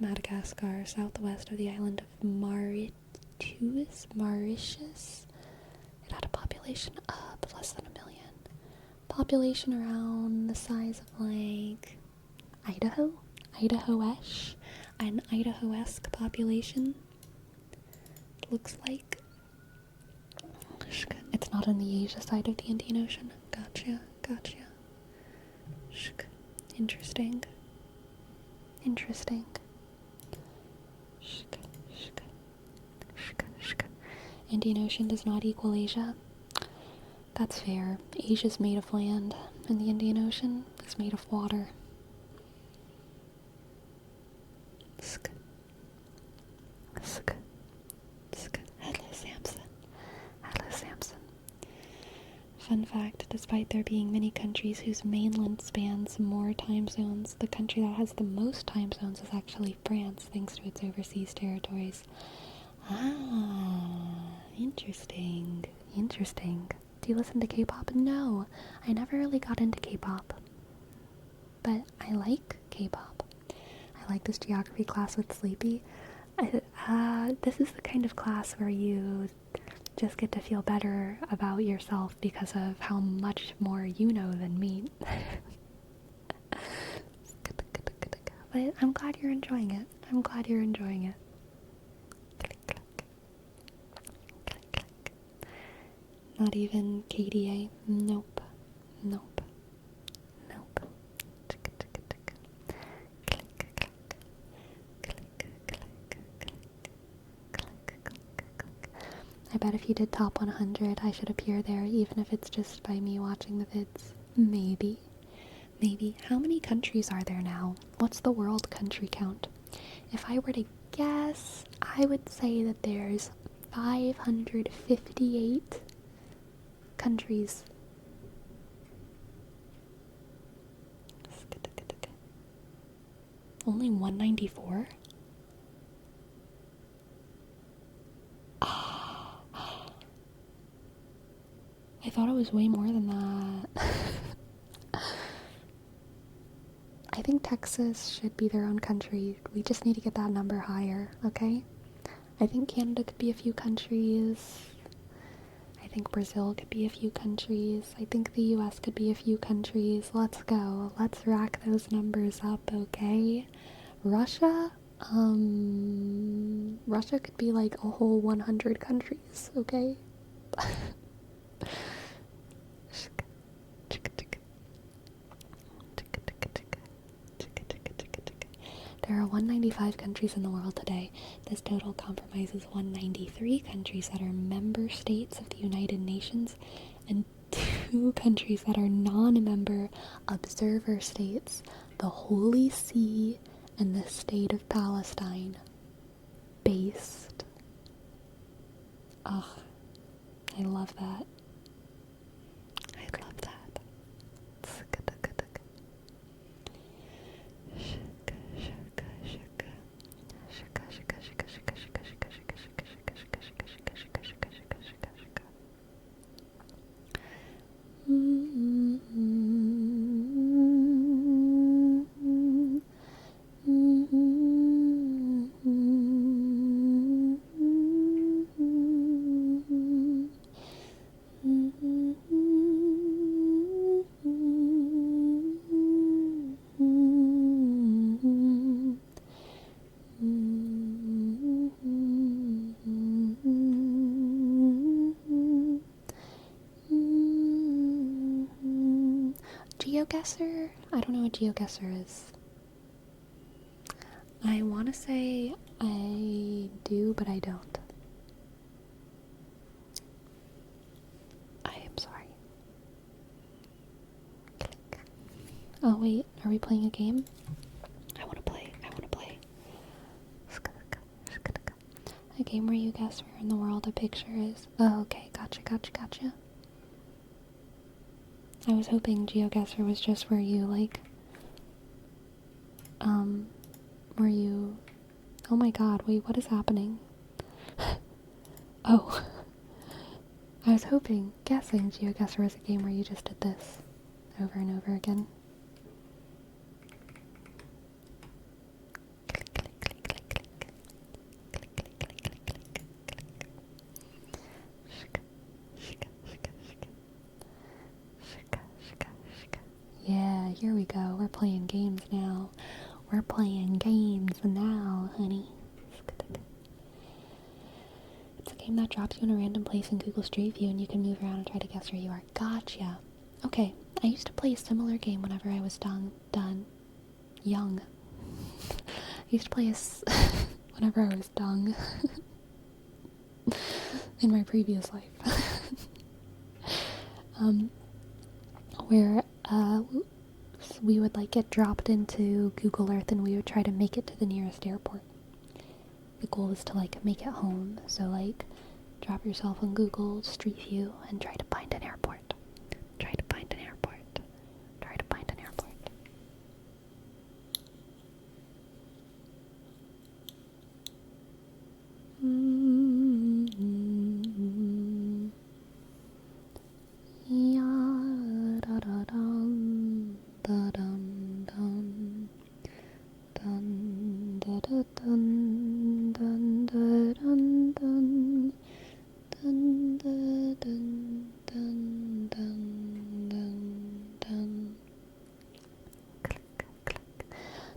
A: Madagascar, southwest of the island of Mauritius. It had a population of less than 1 million. Population around the size of like Idaho-ish, an Idaho-esque population. Looks like. It's not on the Asia side of the Indian Ocean. Gotcha. Interesting. Indian Ocean does not equal Asia. That's fair. Asia's made of land, and the Indian Ocean is made of water. Hello, Samson. Fun fact, despite there being many countries whose mainland spans more time zones, the country that has the most time zones is actually France, thanks to its overseas territories. Interesting. Do you listen to K-pop? No, I never really got into K-pop. But I like K-pop. I like this geography class with Sleepy. This is the kind of class where you just get to feel better about yourself because of how much more you know than me. But I'm glad you're enjoying it. Not even KDA. Nope. I bet if you did top 100, I should appear there, even if it's just by me watching the vids. Maybe. Maybe. How many countries are there now? What's the world country count? If I were to guess, I would say that there's 558 countries. Only 194? I thought it was way more than that. I think Texas should be their own country. We just need to get that number higher, okay? I think Canada could be a few countries. I think Brazil could be a few countries. I think the US could be a few countries. Let's go. Let's rack those numbers up, okay? Russia? Russia could be like a whole 100 countries, okay? There are 195 countries in the world today. This total comprises 193 countries that are member states of the United Nations and 2 countries that are non-member observer states, the Holy See and the State of Palestine. Based. Ugh, I love that. I love that. GeoGuessr? I don't know what GeoGuessr is. I want to say I do, but I don't. I am sorry. Click. Oh wait, are we playing a game? I want to play. A game where you guess where in the world a picture is. Oh, okay, gotcha. I was hoping GeoGuessr was just where you, like, where you... Oh my god, wait, what is happening? Oh. I was guessing GeoGuessr was a game where you just did this over and over again. Yeah, here we go. We're playing games now. We're playing games now, honey. It's a game that drops you in a random place in Google Street View and you can move around and try to guess where you are. Gotcha. Okay, I used to play a similar game whenever I was young. I used to play whenever I was young. In my previous life. Where we would like get dropped into Google Earth and we would try to make it to the nearest airport. The goal was to like make it home, so like drop yourself on Google Street View and try to find an airport. Try to find an airport.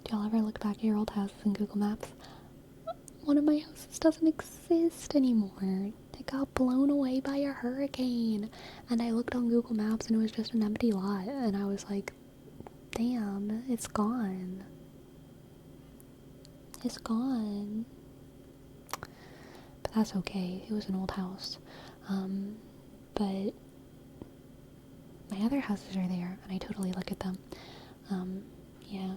A: Do y'all ever look back at your old houses in Google Maps? One of my houses doesn't exist anymore. It got blown away by a hurricane. And I looked on Google Maps and it was just an empty lot. And I was like, damn, it's gone. It's gone. But that's okay. It was an old house. But my other houses are there, and I totally look at them. Yeah.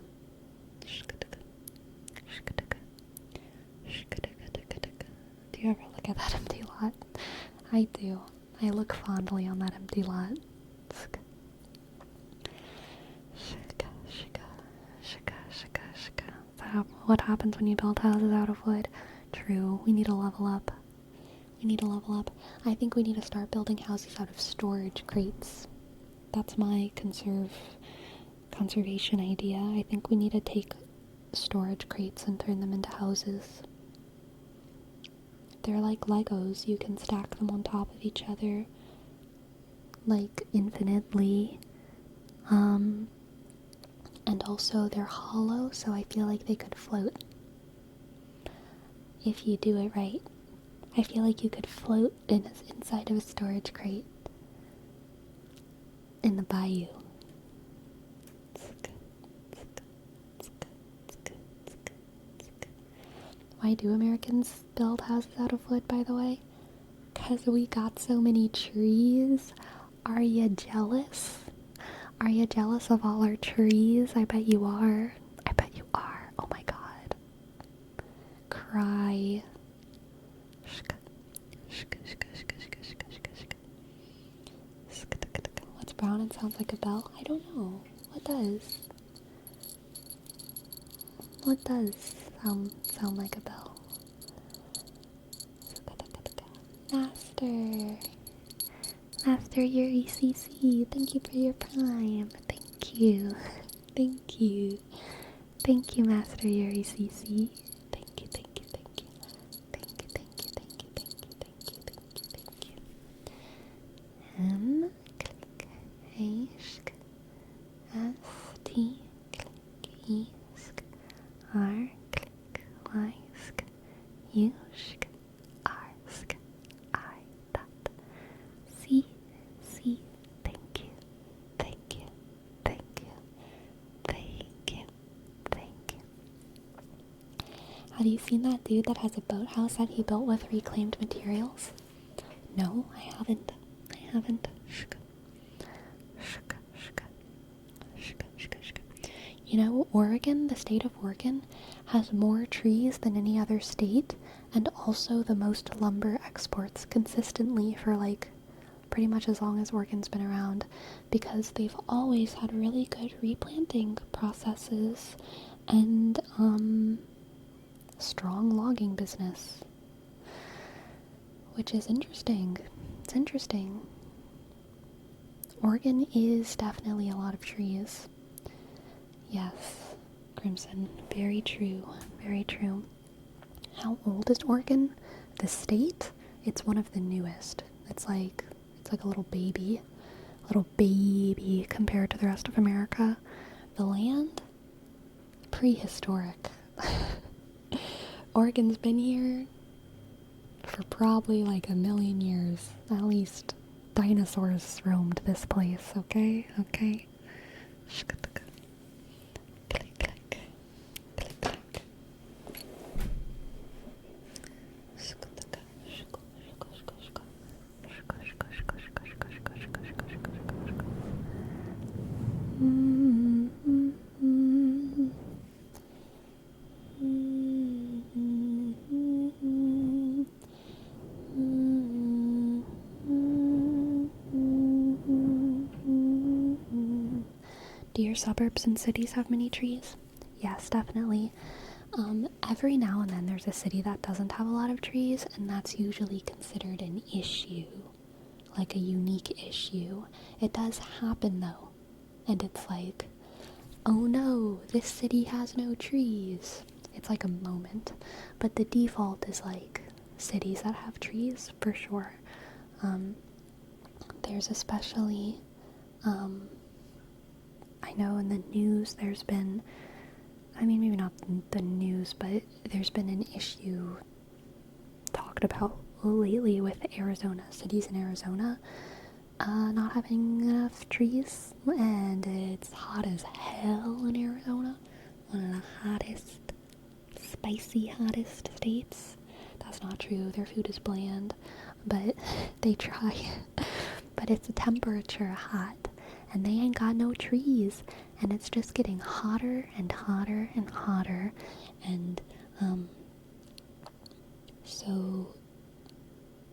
A: Do you ever look at that empty lot? I do. I look fondly on that empty lot. What happens when you build houses out of wood? True, we need to level up. I think we need to start building houses out of storage crates. That's my conservation idea. I think we need to take storage crates and turn them into houses. They're like Legos. You can stack them on top of each other, like, infinitely. And also they're hollow, so I feel like they could float. If you do it right. I feel like you could float inside of a storage crate in the bayou. Why do Americans build houses out of wood, by the way? 'Cause we got so many trees. Are you jealous? Are you jealous of all our trees? I bet you are. Oh my god. Cry. What's brown and sounds like a bell? I don't know. What does? What does sound like a bell? Master, your ECC. Thank you for your prime. Thank you. Thank you, Master Yuri CC. Thank you. M, click, A, sk, S, T, click, E, sk, R, click, Y, sk, U, sk, R, sk, I, dot, C, thank you. Have you seen that dude that has a boathouse that he built with reclaimed materials? No, I haven't. You know, Oregon, the state of Oregon, has more trees than any other state, and also the most lumber exports consistently for, like, pretty much as long as Oregon's been around, because they've always had really good replanting processes and, strong logging business. Which is interesting. It's interesting. Oregon is definitely a lot of trees. Yes, Crimson. Very true. How old is Oregon? The state? It's one of the newest. It's like a little baby compared to the rest of America. The land? Prehistoric. Oregon's been here for probably like 1 million years. At least dinosaurs roamed this place, okay? Do your suburbs and cities have many trees? Yes, definitely. Every now and then there's a city that doesn't have a lot of trees, and that's usually considered an issue. Like a unique issue. It does happen though. And it's like, oh no, this city has no trees. It's like a moment. But the default is like cities that have trees, for sure. There's especially, I know in the news there's been, I mean maybe not the news, but there's been an issue talked about lately with Arizona, cities in Arizona, not having enough trees, and it's hot as hell in Arizona, one of the hottest, spicy hottest states. That's not true. Their food is bland, but they try. But it's a temperature hot, and they ain't got no trees, and it's just getting hotter and hotter and hotter, and so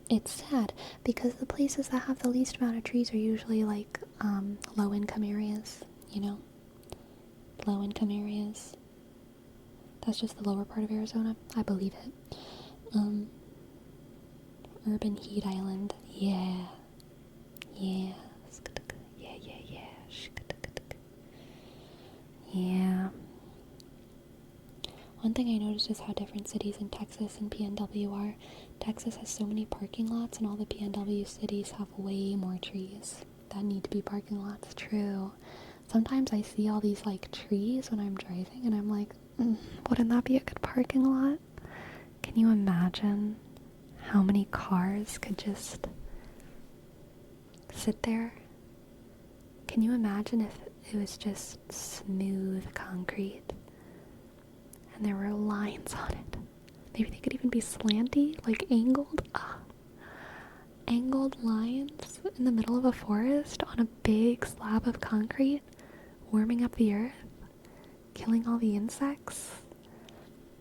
A: it's sad because the places that have the least amount of trees are usually like low income areas, low income areas. That's just the lower part of Arizona, I believe it. Urban heat island, yeah. Yeah. Yeah. One thing I noticed is how different cities in Texas and PNW are. Texas has so many parking lots, and all the PNW cities have way more trees that need to be parking lots. True. Sometimes I see all these like trees when I'm driving, and I'm like, wouldn't that be a good parking lot? Can you imagine how many cars could just sit there? Can you imagine if it was just smooth concrete and there were lines on it? Maybe they could even be slanty, like angled. Angled lines in the middle of a forest on a big slab of concrete, warming up the earth, killing all the insects,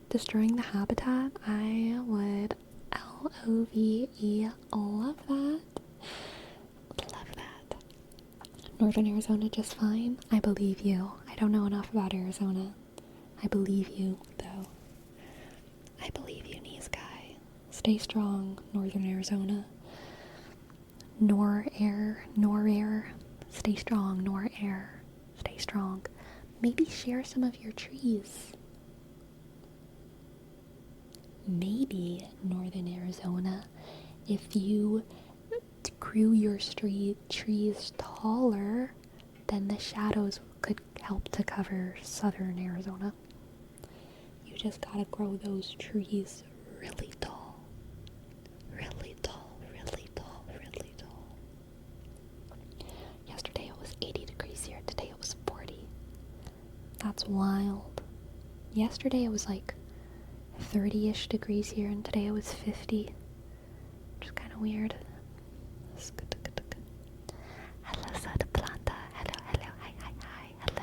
A: destroying the habitat. I would LOVE love that. Love that. Northern Arizona just fine. I believe you. I don't know enough about Arizona. I believe you, though. I believe you, knees guy. Stay strong, Northern Arizona. Nor air. Stay strong, nor air. Stay strong. Maybe share some of your trees. Maybe, Northern Arizona, if you grew your trees taller, then the shadows could help to cover Southern Arizona. You just gotta grow those trees really tall. Really tall, really tall, really tall. Yesterday it was 80 degrees here. Today it was 40. That's wild. Yesterday it was like 30-ish degrees here, and today it was 50. Which is kind of weird. Hello, Soda Planta. Hello. Hi. Hello.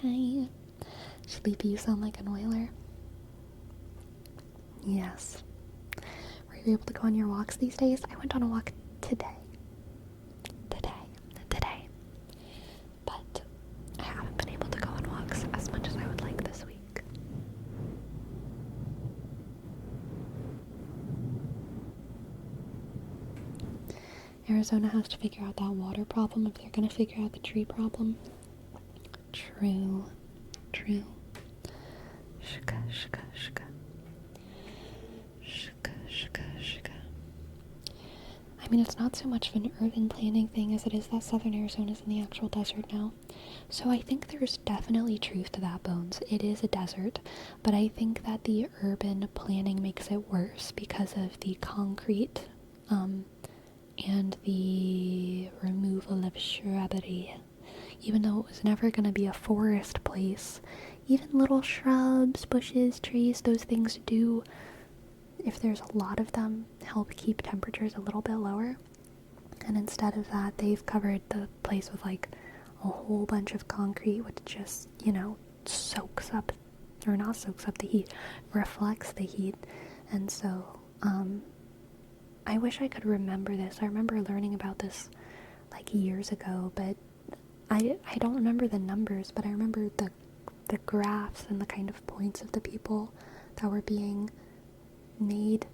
A: Hi. Sleepy, you sound like an oiler. Yes. Were you able to go on your walks these days? I went on a walk today. But I haven't been able to go on walks as much as I would like this week. Arizona has to figure out that water problem if they're going to figure out the tree problem. True. Shka. I mean, it's not so much of an urban planning thing as it is that Southern Arizona's in the actual desert now. So I think there's definitely truth to that, Bones. It is a desert, but I think that the urban planning makes it worse because of the concrete, and the removal of shrubbery. Even though it was never going to be a forest place, even little shrubs, bushes, trees, those things do, if there's a lot of them, help keep temperatures a little bit lower. And instead of that, they've covered the place with like a whole bunch of concrete, which just, soaks up, or not soaks up the heat, reflects the heat. And so, I wish I could remember this. I remember learning about this like years ago, but I don't remember the numbers, but I remember the graphs and the kind of points of the people that were being made,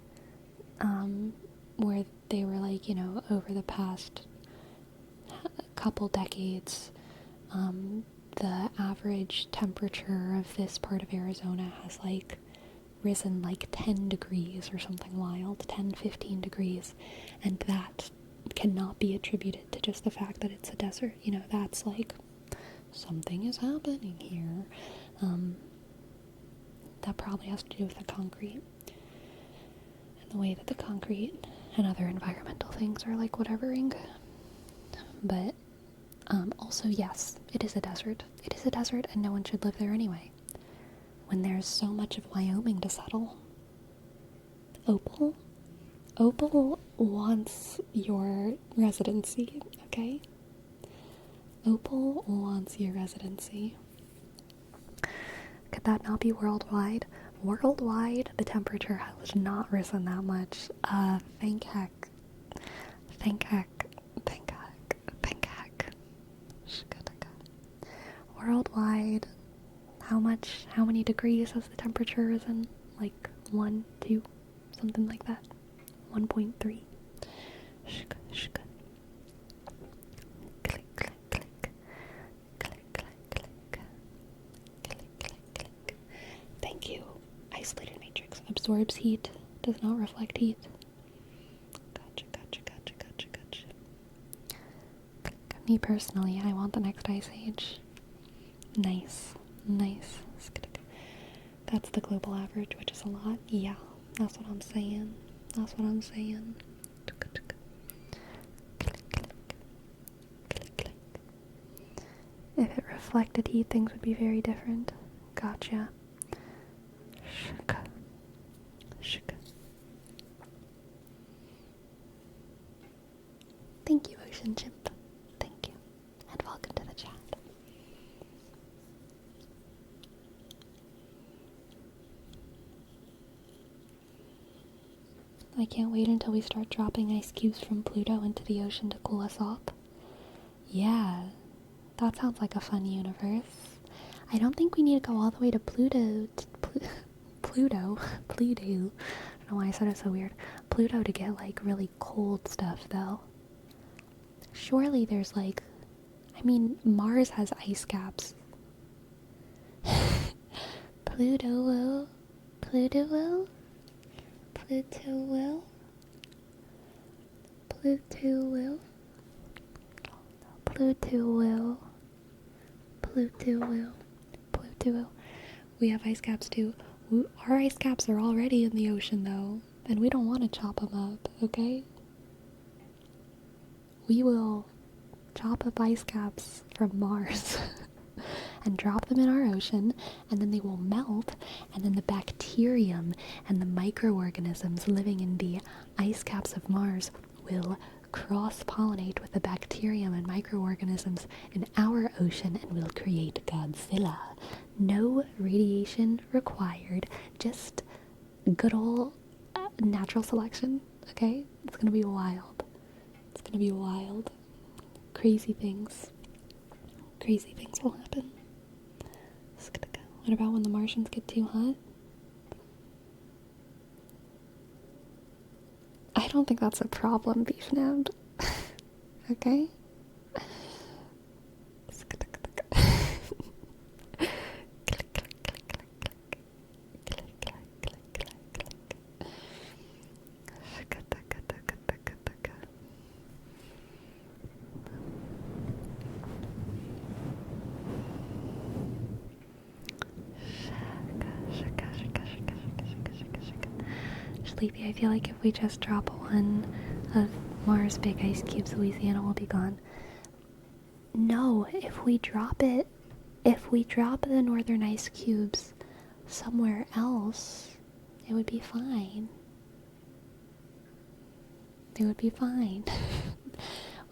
A: where they were like, over the past couple decades, the average temperature of this part of Arizona has like risen like 10 degrees or something wild, 10-15 degrees, and that cannot be attributed to just the fact that it's a desert. That's like something is happening here. That probably has to do with the concrete and the way that the concrete and other environmental things are like whatevering. But also, yes, it is a desert. It is a desert, and no one should live there anyway, when there's so much of Wyoming to settle. Opal? Opal wants your residency, okay? Opal wants your residency. Could that not be worldwide? Worldwide, the temperature has not risen that much. Thank heck. Thank heck. Thank heck. Thank heck. Worldwide, how many degrees has the temperature risen? Like 1, 2, something like that. 1.3. Click, click, click, click. Click, click, click. Click, click, click. Thank you. Isolated matrix absorbs heat, does not reflect heat. Gotcha, gotcha, gotcha, gotcha, gotcha. Me personally, I want the next ice age. Nice, nice. That's the global average, which is a lot. Yeah, that's what I'm saying. That's what I'm saying. Click, click, click, click. If it reflected heat, things would be very different. Gotcha. Shaka. Shaka. Thank you, Ocean Chimp. Thank you. And welcome to the chat. I can't wait until we start dropping ice cubes from Pluto into the ocean to cool us off. Yeah, that sounds like a fun universe. I don't think we need to go all the way to Pluto. Pluto. I don't know why I said it so weird. Pluto to get like really cold stuff though. Surely there's like, I mean, Mars has ice caps. Pluto will. Pluto will. Pluto will. Pluto will. Pluto will. Pluto will. Pluto will. We have ice caps too. Our ice caps are already in the ocean though, and we don't want to chop them up, okay? We will chop up ice caps from Mars and drop them in our ocean, and then they will melt, and then the bacterium and the microorganisms living in the ice caps of Mars will cross-pollinate with the bacterium and microorganisms in our ocean and will create Godzilla. No radiation required, just good old natural selection, okay? It's gonna be wild. It's gonna be wild. Crazy things will happen. What about when the Martians get too hot? I don't think that's a problem, Beefnab. Okay? Sleepy, I feel like if we just drop one of Mars' big ice cubes, Louisiana will be gone. No, if we drop the northern ice cubes somewhere else, it would be fine. It would be fine.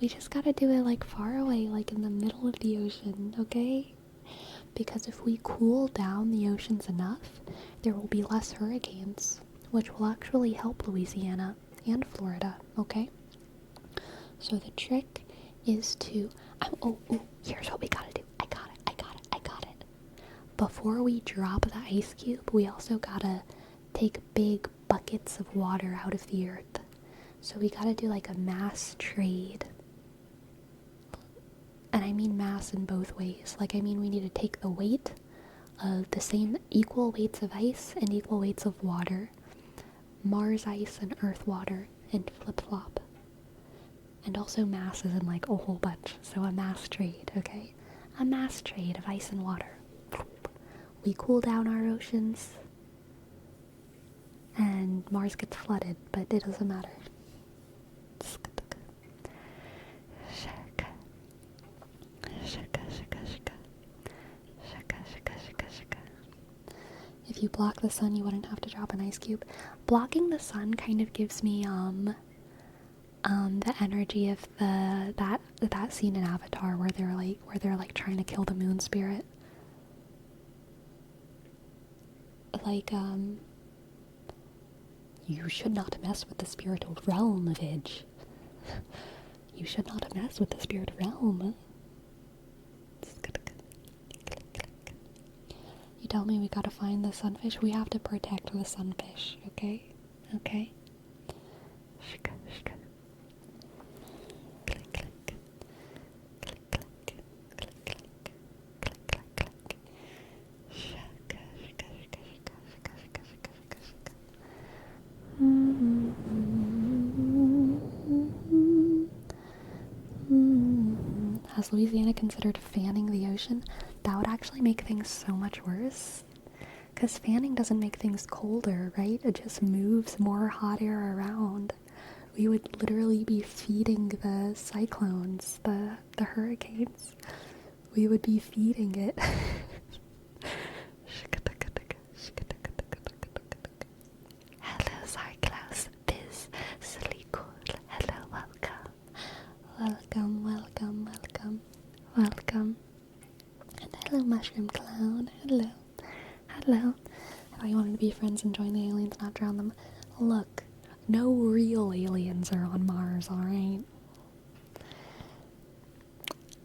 A: We just gotta do it like far away, like in the middle of the ocean, okay? Because if we cool down the oceans enough, there will be less hurricanes, which will actually help Louisiana and Florida, okay? So the trick is to, here's what we gotta do. I got it. Before we drop the ice cube, we also gotta take big buckets of water out of the earth. So we gotta do like a mass trade. And I mean mass in both ways. Like, I mean we need to take the weight of the same equal weights of ice and equal weights of water. Mars ice and Earth water, and flip-flop. And also mass is in like a whole bunch, so a mass trade, okay? A mass trade of ice and water. We cool down our oceans, and Mars gets flooded, but it doesn't matter. If if you block the sun, you wouldn't have to drop an ice cube. Blocking the sun kind of gives me, the energy of that scene in Avatar where they're like trying to kill the moon spirit. Like, you should not mess with the spiritual realm, Vidge. You should not mess with the spirit realm. You tell me we gotta find the sunfish. We have to protect the sunfish, okay? Okay? Has Louisiana considered fanning the ocean? That would actually make things so much worse. Because fanning doesn't make things colder, right? It just moves more hot air around. We would literally be feeding the cyclones, the hurricanes. We would be feeding it. Hello, Cyclones. Biz, silly cool. Hello, welcome. Welcome, welcome, welcome, welcome. And hello, Mushroom Clown. Hello. Hello. I thought you wanted to be friends and join the aliens, not drown them. Look, no real aliens are on Mars, alright?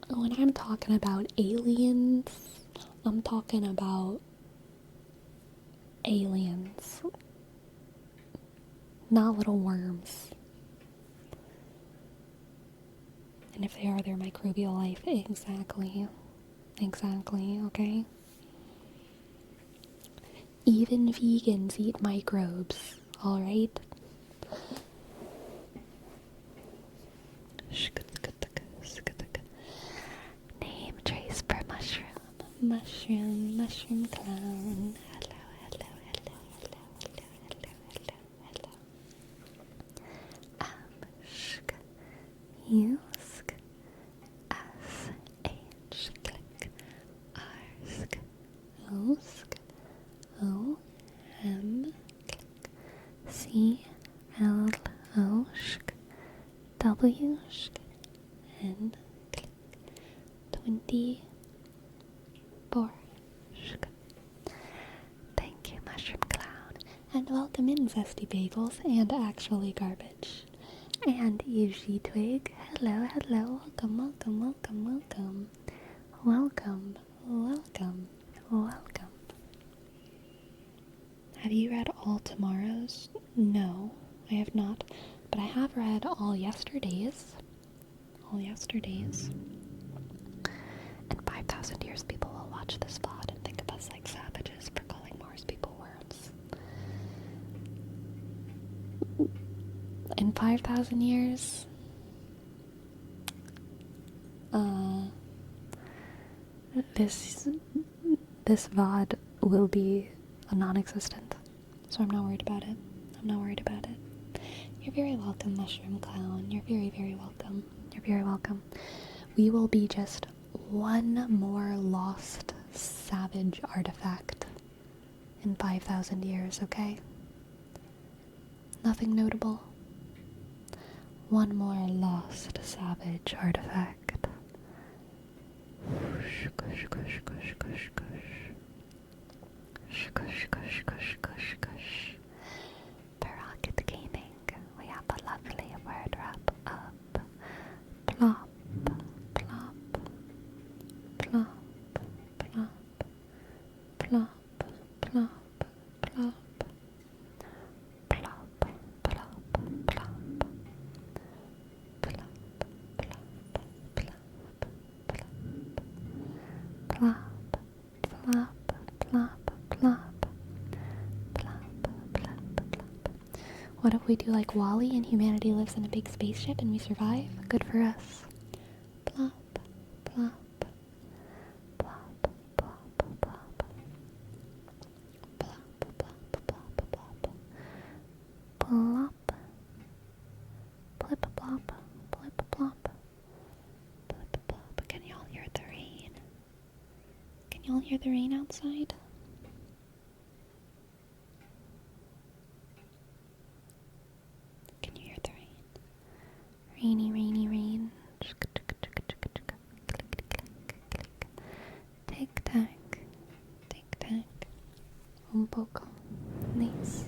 A: When I'm talking about aliens, I'm talking about aliens. Not little worms. And if they are, they're microbial life. Exactly. Exactly, okay? Even vegans eat microbes, alright? Name trace per mushroom. Mushroom clown. Hello, hello, hello, hello, hello, hello, hello, hello. Shk. Usk. S-H. Click. Arsk. Osk. O-M. Click. C-L-O. Shk. W. Shk. N. Click. 24. Shk. Thank you, Mushroom Clown. And welcome in, Zesty Bagels and Actually Garbage. And Yuji Twig. Hello, hello. Welcome, welcome, welcome, welcome. Welcome, welcome, welcome. Have you read all tomorrow's? No, I have not. But I have read all yesterday's. All yesterday's. In 5,000 years, people will watch this VOD and think of us like savages for calling Mars people worms. In 5,000 years, this VOD will be non-existent. So I'm not worried about it. I'm not worried about it. You're very welcome, Mushroom Clown. You're very, very welcome. You're very welcome. We will be just one more lost savage artifact in 5,000 years, okay? Nothing notable. One more lost savage artifact. Kush, kush, kush, kush, kush. Kush, kush, kush, kush, kush. Rocket Gaming, we have a lovely word wrap up. Plop, plop, plop, plop, plop, plop, plop, plop, plop, plop, plop, plop, plop, plop, plop, plop, plop. What if we do like Wall-E and humanity lives in a big spaceship and we survive? Good for us. Plop, plop, plop, plop, plop. Plop, plop, plop, plop. Plop. Plip, plop, plip, plop. Plip, plop. Can y'all hear the rain? Can y'all hear the rain outside? Nice.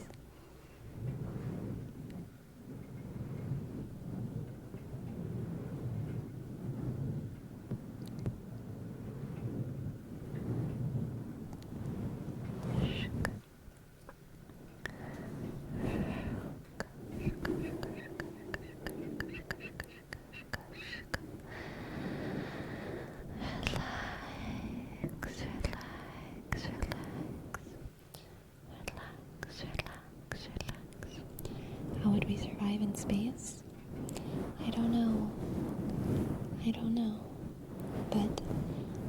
A: How would we survive in space? I don't know. But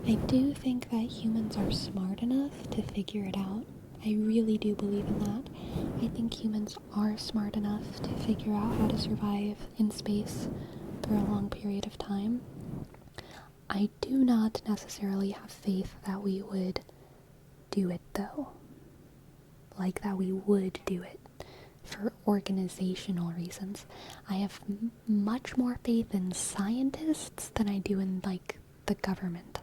A: I do think that humans are smart enough to figure it out. I really do believe in that. I think humans are smart enough to figure out how to survive in space for a long period of time. I do not necessarily have faith that we would do it, though. Like, that we would do it for organizational reasons. I have much more faith in scientists than I do in, like, the government.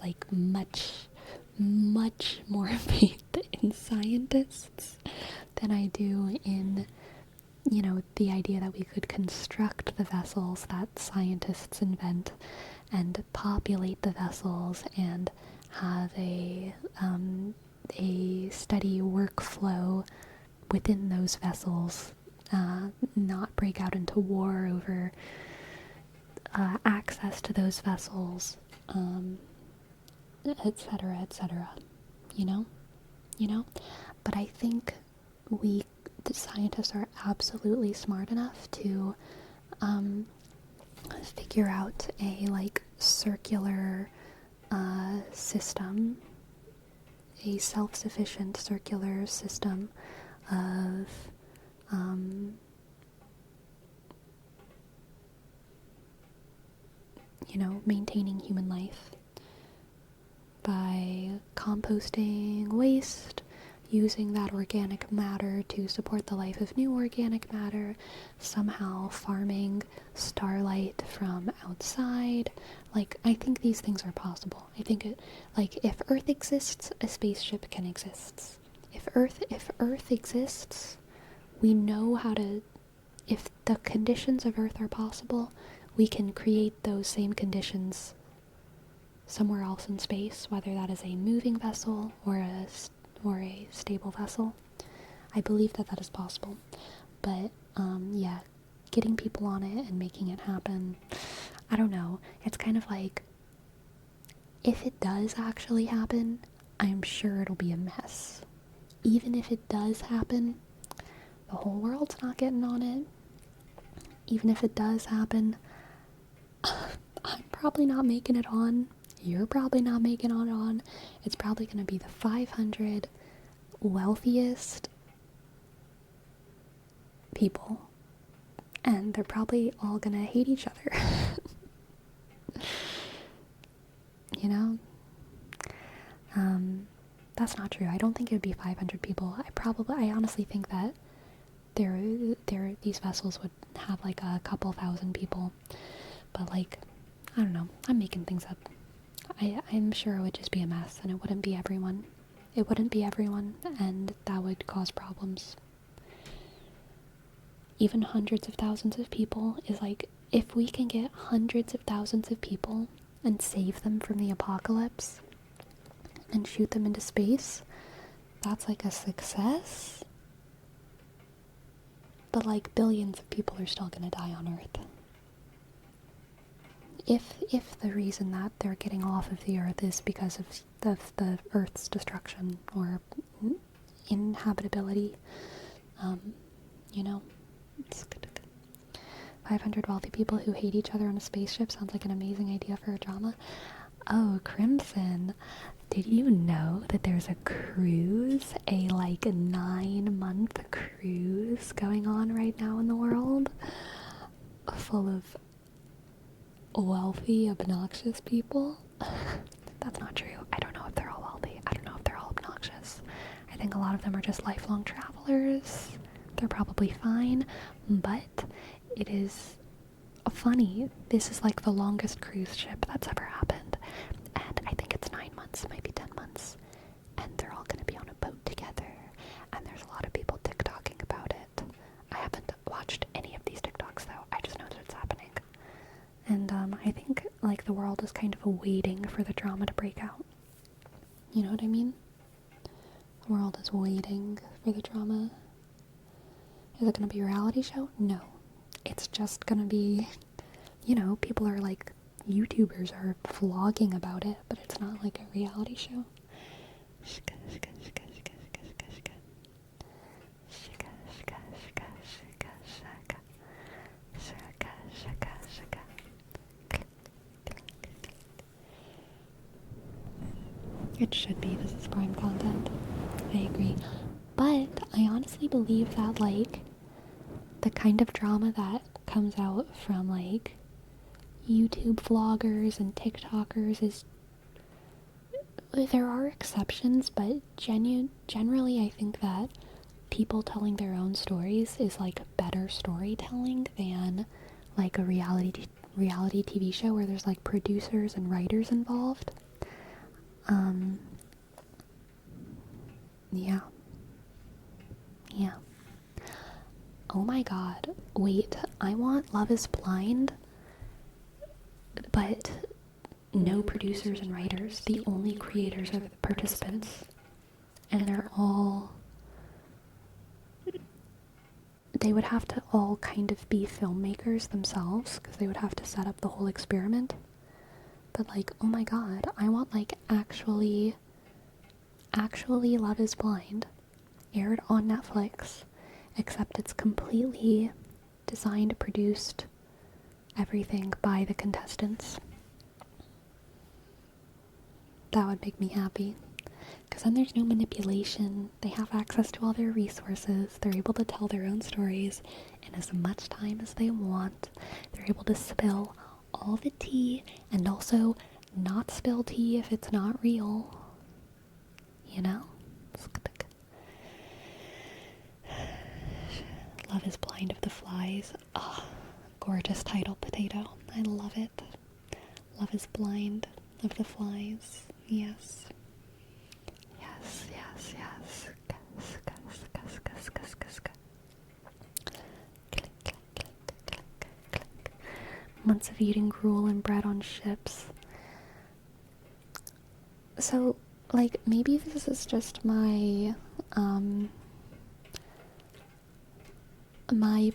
A: Like, much more faith in scientists than I do in, you know, the idea that we could construct the vessels that scientists invent and populate the vessels and have a steady workflow within those vessels, not break out into war over access to those vessels, etc., etc. You know? But I think the scientists are absolutely smart enough to figure out a, like, circular system, a self-sufficient circular system of maintaining human life by composting waste, using that organic matter to support the life of new organic matter, somehow farming starlight from outside. Like, I think these things are possible. I think if Earth exists, a spaceship can exist. If Earth exists, we know how to, if the conditions of Earth are possible, we can create those same conditions somewhere else in space, whether that is a moving vessel or a stable vessel. I believe that is possible. But, yeah, getting people on it and making it happen, I don't know. It's kind of like, if it does actually happen, I'm sure it'll be a mess. Even if it does happen, the whole world's not getting on it. Even if it does happen, I'm probably not making it on. You're probably not making it on. It's probably going to be the 500 wealthiest people. And they're probably all going to hate each other. You know? That's not true. I don't think it would be 500 people. I honestly think that these vessels would have like a couple thousand people. But, like, I don't know. I'm making things up. I'm sure it would just be a mess, and it wouldn't be everyone. It wouldn't be everyone, and that would cause problems. Even hundreds of thousands of people is like, if we can get hundreds of thousands of people and save them from the apocalypse and shoot them into space, that's like a success. But, like, billions of people are still gonna die on Earth. If the reason that they're getting off of the Earth is because of the Earth's destruction or inhabitability, it's 500 wealthy people who hate each other on a spaceship sounds like an amazing idea for a drama. Oh, Crimson, did you know that there's a cruise, a 9-month cruise going on right now in the world, full of wealthy, obnoxious people? That's not true. I don't know if they're all wealthy. I don't know if they're all obnoxious. I think a lot of them are just lifelong travelers. They're probably fine, but it is funny. This is like the longest cruise ship that's ever happened, and I think it's 9 months, maybe 10 months, and they're all gonna be on a boat together. world is kind of waiting for the drama to break out. You know what I mean? The world is waiting for the drama. Is it going to be a reality show? No. It's just going to be, people are like, YouTubers are vlogging about it, but it's not like a reality show. It should be. This is prime content. I agree. But I honestly believe that, like, the kind of drama that comes out from, like, YouTube vloggers and TikTokers is... There are exceptions, but generally I think that people telling their own stories is, like, better storytelling than, like, a reality TV show where there's, like, producers and writers involved. Yeah. Oh my god. Wait, I want Love is Blind, but no producers and writers. The only creators are the participants. And they would have to all kind of be filmmakers themselves, because they would have to set up the whole experiment. But, like, oh my god, I want, like, actually Love is Blind aired on Netflix, except it's completely designed, produced, everything by the contestants. That would make me happy. Because then there's no manipulation. They have access to all their resources. They're able to tell their own stories in as much time as they want. They're able to spill all the tea and also not spill tea if it's not real. You know? Love is Blind of the Flies. Oh, gorgeous title, Potato. I love it. Love is Blind of the Flies. Yes. Yes. Months of eating gruel and bread on ships. So, like, maybe this is just my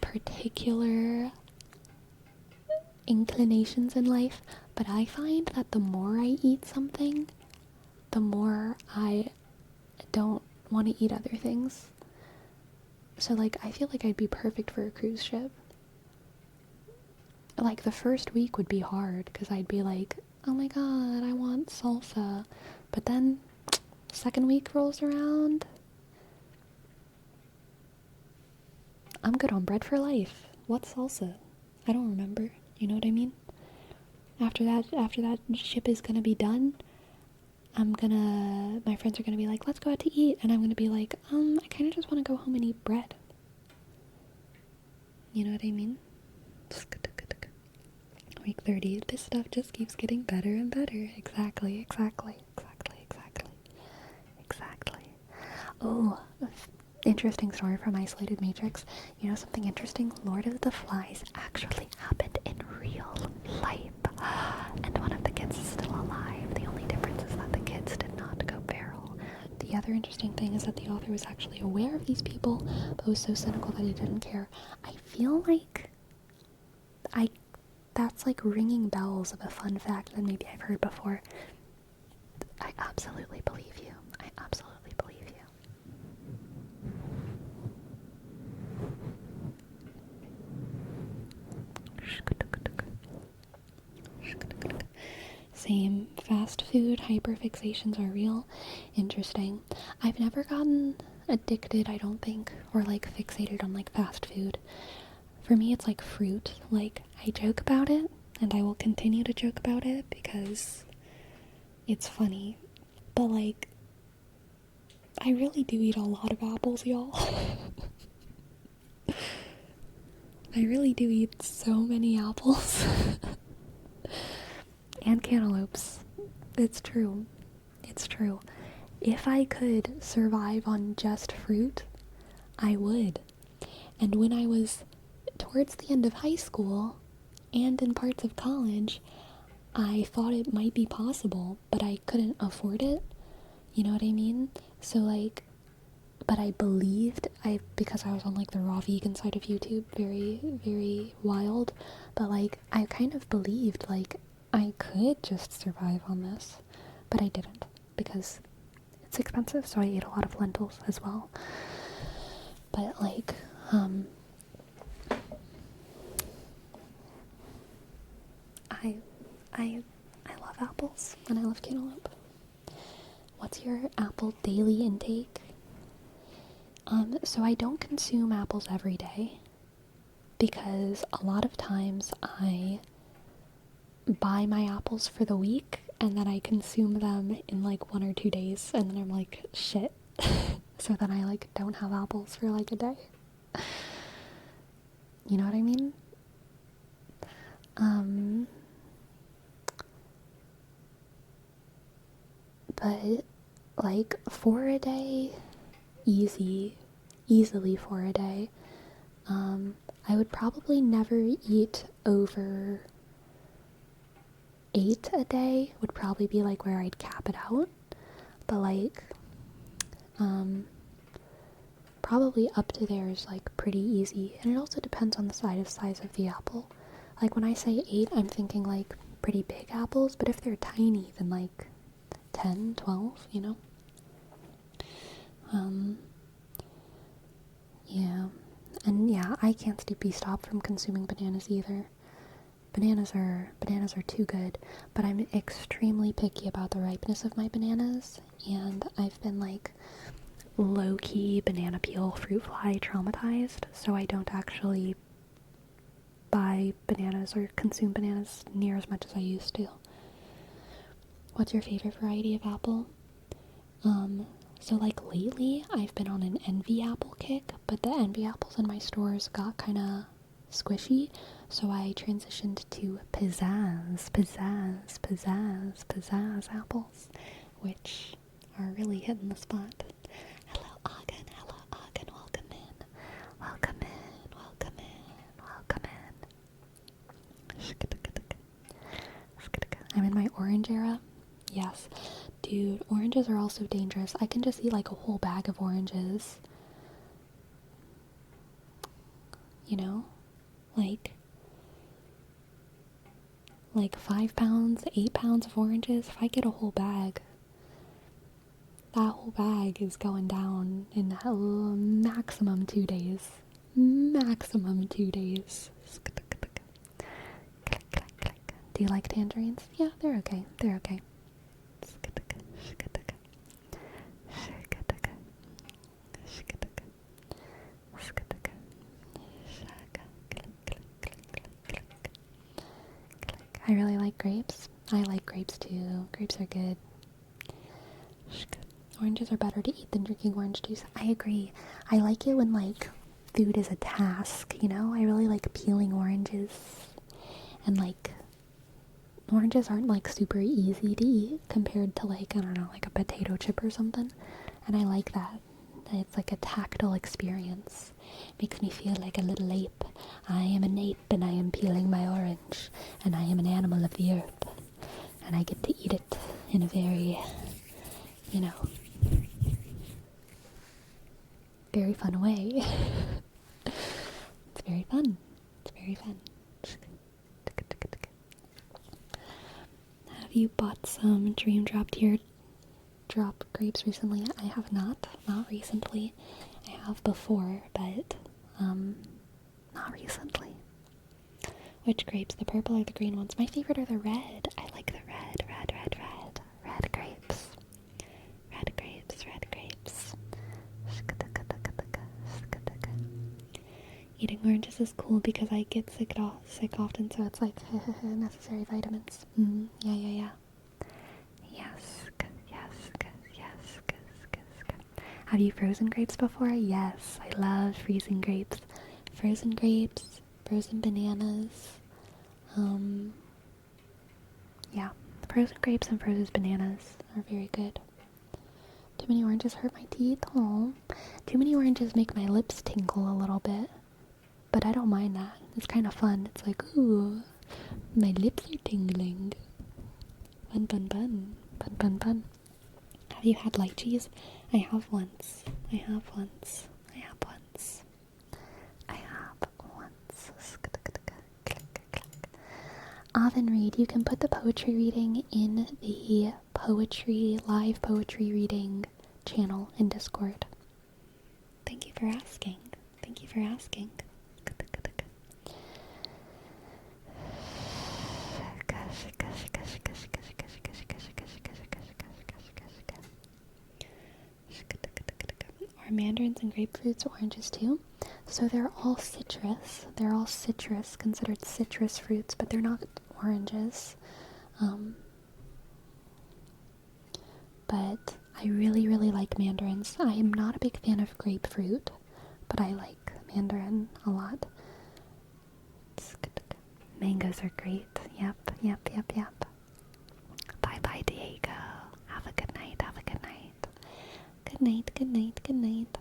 A: particular inclinations in life, but I find that the more I eat something, the more I don't want to eat other things. So, like, I feel like I'd be perfect for a cruise ship. Like, the first week would be hard, because I'd be like, oh my god, I want salsa. But then, second week rolls around, I'm good on bread for life. What's salsa? I don't remember. You know what I mean? After that ship is gonna be done, my friends are gonna be like, let's go out to eat. And I'm gonna be like, I kinda just wanna go home and eat bread. You know what I mean? Week 30, this stuff just keeps getting better and better. Exactly. Oh, interesting story from Isolated Matrix. You know something interesting? Lord of the Flies actually happened in real life. And one of the kids is still alive. The only difference is that the kids did not go feral. The other interesting thing is that the author was actually aware of these people, but was so cynical that he didn't care. I feel like that's like ringing bells of a fun fact that maybe I've heard before. I absolutely believe you. Same. Fast food hyperfixations are real. Interesting. I've never gotten addicted, I don't think, or like fixated on like fast food. For me, it's like fruit. Like, I joke about it, and I will continue to joke about it because it's funny. But like, I really do eat a lot of apples, y'all. I really do eat so many apples. And cantaloupes. It's true. If I could survive on just fruit, I would. And when I was towards the end of high school and in parts of college, I thought it might be possible, but I couldn't afford it. You know what I mean? So, like, but I believed, because I was on, like, the raw vegan side of YouTube, very, very wild, but, like, I kind of believed, like, I could just survive on this, but I didn't, because it's expensive, so I ate a lot of lentils as well. But, like, I love apples, and I love cantaloupe. What's your apple daily intake? So I don't consume apples every day, because a lot of times I buy my apples for the week, and then I consume them in, like, 1 or 2 days, and then I'm like, shit. So then I, like, don't have apples for, like, a day. You know what I mean? But, like, 4 a day, easily 4 a day. I would probably never eat over 8 a day, would probably be, like, where I'd cap it out. But, like, probably up to there is, like, pretty easy. And it also depends on the size of the apple. Like, when I say 8, I'm thinking, like, pretty big apples, but if they're tiny, then, like, 10, 12, you know? Yeah. And yeah, I can't be stopped from consuming bananas either. Bananas are too good, but I'm extremely picky about the ripeness of my bananas, and I've been, like, low-key banana peel fruit fly traumatized, so I don't actually buy bananas or consume bananas near as much as I used to. What's your favorite variety of apple? So, like, lately I've been on an envy apple kick, but the envy apples in my stores got kind of squishy, so I transitioned to pizzazz apples, which are really hitting the spot. Hello Ogden, welcome in. Welcome in, welcome in, welcome in. I'm in my orange era. Yes. Dude, oranges are also dangerous. I can just eat, like, a whole bag of oranges. You know? Like 5 pounds, 8 pounds of oranges. If I get a whole bag, that whole bag is going down in maximum 2 days. Maximum 2 days. Do you like tangerines? Yeah, they're okay. They're okay. I really like grapes. I like grapes too. Grapes are good. Oranges are better to eat than drinking orange juice. I agree. I like it when, like, food is a task, you know? I really like peeling oranges. And, like, oranges aren't, like, super easy to eat compared to, like, I don't know, like a potato chip or something. And I like that. It's like a tactile experience. Makes me feel like a little ape. I am an ape and I am peeling my orange. And I am an animal of the earth. And I get to eat it in a very, you know, very fun way. It's very fun. It's very fun. Have you bought some Dream Drop Teardrop grapes recently? I have not recently. I have before, but not recently. Which grapes? The purple or the green ones? My favorite are the red. I like the red grapes. Red grapes. Eating oranges is cool because I get sick often, so it's like necessary vitamins. Yeah. Yes. Have you frozen grapes before? Yes, I love freezing grapes. Frozen grapes, frozen bananas. Yeah, frozen grapes and frozen bananas are very good. Too many oranges hurt my teeth. Oh, too many oranges make my lips tingle a little bit. But I don't mind that. It's kind of fun. It's like, ooh, my lips are tingling. Bun, bun, bun. Bun, bun, bun. Have you had lychees? I have once. I have once. I have once. I have once. Avon Read, you can put the poetry reading in the live poetry reading channel in Discord. Thank you for asking. Thank you for asking. Are mandarins and grapefruits oranges too? So they're all citrus. They're all citrus, considered citrus fruits, but they're not oranges. But I really, really like mandarins. I am not a big fan of grapefruit, but I like mandarin a lot. Mangoes are great. Yep. Bye, Diego. Have a good night. Have a good night. Good night, good night, good night.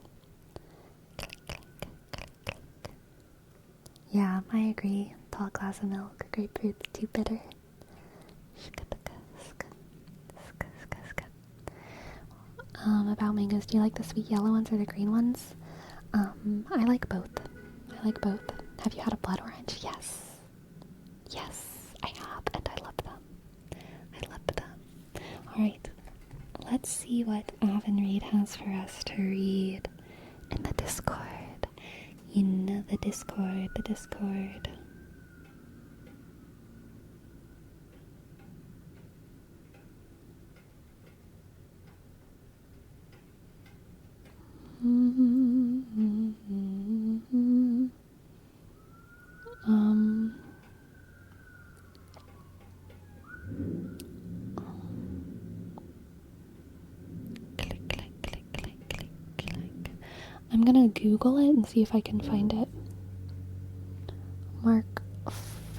A: Yeah, I agree. Tall glass of milk. Grapefruit's too bitter. About mangoes, do you like the sweet yellow ones or the green ones? I like both. Have you had a blood orange? Yes. Yes, I have, and I love them. Alright, let's see what Avon Read has for us to read in the Discord. The Discord. I'm gonna Google it and see if I can find it. Mark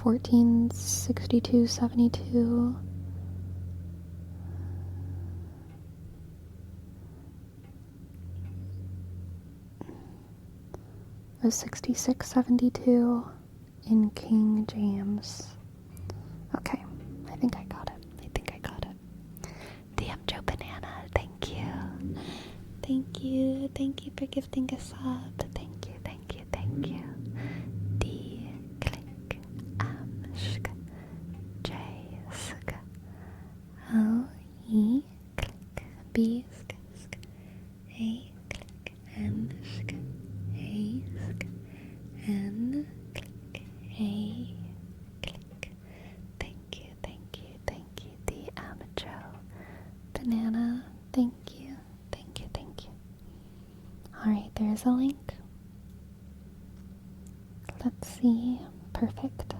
A: 14:62:72. Or 66:72 in King James. Okay, I think I got it. DM Joe Banana, thank you. Thank you for gifting a sub. Thank you. D click shk J sk O E click B sk sk A click N sk A sk N click A click. Thank you. DM Joe Banana, thank you. Alright, there's a link. Let's see. Perfect.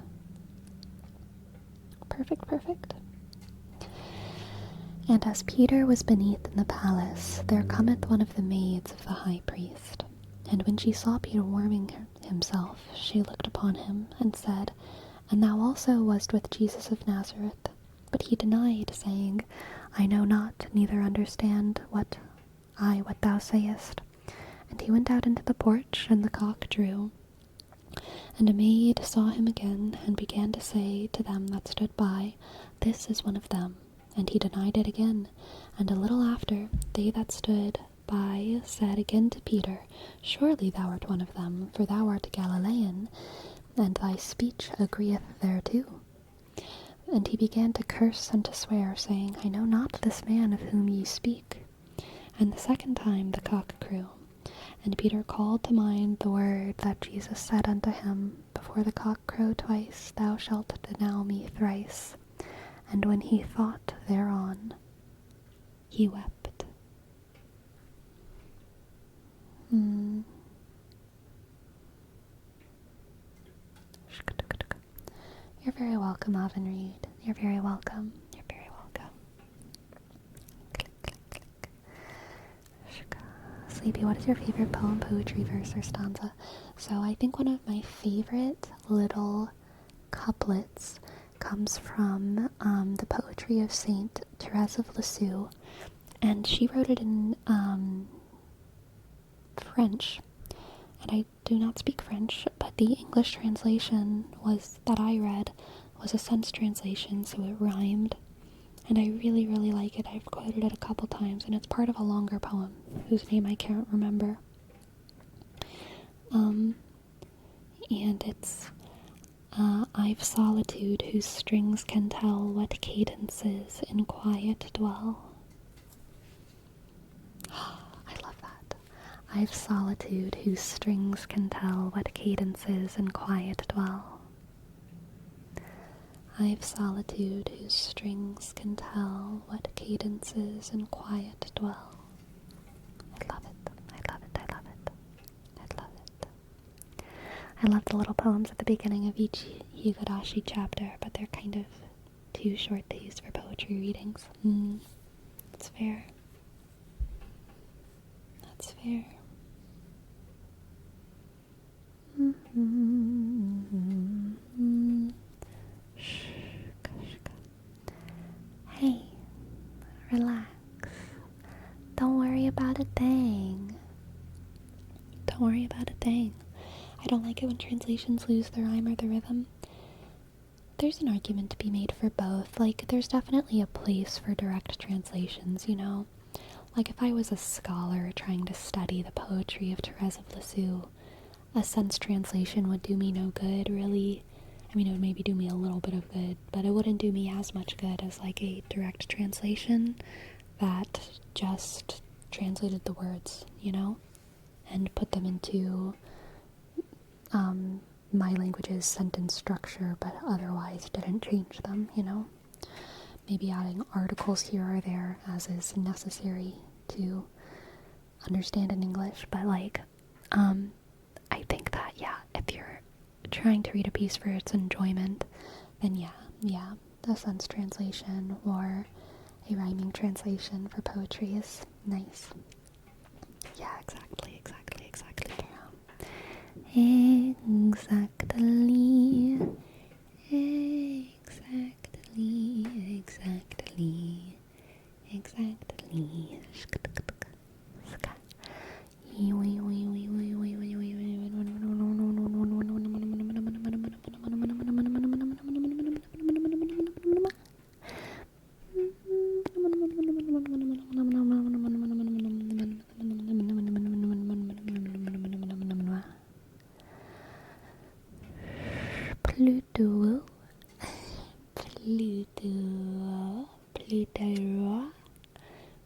A: And as Peter was beneath in the palace, there cometh one of the maids of the high priest. And when she saw Peter warming himself, she looked upon him, and said, And thou also wast with Jesus of Nazareth. But he denied, saying, I know not, neither understand what thou sayest. And he went out into the porch, and the cock crew. And a maid saw him again, and began to say to them that stood by, This is one of them. And he denied it again. And a little after, they that stood by said again to Peter, Surely thou art one of them, for thou art a Galilean, and thy speech agreeth thereto. And he began to curse and to swear, saying, I know not this man of whom ye speak. And the second time the cock crew. And Peter called to mind the word that Jesus said unto him, Before the cock crow twice, thou shalt deny me thrice. And when he thought thereon, he wept. You're very welcome, Avon Read. You're very welcome. Sleepy, what is your favorite poem, poetry, verse, or stanza? So I think one of my favorite little couplets comes from the poetry of Saint Therese of Lisieux, and she wrote it in French, and I do not speak French, but the English translation that I read was a sense translation, so it rhymed, and I really, really like it. I've quoted it a couple times, and it's part of a longer poem whose name I can't remember. And it's, I've solitude whose strings can tell what cadences in quiet dwell. I love that. I've solitude whose strings can tell what cadences in quiet dwell. I've solitude whose strings can tell what cadences in quiet dwell. I love it. I love it. I love it. I love it. I love the little poems at the beginning of each Higurashi chapter, but they're kind of too short to use for poetry readings. That's fair. That's fair. Hey, relax. Don't worry about a thing. Don't worry about a thing. I don't like it when translations lose the rhyme or the rhythm. There's an argument to be made for both. Like, there's definitely a place for direct translations, you know? Like, if I was a scholar trying to study the poetry of Thérèse of Lisieux, a sense translation would do me no good, really. I mean, it would maybe do me a little bit of good, but it wouldn't do me as much good as, like, a direct translation that just translated the words, you know? And put them into my language's sentence structure, but otherwise didn't change them, you know? Maybe adding articles here or there as is necessary to understand in English, but like, I think that, yeah, if you're trying to read a piece for its enjoyment, then yeah, a sense translation or a rhyming translation for poetry is nice. Yeah, exactly.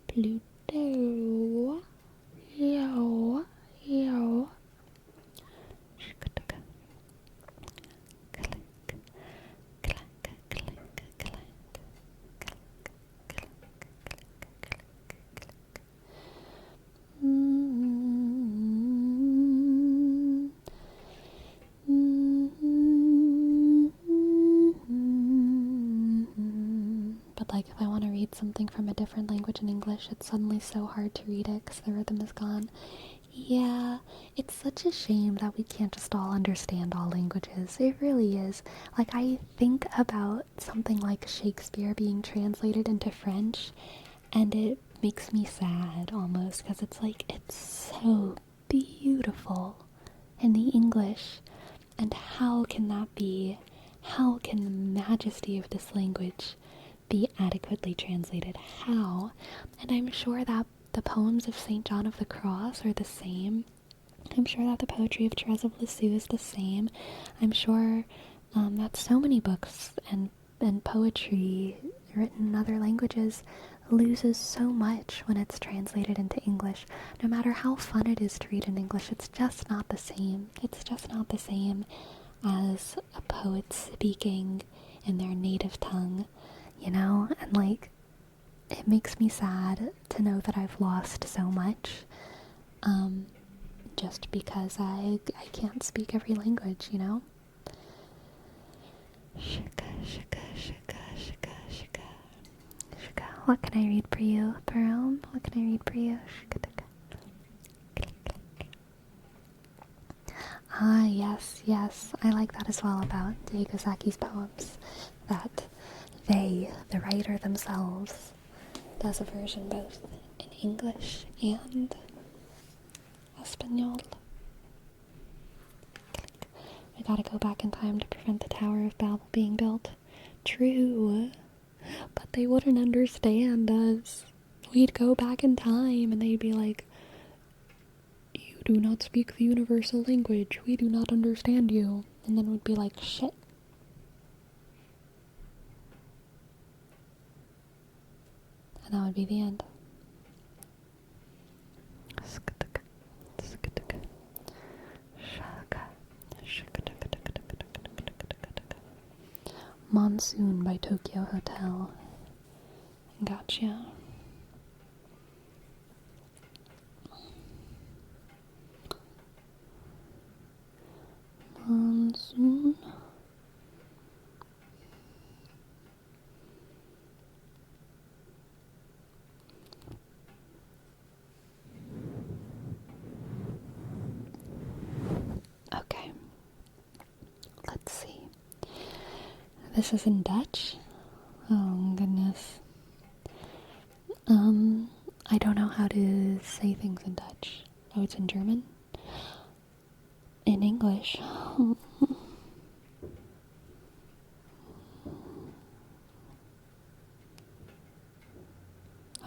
A: Pluto, yo. But like, if I want to read something from a different language in English, it's suddenly so hard to read it because the rhythm is gone. Yeah, it's such a shame that we can't just all understand all languages. It really is. Like, I think about something like Shakespeare being translated into French, and it makes me sad almost, because it's like, it's so beautiful in the English. And how can that be? How can the majesty of this language be adequately translated? How? And I'm sure that the poems of St. John of the Cross are the same. I'm sure that the poetry of Thérèse of Lisieux is the same. I'm sure that so many books and poetry written in other languages loses so much when it's translated into English. No matter how fun it is to read in English, it's just not the same. It's just not the same as a poet speaking in their native tongue, you know? And like, it makes me sad to know that I've lost so much, just because I can't speak every language, you know? What can I read for you, Perome? What can I read for you? Ah, yes, I like that as well about Diego Saki's poems, that they, the writer themselves, does a version both in English and Espanol. We gotta go back in time to prevent the Tower of Babel being built. True. But they wouldn't understand us. We'd go back in time and they'd be like, you do not speak the universal language. We do not understand you. And then we'd be like, shit. And that would be the end. Monsoon by Tokyo Hotel. Gotcha. Monsoon. Okay. Let's see. This is in Dutch. Oh goodness. I don't know how to say things in Dutch. Oh, it's in German? In English.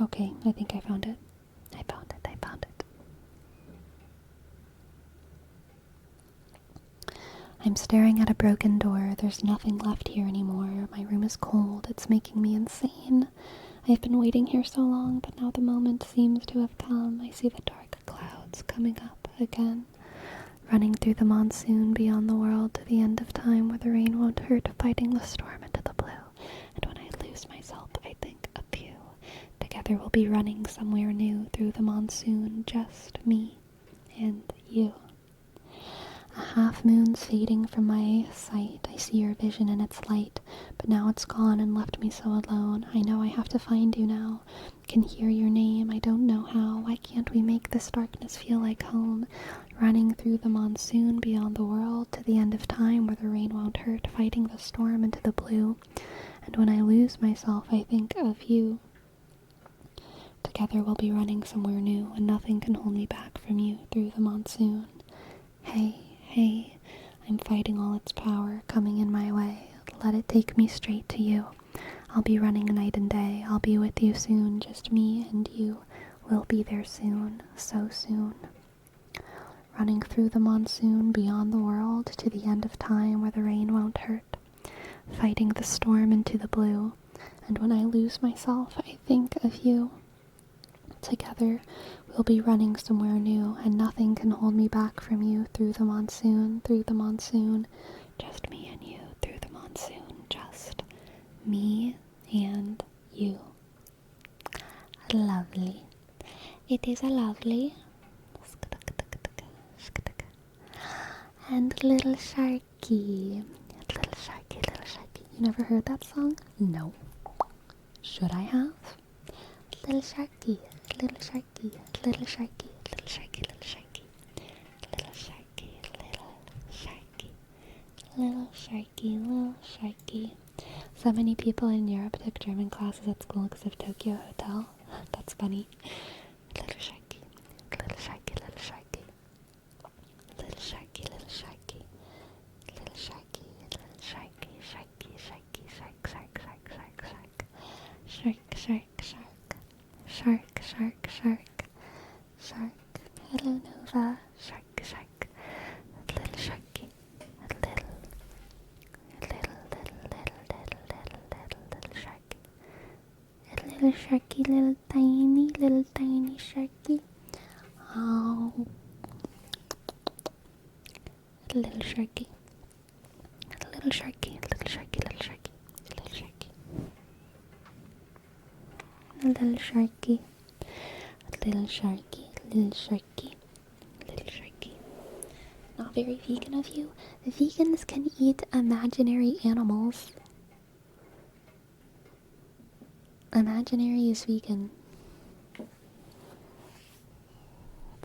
A: Okay, I think I found it. I found it. I'm staring at a broken door. There's nothing left here anymore. My room is cold. It's making me insane. I've been waiting here so long, but now the moment seems to have come. I see the dark clouds coming up again, running through the monsoon beyond the world to the end of time where the rain won't hurt, fighting the storm into the blue. And when I lose myself, I think of you. Together we'll be running somewhere new through the monsoon, just me and you. A half moon's fading from my sight. I see your vision in its light, but now it's gone and left me so alone. I know I have to find you now. Can hear your name, I don't know how. Why can't we make this darkness feel like home? Running through the monsoon beyond the world to the end of time where the rain won't hurt, fighting the storm into the blue. And when I lose myself, I think of you. Together we'll be running somewhere new, and nothing can hold me back from you through the monsoon. Hey, I'm fighting all its power coming in my way. Let it take me straight to you. I'll be running night and day. I'll be with you soon, just me and you. We'll be there soon, so soon. Running through the monsoon beyond the world to the end of time where the rain won't hurt. Fighting the storm into the blue. And when I lose myself, I think of you. Together, we'll be running somewhere new, and nothing can hold me back from you through the monsoon, just me and you, through the monsoon, just me and you. Lovely. It is a lovely. And little sharky. Little sharky. You never heard that song? No. Should I have? Little sharky. Little sharky, little sharky, little sharky, little sharky, little sharky, little sharky, little sharky, little sharky. So many people in Europe took German classes at school because of Tokyo Hotel. That's funny. Little sharky, little sharky, little sharky, little sharky, little sharky, little sharky, little sharky, sharky, sharky, shark, shark, shark, shark, shark, shark, shark, shark. Shark, shark, shark, shark, hello Nova, shark, shark, little sharky, little sharky, little sharky, little tiny sharky, oh, little sharky, little sharky, little sharky, little sharky, little sharky. Little sharky, little sharky, little sharky, little sharky. Not very vegan of you. The vegans can eat imaginary animals. Imaginary is vegan.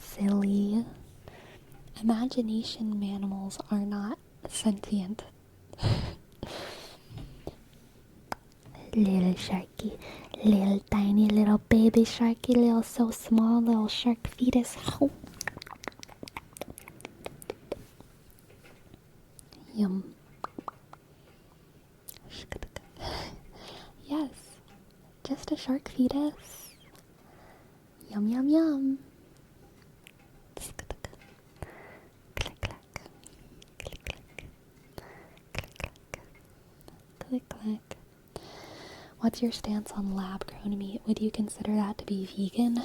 A: Silly. Imagination animals are not sentient. Little sharky, little tiny little baby sharky, little so small little shark fetus. Oh. Yum. Yes, shark fetus. Yum, yum, yum. Click, click. Click, click. Click, click. What's your stance on lab-grown meat? Would you consider that to be vegan?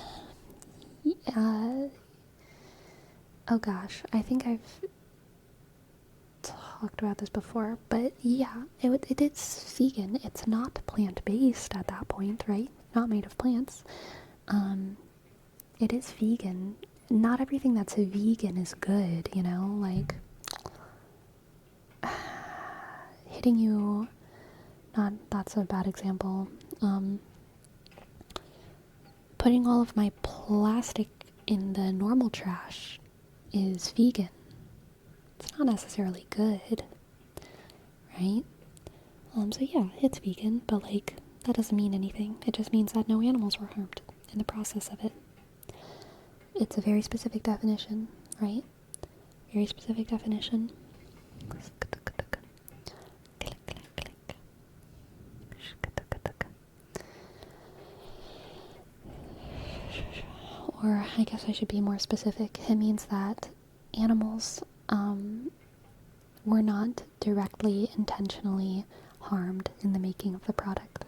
A: Oh gosh, I think I've talked about this before, but yeah, it is vegan. It's not plant-based at that point, right? Not made of plants. It is vegan. Not everything that's vegan is good, you know? Like, hitting you, that's a bad example. Putting all of my plastic in the normal trash is vegan. It's not necessarily good, right? So yeah, it's vegan, but like, that doesn't mean anything. It just means that no animals were harmed in the process of it. It's a very specific definition, right? Very specific definition. Or I guess I should be more specific. It means that animals were not directly, intentionally harmed in the making of the product.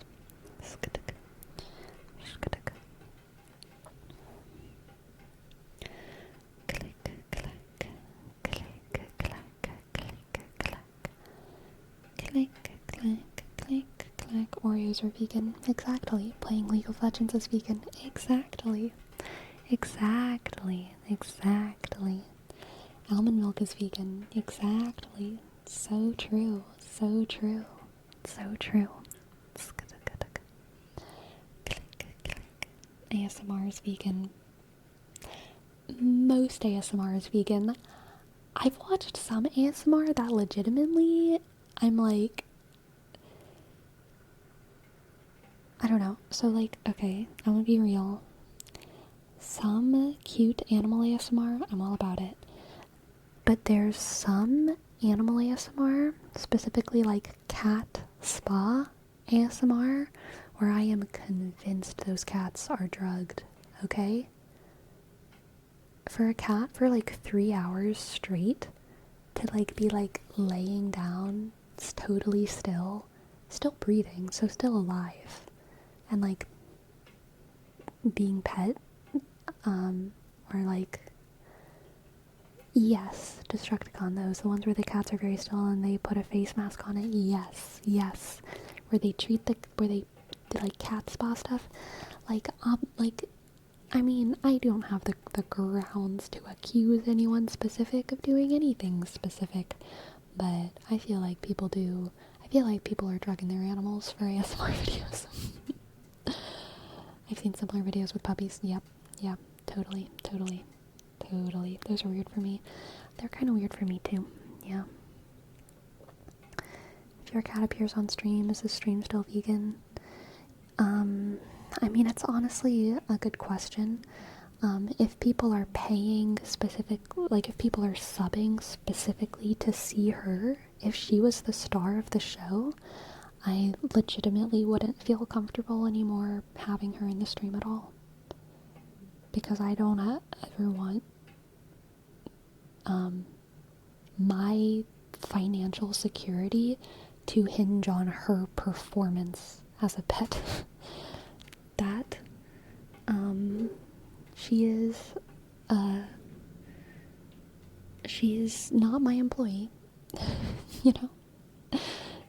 A: Click, click, click, click. Oreos are vegan. Exactly. Playing League of Legends is vegan. Exactly. Exactly. Exactly. Almond milk is vegan. Exactly. So true. So true. So true. ASMR is vegan. Most ASMR is vegan. I've watched some ASMR that legitimately, I'm like, I don't know. So like, okay, I'm gonna be real. Some cute animal ASMR, I'm all about it. But there's some animal ASMR, specifically like cat spa ASMR, where I am convinced those cats are drugged, okay? For a cat for like 3 hours straight, to like be like laying down, it's totally still breathing, so still alive, and like being pet, or like, yes, Destructicon, those, the ones where the cats are very still and they put a face mask on it, yes, where they where they do like cat spa stuff, like, I mean, I don't have the grounds to accuse anyone specific of doing anything specific, but I feel like people do. I feel like people are drugging their animals for ASMR videos. I've seen similar videos with puppies. Yep, totally. Those are weird for me. They're kind of weird for me too. Yeah. If your cat appears on stream, is the stream still vegan? I mean, it's honestly a good question. If people are paying if people are subbing specifically to see her, if she was the star of the show, I legitimately wouldn't feel comfortable anymore having her in the stream at all. Because I don't ever want my financial security to hinge on her performance as a pet. That, she is not my employee, you know?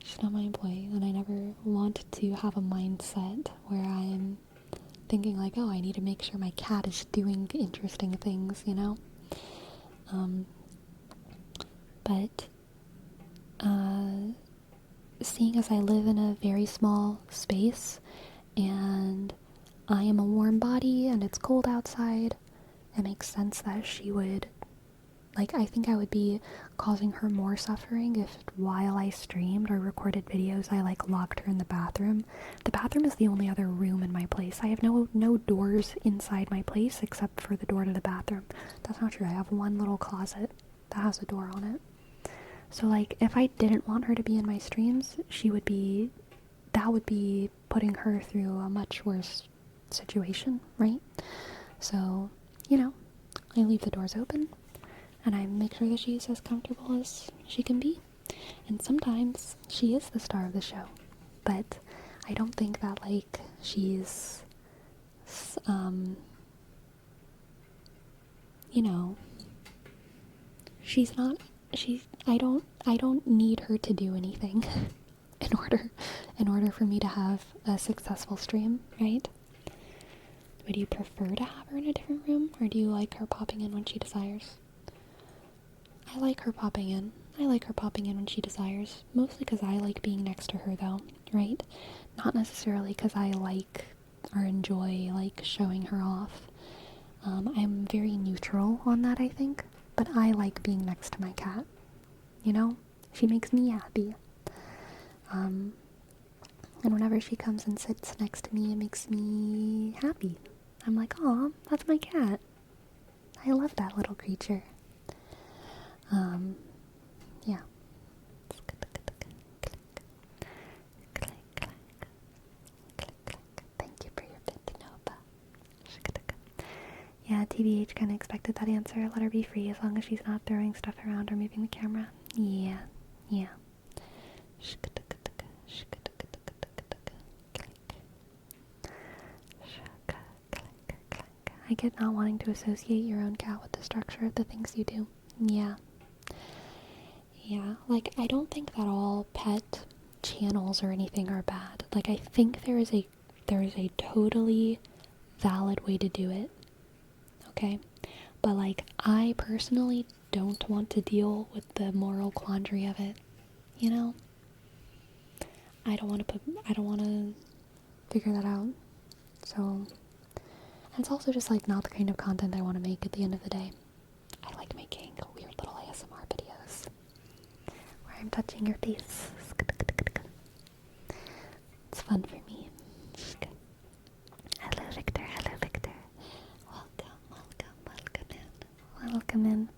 A: She's not my employee, and I never want to have a mindset where I'm thinking like, oh, I need to make sure my cat is doing interesting things, you know? But, seeing as I live in a very small space, and I am a warm body, and it's cold outside, it makes sense that she would, like, I think I would be causing her more suffering if while I streamed or recorded videos, I, like, locked her in the bathroom. The bathroom is the only other room in my place. I have no doors inside my place except for the door to the bathroom. That's not true. I have one little closet that has a door on it. So, like, if I didn't want her to be in my streams, she would be that would be putting her through a much worse situation, right? So, I leave the doors open, and I make sure that she's as comfortable as she can be. And sometimes she is the star of the show, but I don't think that, like, she's, she's not, I don't need her to do anything in order for me to have a successful stream, right? Would you prefer to have her in a different room, or do you like her popping in when she desires? I like her popping in. I like her popping in when she desires, mostly because I like being next to her, though, right? Not necessarily because I like or enjoy, like, showing her off. I'm very neutral on that, I think, but I like being next to my cat, She makes me happy. And whenever she comes and sits next to me, it makes me happy. I'm like, aw, that's my cat. I love that little creature. Yeah. Thank you for your bit, Nova. Yeah, TBH kind of expected that answer. Let her be free as long as she's not throwing stuff around or moving the camera. Yeah. I get not wanting to associate your own cat with the structure of the things you do. Yeah. Like, I don't think that all pet channels or anything are bad. Like, I think there is a totally valid way to do it. Okay? But, like, I personally don't want to deal with the moral quandary of it. I don't want to figure that out. So, and it's also just, like, not the kind of content I want to make at the end of the day. I like making weird little ASMR videos where I'm touching your face. It's fun for me. Hello, Victor. Welcome in.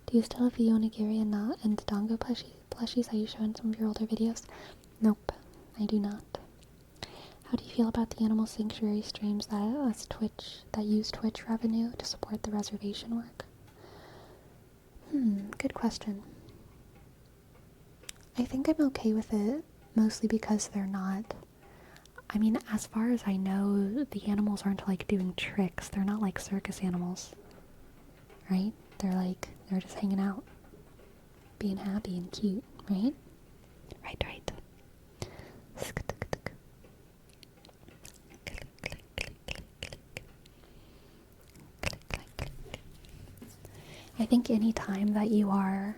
A: Do you still have the onigiri and dango plushies that you show in some of your older videos? Nope, I do not. How do you feel about the animal sanctuary streams that use Twitch revenue to support the reservation work? Good question. I think I'm okay with it, mostly because they're not... I mean, as far as I know, the animals aren't, like, doing tricks. They're not like circus animals, right? They're just hanging out, being happy and cute, right? Right. I think any time that you are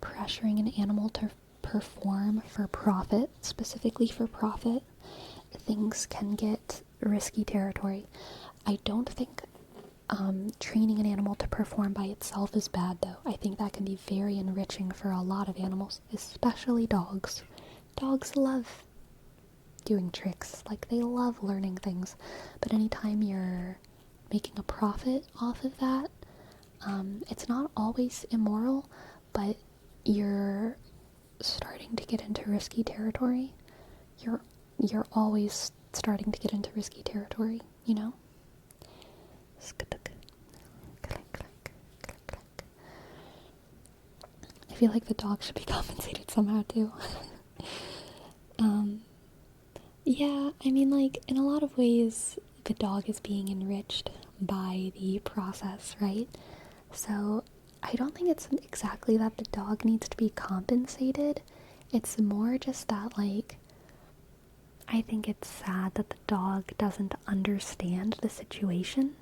A: pressuring an animal to perform for profit, specifically for profit, things can get risky territory. I don't think training an animal to perform by itself is bad, though. I think that can be very enriching for a lot of animals, especially dogs. Dogs love doing tricks. Like, they love learning things. But anytime you're making a profit off of that, it's not always immoral, but you're starting to get into risky territory. You're always starting to get into risky territory, I feel like the dog should be compensated somehow too. Yeah, I mean, like, in a lot of ways, the dog is being enriched by the process, right? So, I don't think it's exactly that the dog needs to be compensated. It's more just that, like, I think it's sad that the dog doesn't understand the situation.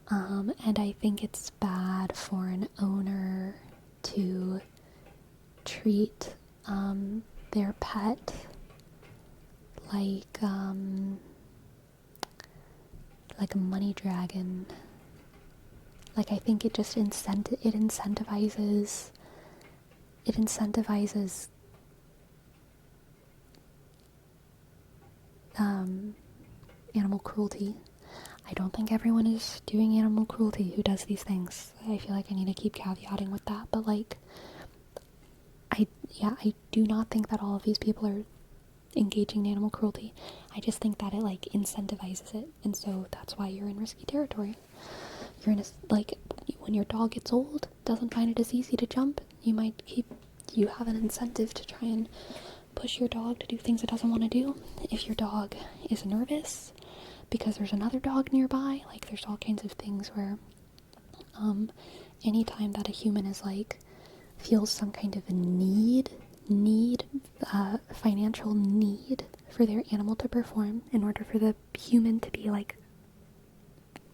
A: And I think it's bad for an owner to treat their pet like a money dragon. Like, I think it just incentivizes animal cruelty. I don't think everyone is doing animal cruelty who does these things. I feel like I need to keep caveating with that, but like, I do not think that all of these people are engaging in animal cruelty. I just think that it like incentivizes it, and so that's why you're in risky territory. You're in a, like, when your dog gets old, doesn't find it as easy to jump, you have an incentive to try and push your dog to do things it doesn't want to do. If your dog is nervous because there's another dog nearby, like there's all kinds of things where anytime that a human is like feels some kind of a financial need for their animal to perform in order for the human to be like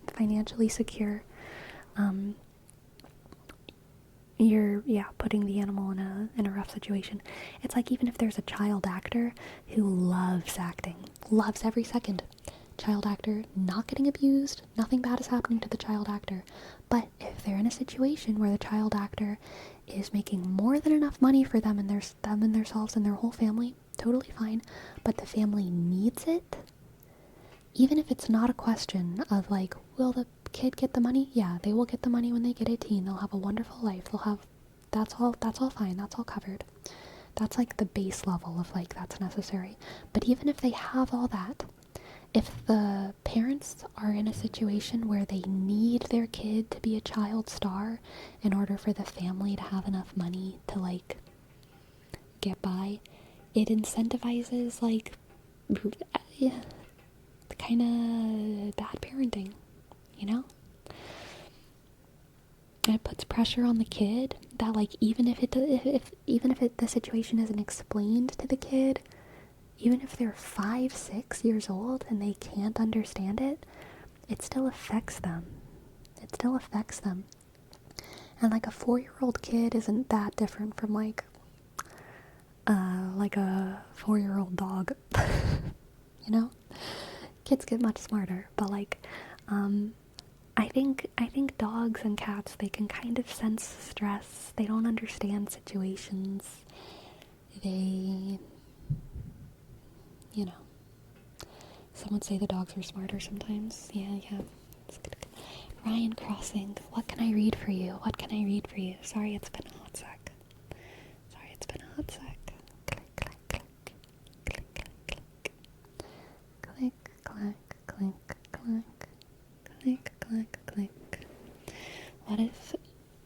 A: financially secure, you're putting the animal in a rough situation. It's like, even if there's a child actor who loves acting, loves every second, child actor not getting abused, nothing bad is happening to the child actor, but if they're in a situation where the child actor is making more than enough money for them and themselves and their whole family, totally fine, but the family needs it, even if it's not a question of like, will the kid get the money? Yeah, they will get the money when they get 18. They'll have a wonderful life. That's all fine. That's all covered. That's like the base level of like, that's necessary. But even if they have all that, if the parents are in a situation where they need their kid to be a child star in order for the family to have enough money to like get by, it incentivizes like kind of bad parenting, you know? And it puts pressure on the kid that like, even if the situation isn't explained to the kid, even if they're 5, 6 years old and they can't understand it, it still affects them. And like a 4-year-old kid isn't that different from like a 4-year-old dog. You know? Kids get much smarter, but like, I think dogs and cats, they can kind of sense stress. They don't understand situations. They, you know, some would say the dogs are smarter sometimes. Yeah. Ryan Crossing, what can I read for you? Sorry, it's been a hot sec. Click, click, click. Click, clack, clink, clack. Click, clack, click. What if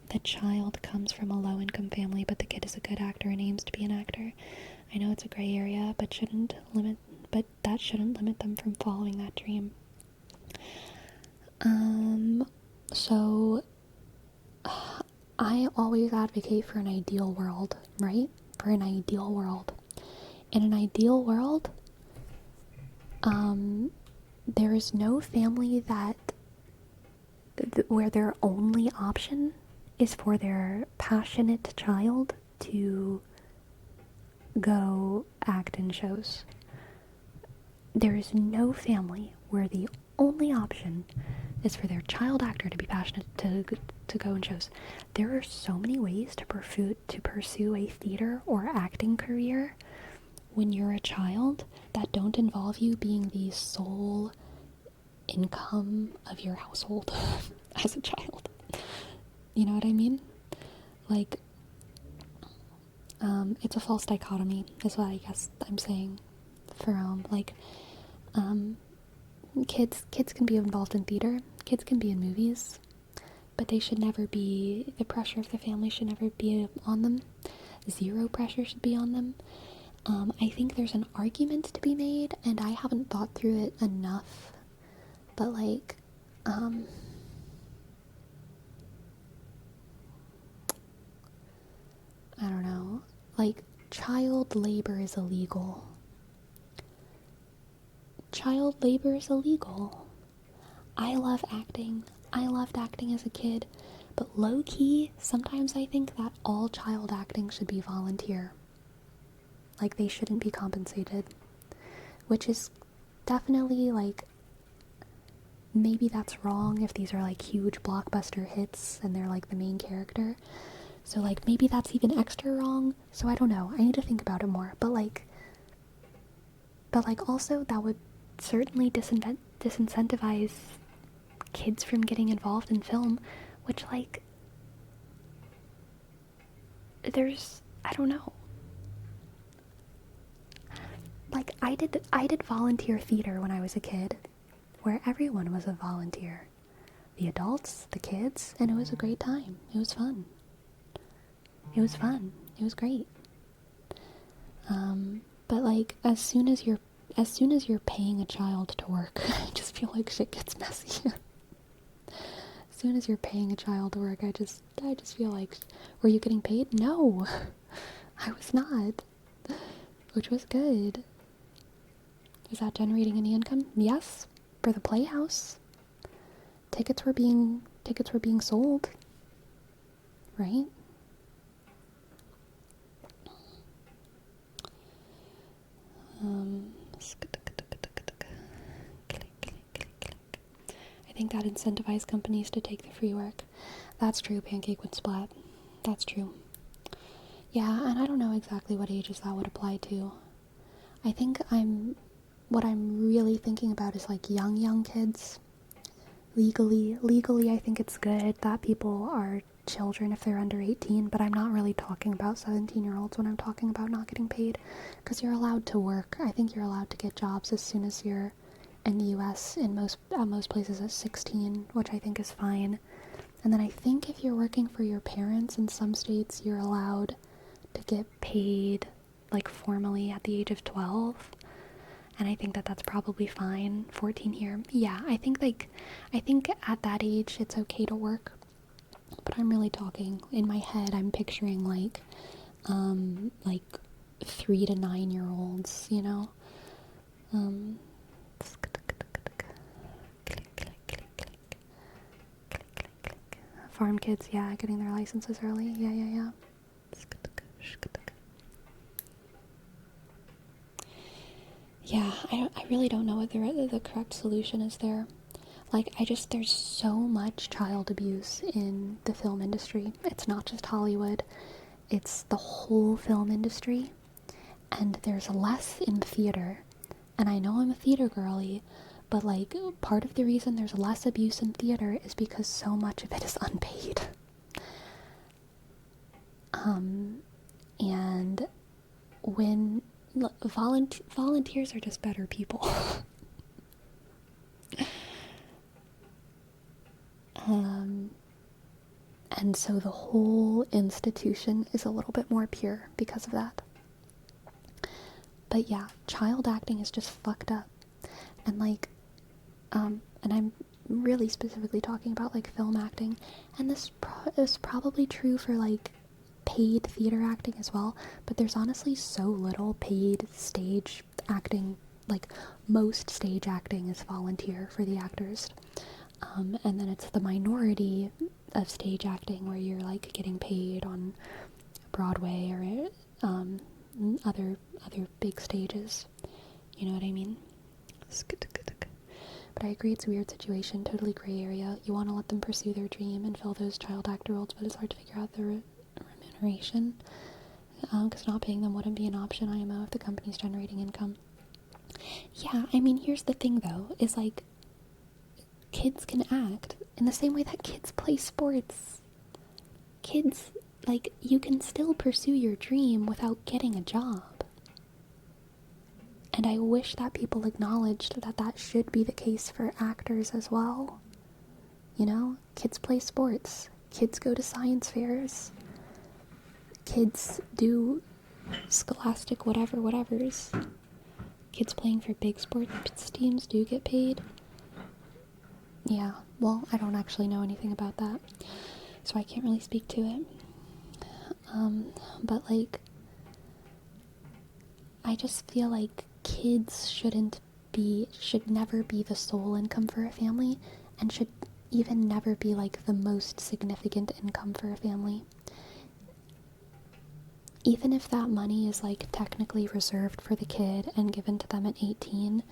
A: the child comes from a low-income family, but the kid is a good actor and aims to be an actor? I know it's a gray area, but that shouldn't limit them from following that dream. So I always advocate for an ideal world, right? For an ideal world. In an ideal world, there is no family where their only option is for their passionate child to go act in shows. There is no family where the only option is for their child actor to be passionate to go in shows. There are so many ways to pursue a theater or acting career when you're a child that don't involve you being the sole income of your household as a child. You know what I mean? Like, it's a false dichotomy, is what I guess I'm saying. For kids can be involved in theater, kids can be in movies, but they should never be, the pressure of the family should never be on them. Zero pressure should be on them. I think there's an argument to be made, and I haven't thought through it enough, but like, I don't know, like, child labor is illegal. Child labor is illegal. I love acting. I loved acting as a kid, but low-key, sometimes I think that all child acting should be volunteer. Like, they shouldn't be compensated. Which is definitely, like, maybe that's wrong if these are, like, huge blockbuster hits and they're, like, the main character. So, like, maybe that's even extra wrong. So, I don't know. I need to think about it more. But, also, that would certainly disincentivize kids from getting involved in film, which, like, I don't know. Like, I did volunteer theater when I was a kid, where everyone was a volunteer. The adults, the kids, and it was a great time. It was fun. It was fun. It was great. But like, as soon as you're paying a child to work, I just feel like shit gets messy. As soon as you're paying a child to work, I just feel like, were you getting paid? No, I was not, which was good. Was that generating any income? Yes, for the Playhouse. Tickets were being sold, right? I think that incentivized companies to take the free work. That's true, Pancake would splat. That's true. Yeah, and I don't know exactly what ages that would apply to. I think what I'm really thinking about is like young kids. Legally, I think it's good that people are children if they're under 18, but I'm not really talking about 17-year-olds when I'm talking about not getting paid, because you're allowed to work. I think you're allowed to get jobs as soon as you're in the US, at most places at 16, which I think is fine. And then I think if you're working for your parents in some states, you're allowed to get paid like formally at the age of 12. And I think that that's probably fine. 14 here. Yeah, I think at that age it's okay to work. But I'm really talking in my head, I'm picturing like 3 to 9-year-olds, you know? Farm kids, yeah, getting their licenses early. Yeah. Yeah, I really don't know what the correct solution is there. Like, there's so much child abuse in the film industry. It's not just Hollywood, it's the whole film industry. And there's less in theater. And I know I'm a theater girly, but like, part of the reason there's less abuse in theater is because so much of it is unpaid. And when volunteers are just better people. And so the whole institution is a little bit more pure because of that. But yeah, child acting is just fucked up. And like, and I'm really specifically talking about like film acting, and this is probably true for like paid theater acting as well, but there's honestly so little paid stage acting. Like, most stage acting is volunteer for the actors. And then it's the minority of stage acting where you're like getting paid on Broadway or other big stages. You know what I mean? But I agree, it's a weird situation, totally gray area. You want to let them pursue their dream and fill those child actor roles, but it's hard to figure out the remuneration, because not paying them wouldn't be an option, IMO, if the company's generating income. Yeah, I mean, here's the thing though, is like, kids can act in the same way that kids play sports. Kids, like, you can still pursue your dream without getting a job. And I wish that people acknowledged that that should be the case for actors as well. You know, kids play sports. Kids go to science fairs. Kids do scholastic whatevers. Kids playing for big sports teams do get paid. Yeah, well, I don't actually know anything about that, so I can't really speak to it. But like, I just feel like kids should never be the sole income for a family, and should even never be like the most significant income for a family. Even if that money is like technically reserved for the kid and given to them at 18,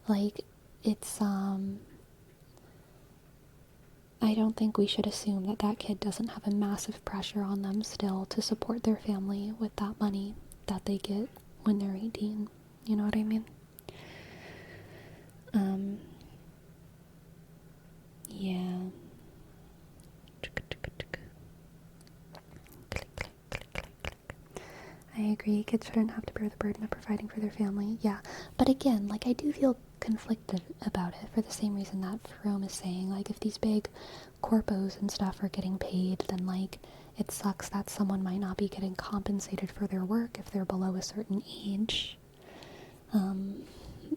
A: like, it's I don't think we should assume that that kid doesn't have a massive pressure on them still to support their family with that money that they get when they're 18. You know what I mean? Yeah. I agree. Kids shouldn't have to bear the burden of providing for their family. Yeah. But again, like, I do feel conflicted about it for the same reason that Jerome is saying. Like, if these big corpos and stuff are getting paid, then, like, it sucks that someone might not be getting compensated for their work if they're below a certain age.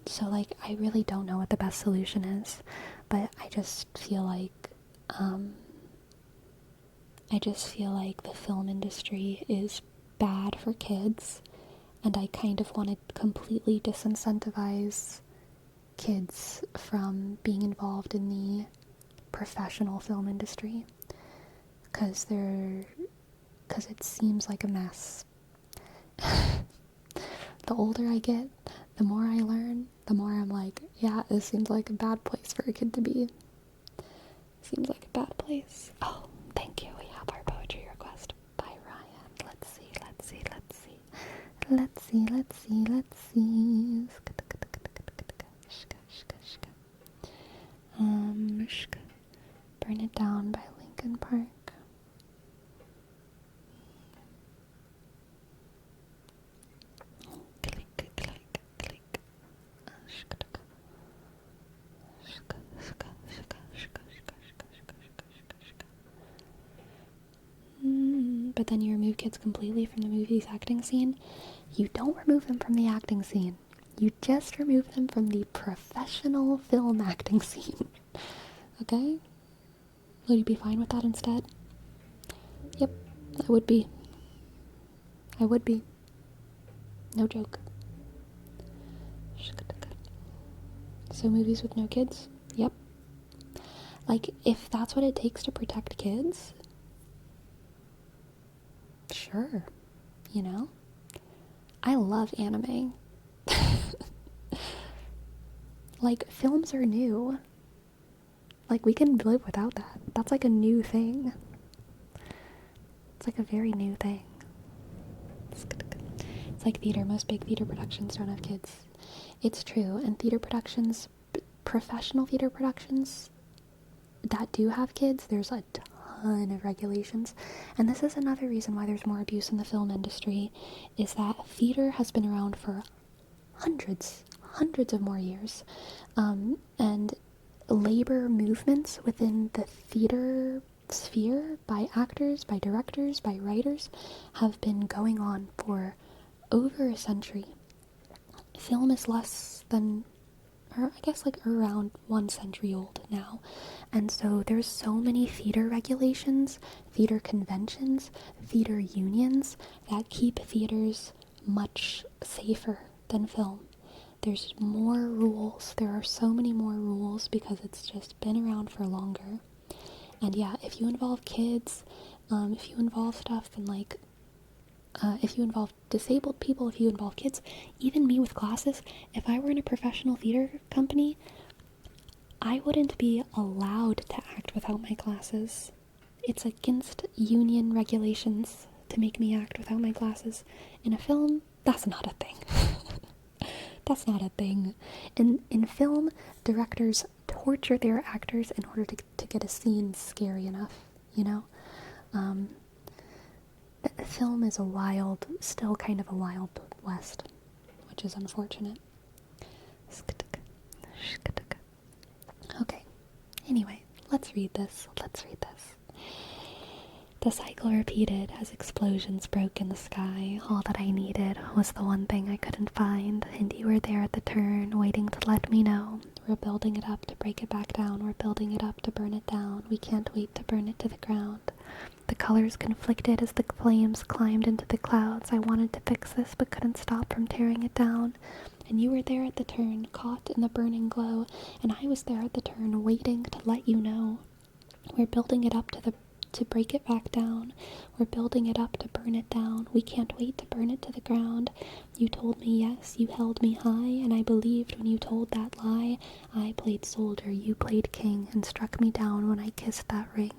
A: So, like, I really don't know what the best solution is. But I just feel like, the film industry is bad for kids, and I kind of want to completely disincentivize kids from being involved in the professional film industry, because it seems like a mess. The older I get, the more I learn, the more I'm like, yeah, this seems like a bad place for a kid to be. Seems like a bad place. Oh, thank you. We have our poetry request by Ryan. Let's see. Burn It Down by Linkin Park. But then you remove kids completely from the movie's acting scene. You don't remove them from the acting scene. You just remove them from the professional film acting scene. Okay? Would you be fine with that instead? Yep, I would be. No joke. So movies with no kids? Yep. Like, if that's what it takes to protect kids, sure. You know? I love anime. Like, films are new. Like, we can live without that. That's like a new thing. It's like a very new thing. It's like theater. Most big theater productions don't have kids. It's true. And theater productions, professional theater productions that do have kids, there's a ton of regulations. And this is another reason why there's more abuse in the film industry, is that theater has been around for hundreds of more years. And labor movements within the theater sphere by actors, by directors, by writers have been going on for over a century. Film is less than, or I guess like around 1 century old now. And so there's so many theater regulations, theater conventions, theater unions that keep theaters much safer than film. There's more rules. There are so many more rules because it's just been around for longer. And yeah, if you involve kids, if you involve stuff, then like, if you involve disabled people, if you involve kids, even me with glasses, if I were in a professional theater company, I wouldn't be allowed to act without my glasses. It's against union regulations to make me act without my glasses. In a film, that's not a thing. That's not a thing. In film, directors torture their actors in order to get a scene scary enough, you know? Film is still kind of a wild west, which is unfortunate. Okay, anyway, let's read this. The cycle repeated as explosions broke in the sky. All that I needed was the one thing I couldn't find, and you were there at the turn, waiting to let me know. We're building it up to break it back down. We're building it up to burn it down. We can't wait to burn it to the ground. The colors conflicted as the flames climbed into the clouds. I wanted to fix this, but couldn't stop from tearing it down. And you were there at the turn, caught in the burning glow, and I was there at the turn, waiting to let you know. We're building it up to break it back down. We're building it up to burn it down. We can't wait to burn it to the ground. You told me yes, you held me high, and I believed when you told that lie. I played soldier, you played king, and struck me down when I kissed that ring.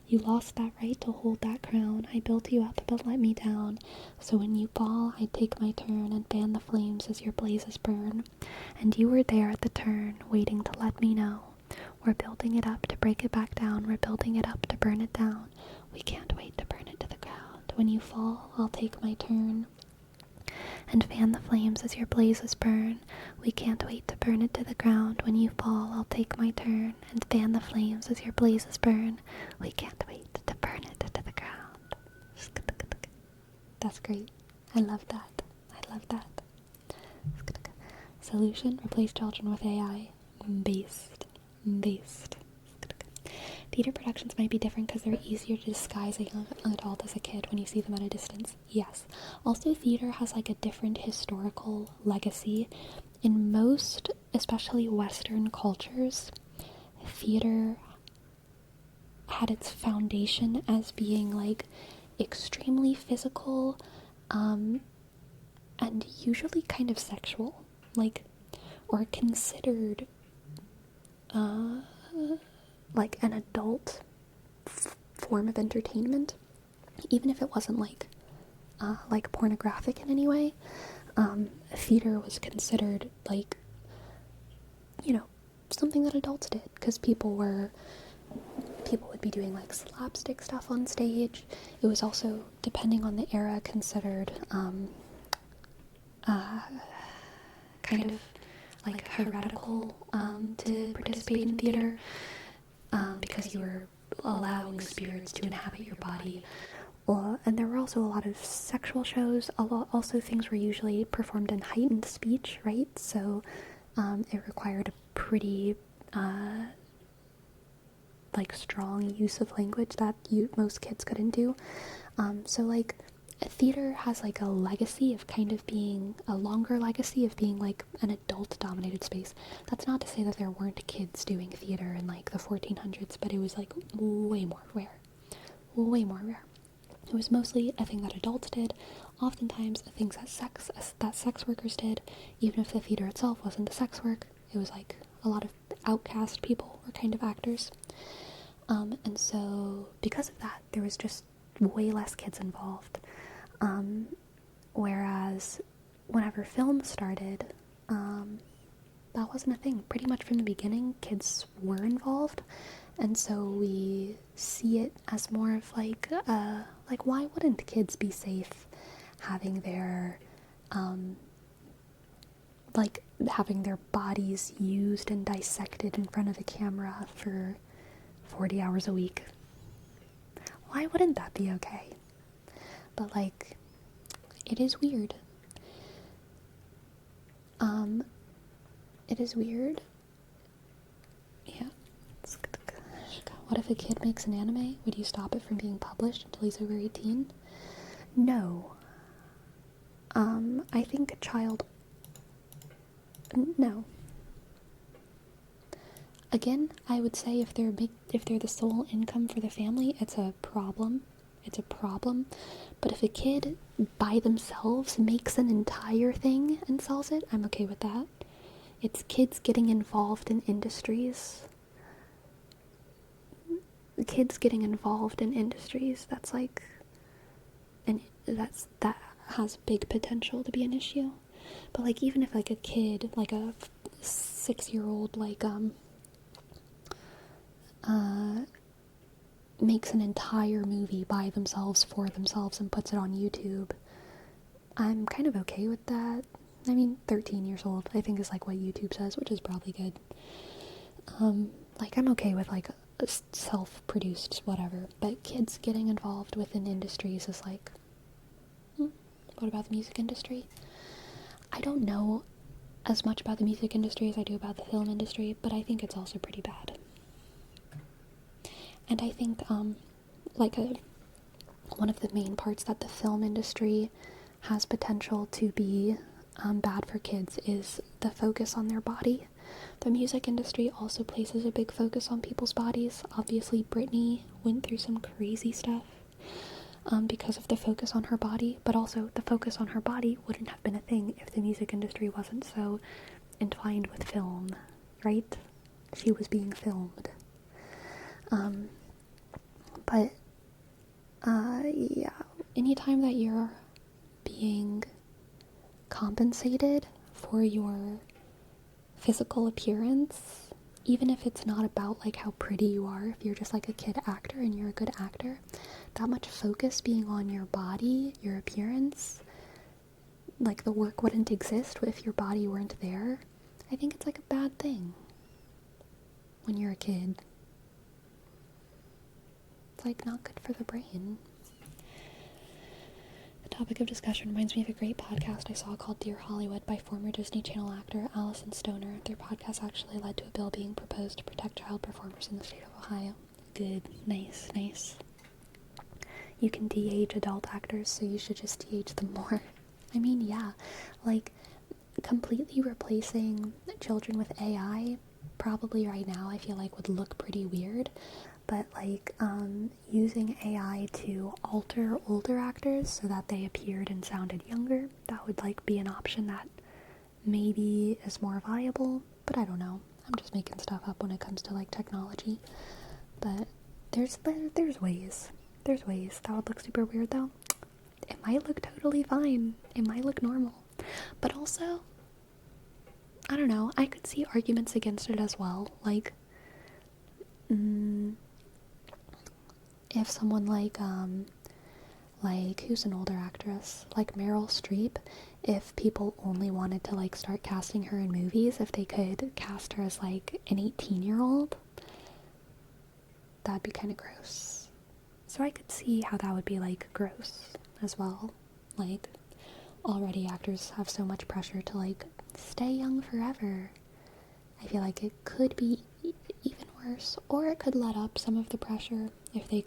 A: You lost that right to hold that crown. I built you up, but let me down. So when you fall, I take my turn and fan the flames as your blazes burn. And you were there at the turn, waiting to let me know. We're building it up to break it back down. We're building it up to burn it down. We can't wait to burn it to the ground. When you fall, I'll take my turn and fan the flames as your blazes burn. We can't wait to burn it to the ground. When you fall, I'll take my turn and fan the flames as your blazes burn. We can't wait to burn it to the ground. That's great. I love that. I love that. Solution: replace children with AI. Based. Theater productions might be different because they're easier to disguise a young adult as a kid when you see them at a distance. Yes. Also, theater has like a different historical legacy. In most, especially Western cultures, theater had its foundation as being like extremely physical, and usually kind of sexual, like, or considered like an adult form of entertainment, even if it wasn't like pornographic in any way. Theater was considered like, you know, something that adults did, because people would be doing like slapstick stuff on stage. It was also, depending on the era, considered kind of like heretical to participate in theater, because you were allowing spirits to inhabit your body. And there were also a lot of sexual shows. Also, things were usually performed in heightened speech, right? So it required a pretty like strong use of language that most kids couldn't do. So like theater has like a legacy of kind of being a longer legacy of being like an adult dominated space. That's not to say that there weren't kids doing theater in like the 1400s, but it was like way more rare. It was mostly a thing that adults did, oftentimes things that sex workers did. Even if the theater itself wasn't the sex work, it was like a lot of outcast people were kind of actors. And so because of that, there was just way less kids involved. Whereas whenever film started, that wasn't a thing. Pretty much from the beginning, kids were involved. And so we see it as more of like why wouldn't kids be safe having their having their bodies used and dissected in front of a camera for 40 hours a week? Why wouldn't that be okay? But like, it is weird. It is weird. Yeah. What if a kid makes an anime? Would you stop it from being published until he's over 18? No. I think a child... No. Again, I would say if they're the sole income for the family, it's a problem. But if a kid by themselves makes an entire thing and sells it, I'm okay with that. It's kids getting involved in industries. That's like, and that has big potential to be an issue. But like, even if like a kid, like a 6-year-old, like makes an entire movie by themselves, for themselves, and puts it on YouTube, I'm kind of okay with that. I mean, 13 years old, I think, is like what YouTube says, which is probably good. Like, I'm okay with like a self-produced whatever, but kids getting involved within industries is like, what about the music industry? I don't know as much about the music industry as I do about the film industry, but I think it's also pretty bad. And I think, one of the main parts that the film industry has potential to be bad for kids is the focus on their body. The music industry also places a big focus on people's bodies. Obviously, Britney went through some crazy stuff because of the focus on her body, but also the focus on her body wouldn't have been a thing if the music industry wasn't so entwined with film, right? She was being filmed. But yeah, anytime that you're being compensated for your physical appearance, even if it's not about like how pretty you are, if you're just like a kid actor and you're a good actor, that much focus being on your body, your appearance, like, the work wouldn't exist if your body weren't there. I think it's, like, a bad thing when you're a kid. It's, like, not good for the brain. The topic of discussion reminds me of a great podcast I saw called Dear Hollywood by former Disney Channel actor Allison Stoner. Their podcast actually led to a bill being proposed to protect child performers in the state of Ohio. Good. Nice. You can de-age adult actors, so you should just de-age them more. I mean, yeah, like, completely replacing children with AI, probably right now, I feel like would look pretty weird, but, like, using AI to alter older actors so that they appeared and sounded younger, that would, like, be an option that maybe is more viable, but I don't know. I'm just making stuff up when it comes to, like, technology, but there's ways. There's ways. That would look super weird, though. It might look totally fine. It might look normal. But also, I don't know, I could see arguments against it as well. Like, if someone like, who's an older actress? Like Meryl Streep, if people only wanted to, like, start casting her in movies, if they could cast her as, like, an 18-year-old, that'd be kind of gross. So I could see how that would be, like, gross as well. Like, already actors have so much pressure to, like, stay young forever. I feel like it could be even worse, or it could let up some of the pressure if they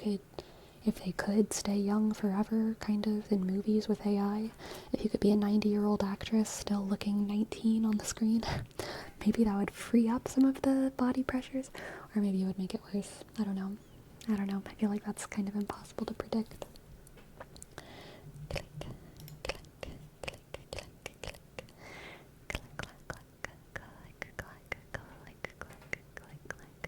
A: could stay young forever, kind of, in movies with AI. If you could be a 90-year-old actress still looking 19 on the screen, maybe that would free up some of the body pressures, or maybe it would make it worse. I don't know. I feel like that's kind of impossible to predict. Click, click, click, click, click, click, click, click, click, click, click.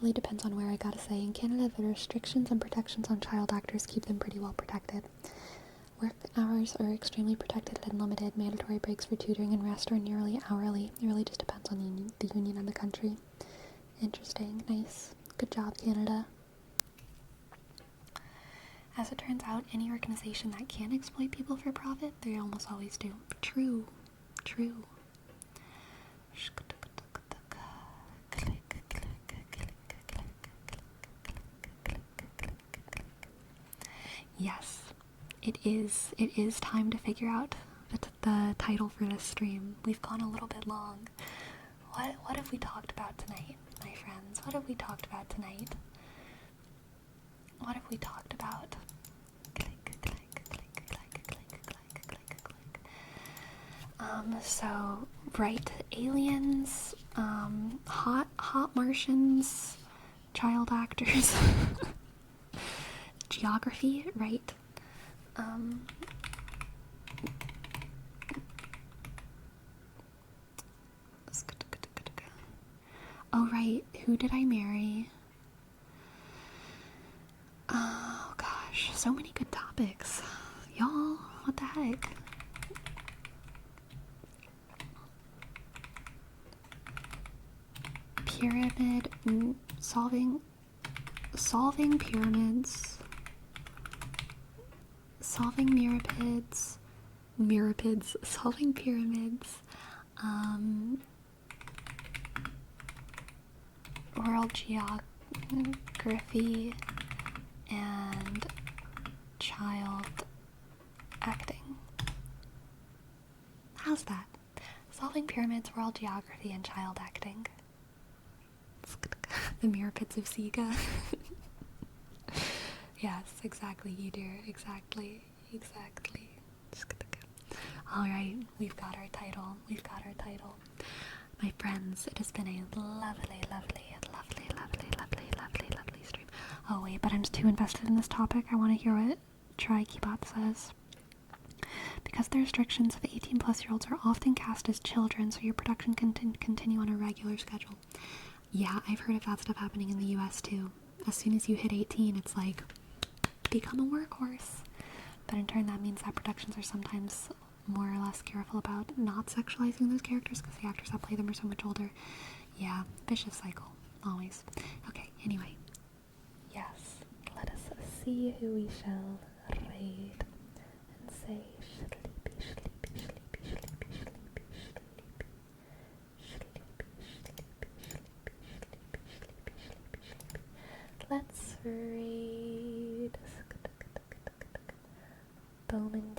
A: Really depends on where. I gotta say, in Canada, the restrictions and protections on child actors keep them pretty well protected. Work hours are extremely protected and limited. Mandatory breaks for tutoring and rest are nearly hourly. It really just depends on the union and the country. Interesting. Nice. Good job, Canada. As it turns out, any organization that can exploit people for profit, they almost always do. True. Yes. It is time to figure out the title for this stream. We've gone a little bit long. What have we talked about tonight, my friends? What have we talked about tonight? What have we talked about? Click, click, click, click, click, click, click, click. So, right, aliens, hot Martians, child actors, geography, right? Oh, right. Who did I marry? Oh, gosh. So many good topics. Y'all, what the heck? Pyramid, solving pyramids, solving miripids, solving pyramids, world geography, and child acting. How's that? Solving pyramids, world geography, and child acting. The miripids of Sega. Yes, exactly, you do. Exactly. Alright, we've got our title. My friends, it has been a lovely stream. Oh wait, but I'm too invested in this topic. I want to hear what Try Keybot says. Because the restrictions of 18 plus year olds are often cast as children, so your production can continue on a regular schedule. Yeah, I've heard of that stuff happening in the US too. As soon as you hit 18, it's like, become a workhorse. But in turn, that means that productions are sometimes more or less careful about not sexualizing those characters because the actors that play them are so much older. Yeah, vicious cycle, always. Okay, Anyway, yes, let us see who we shall raid and say sleepy, sleepy, sleepy, sleepy, sleepy, sleepy, sleepy, sleepy, sleepy, sleepy, sleepy, sleepy. Let's raid Bowman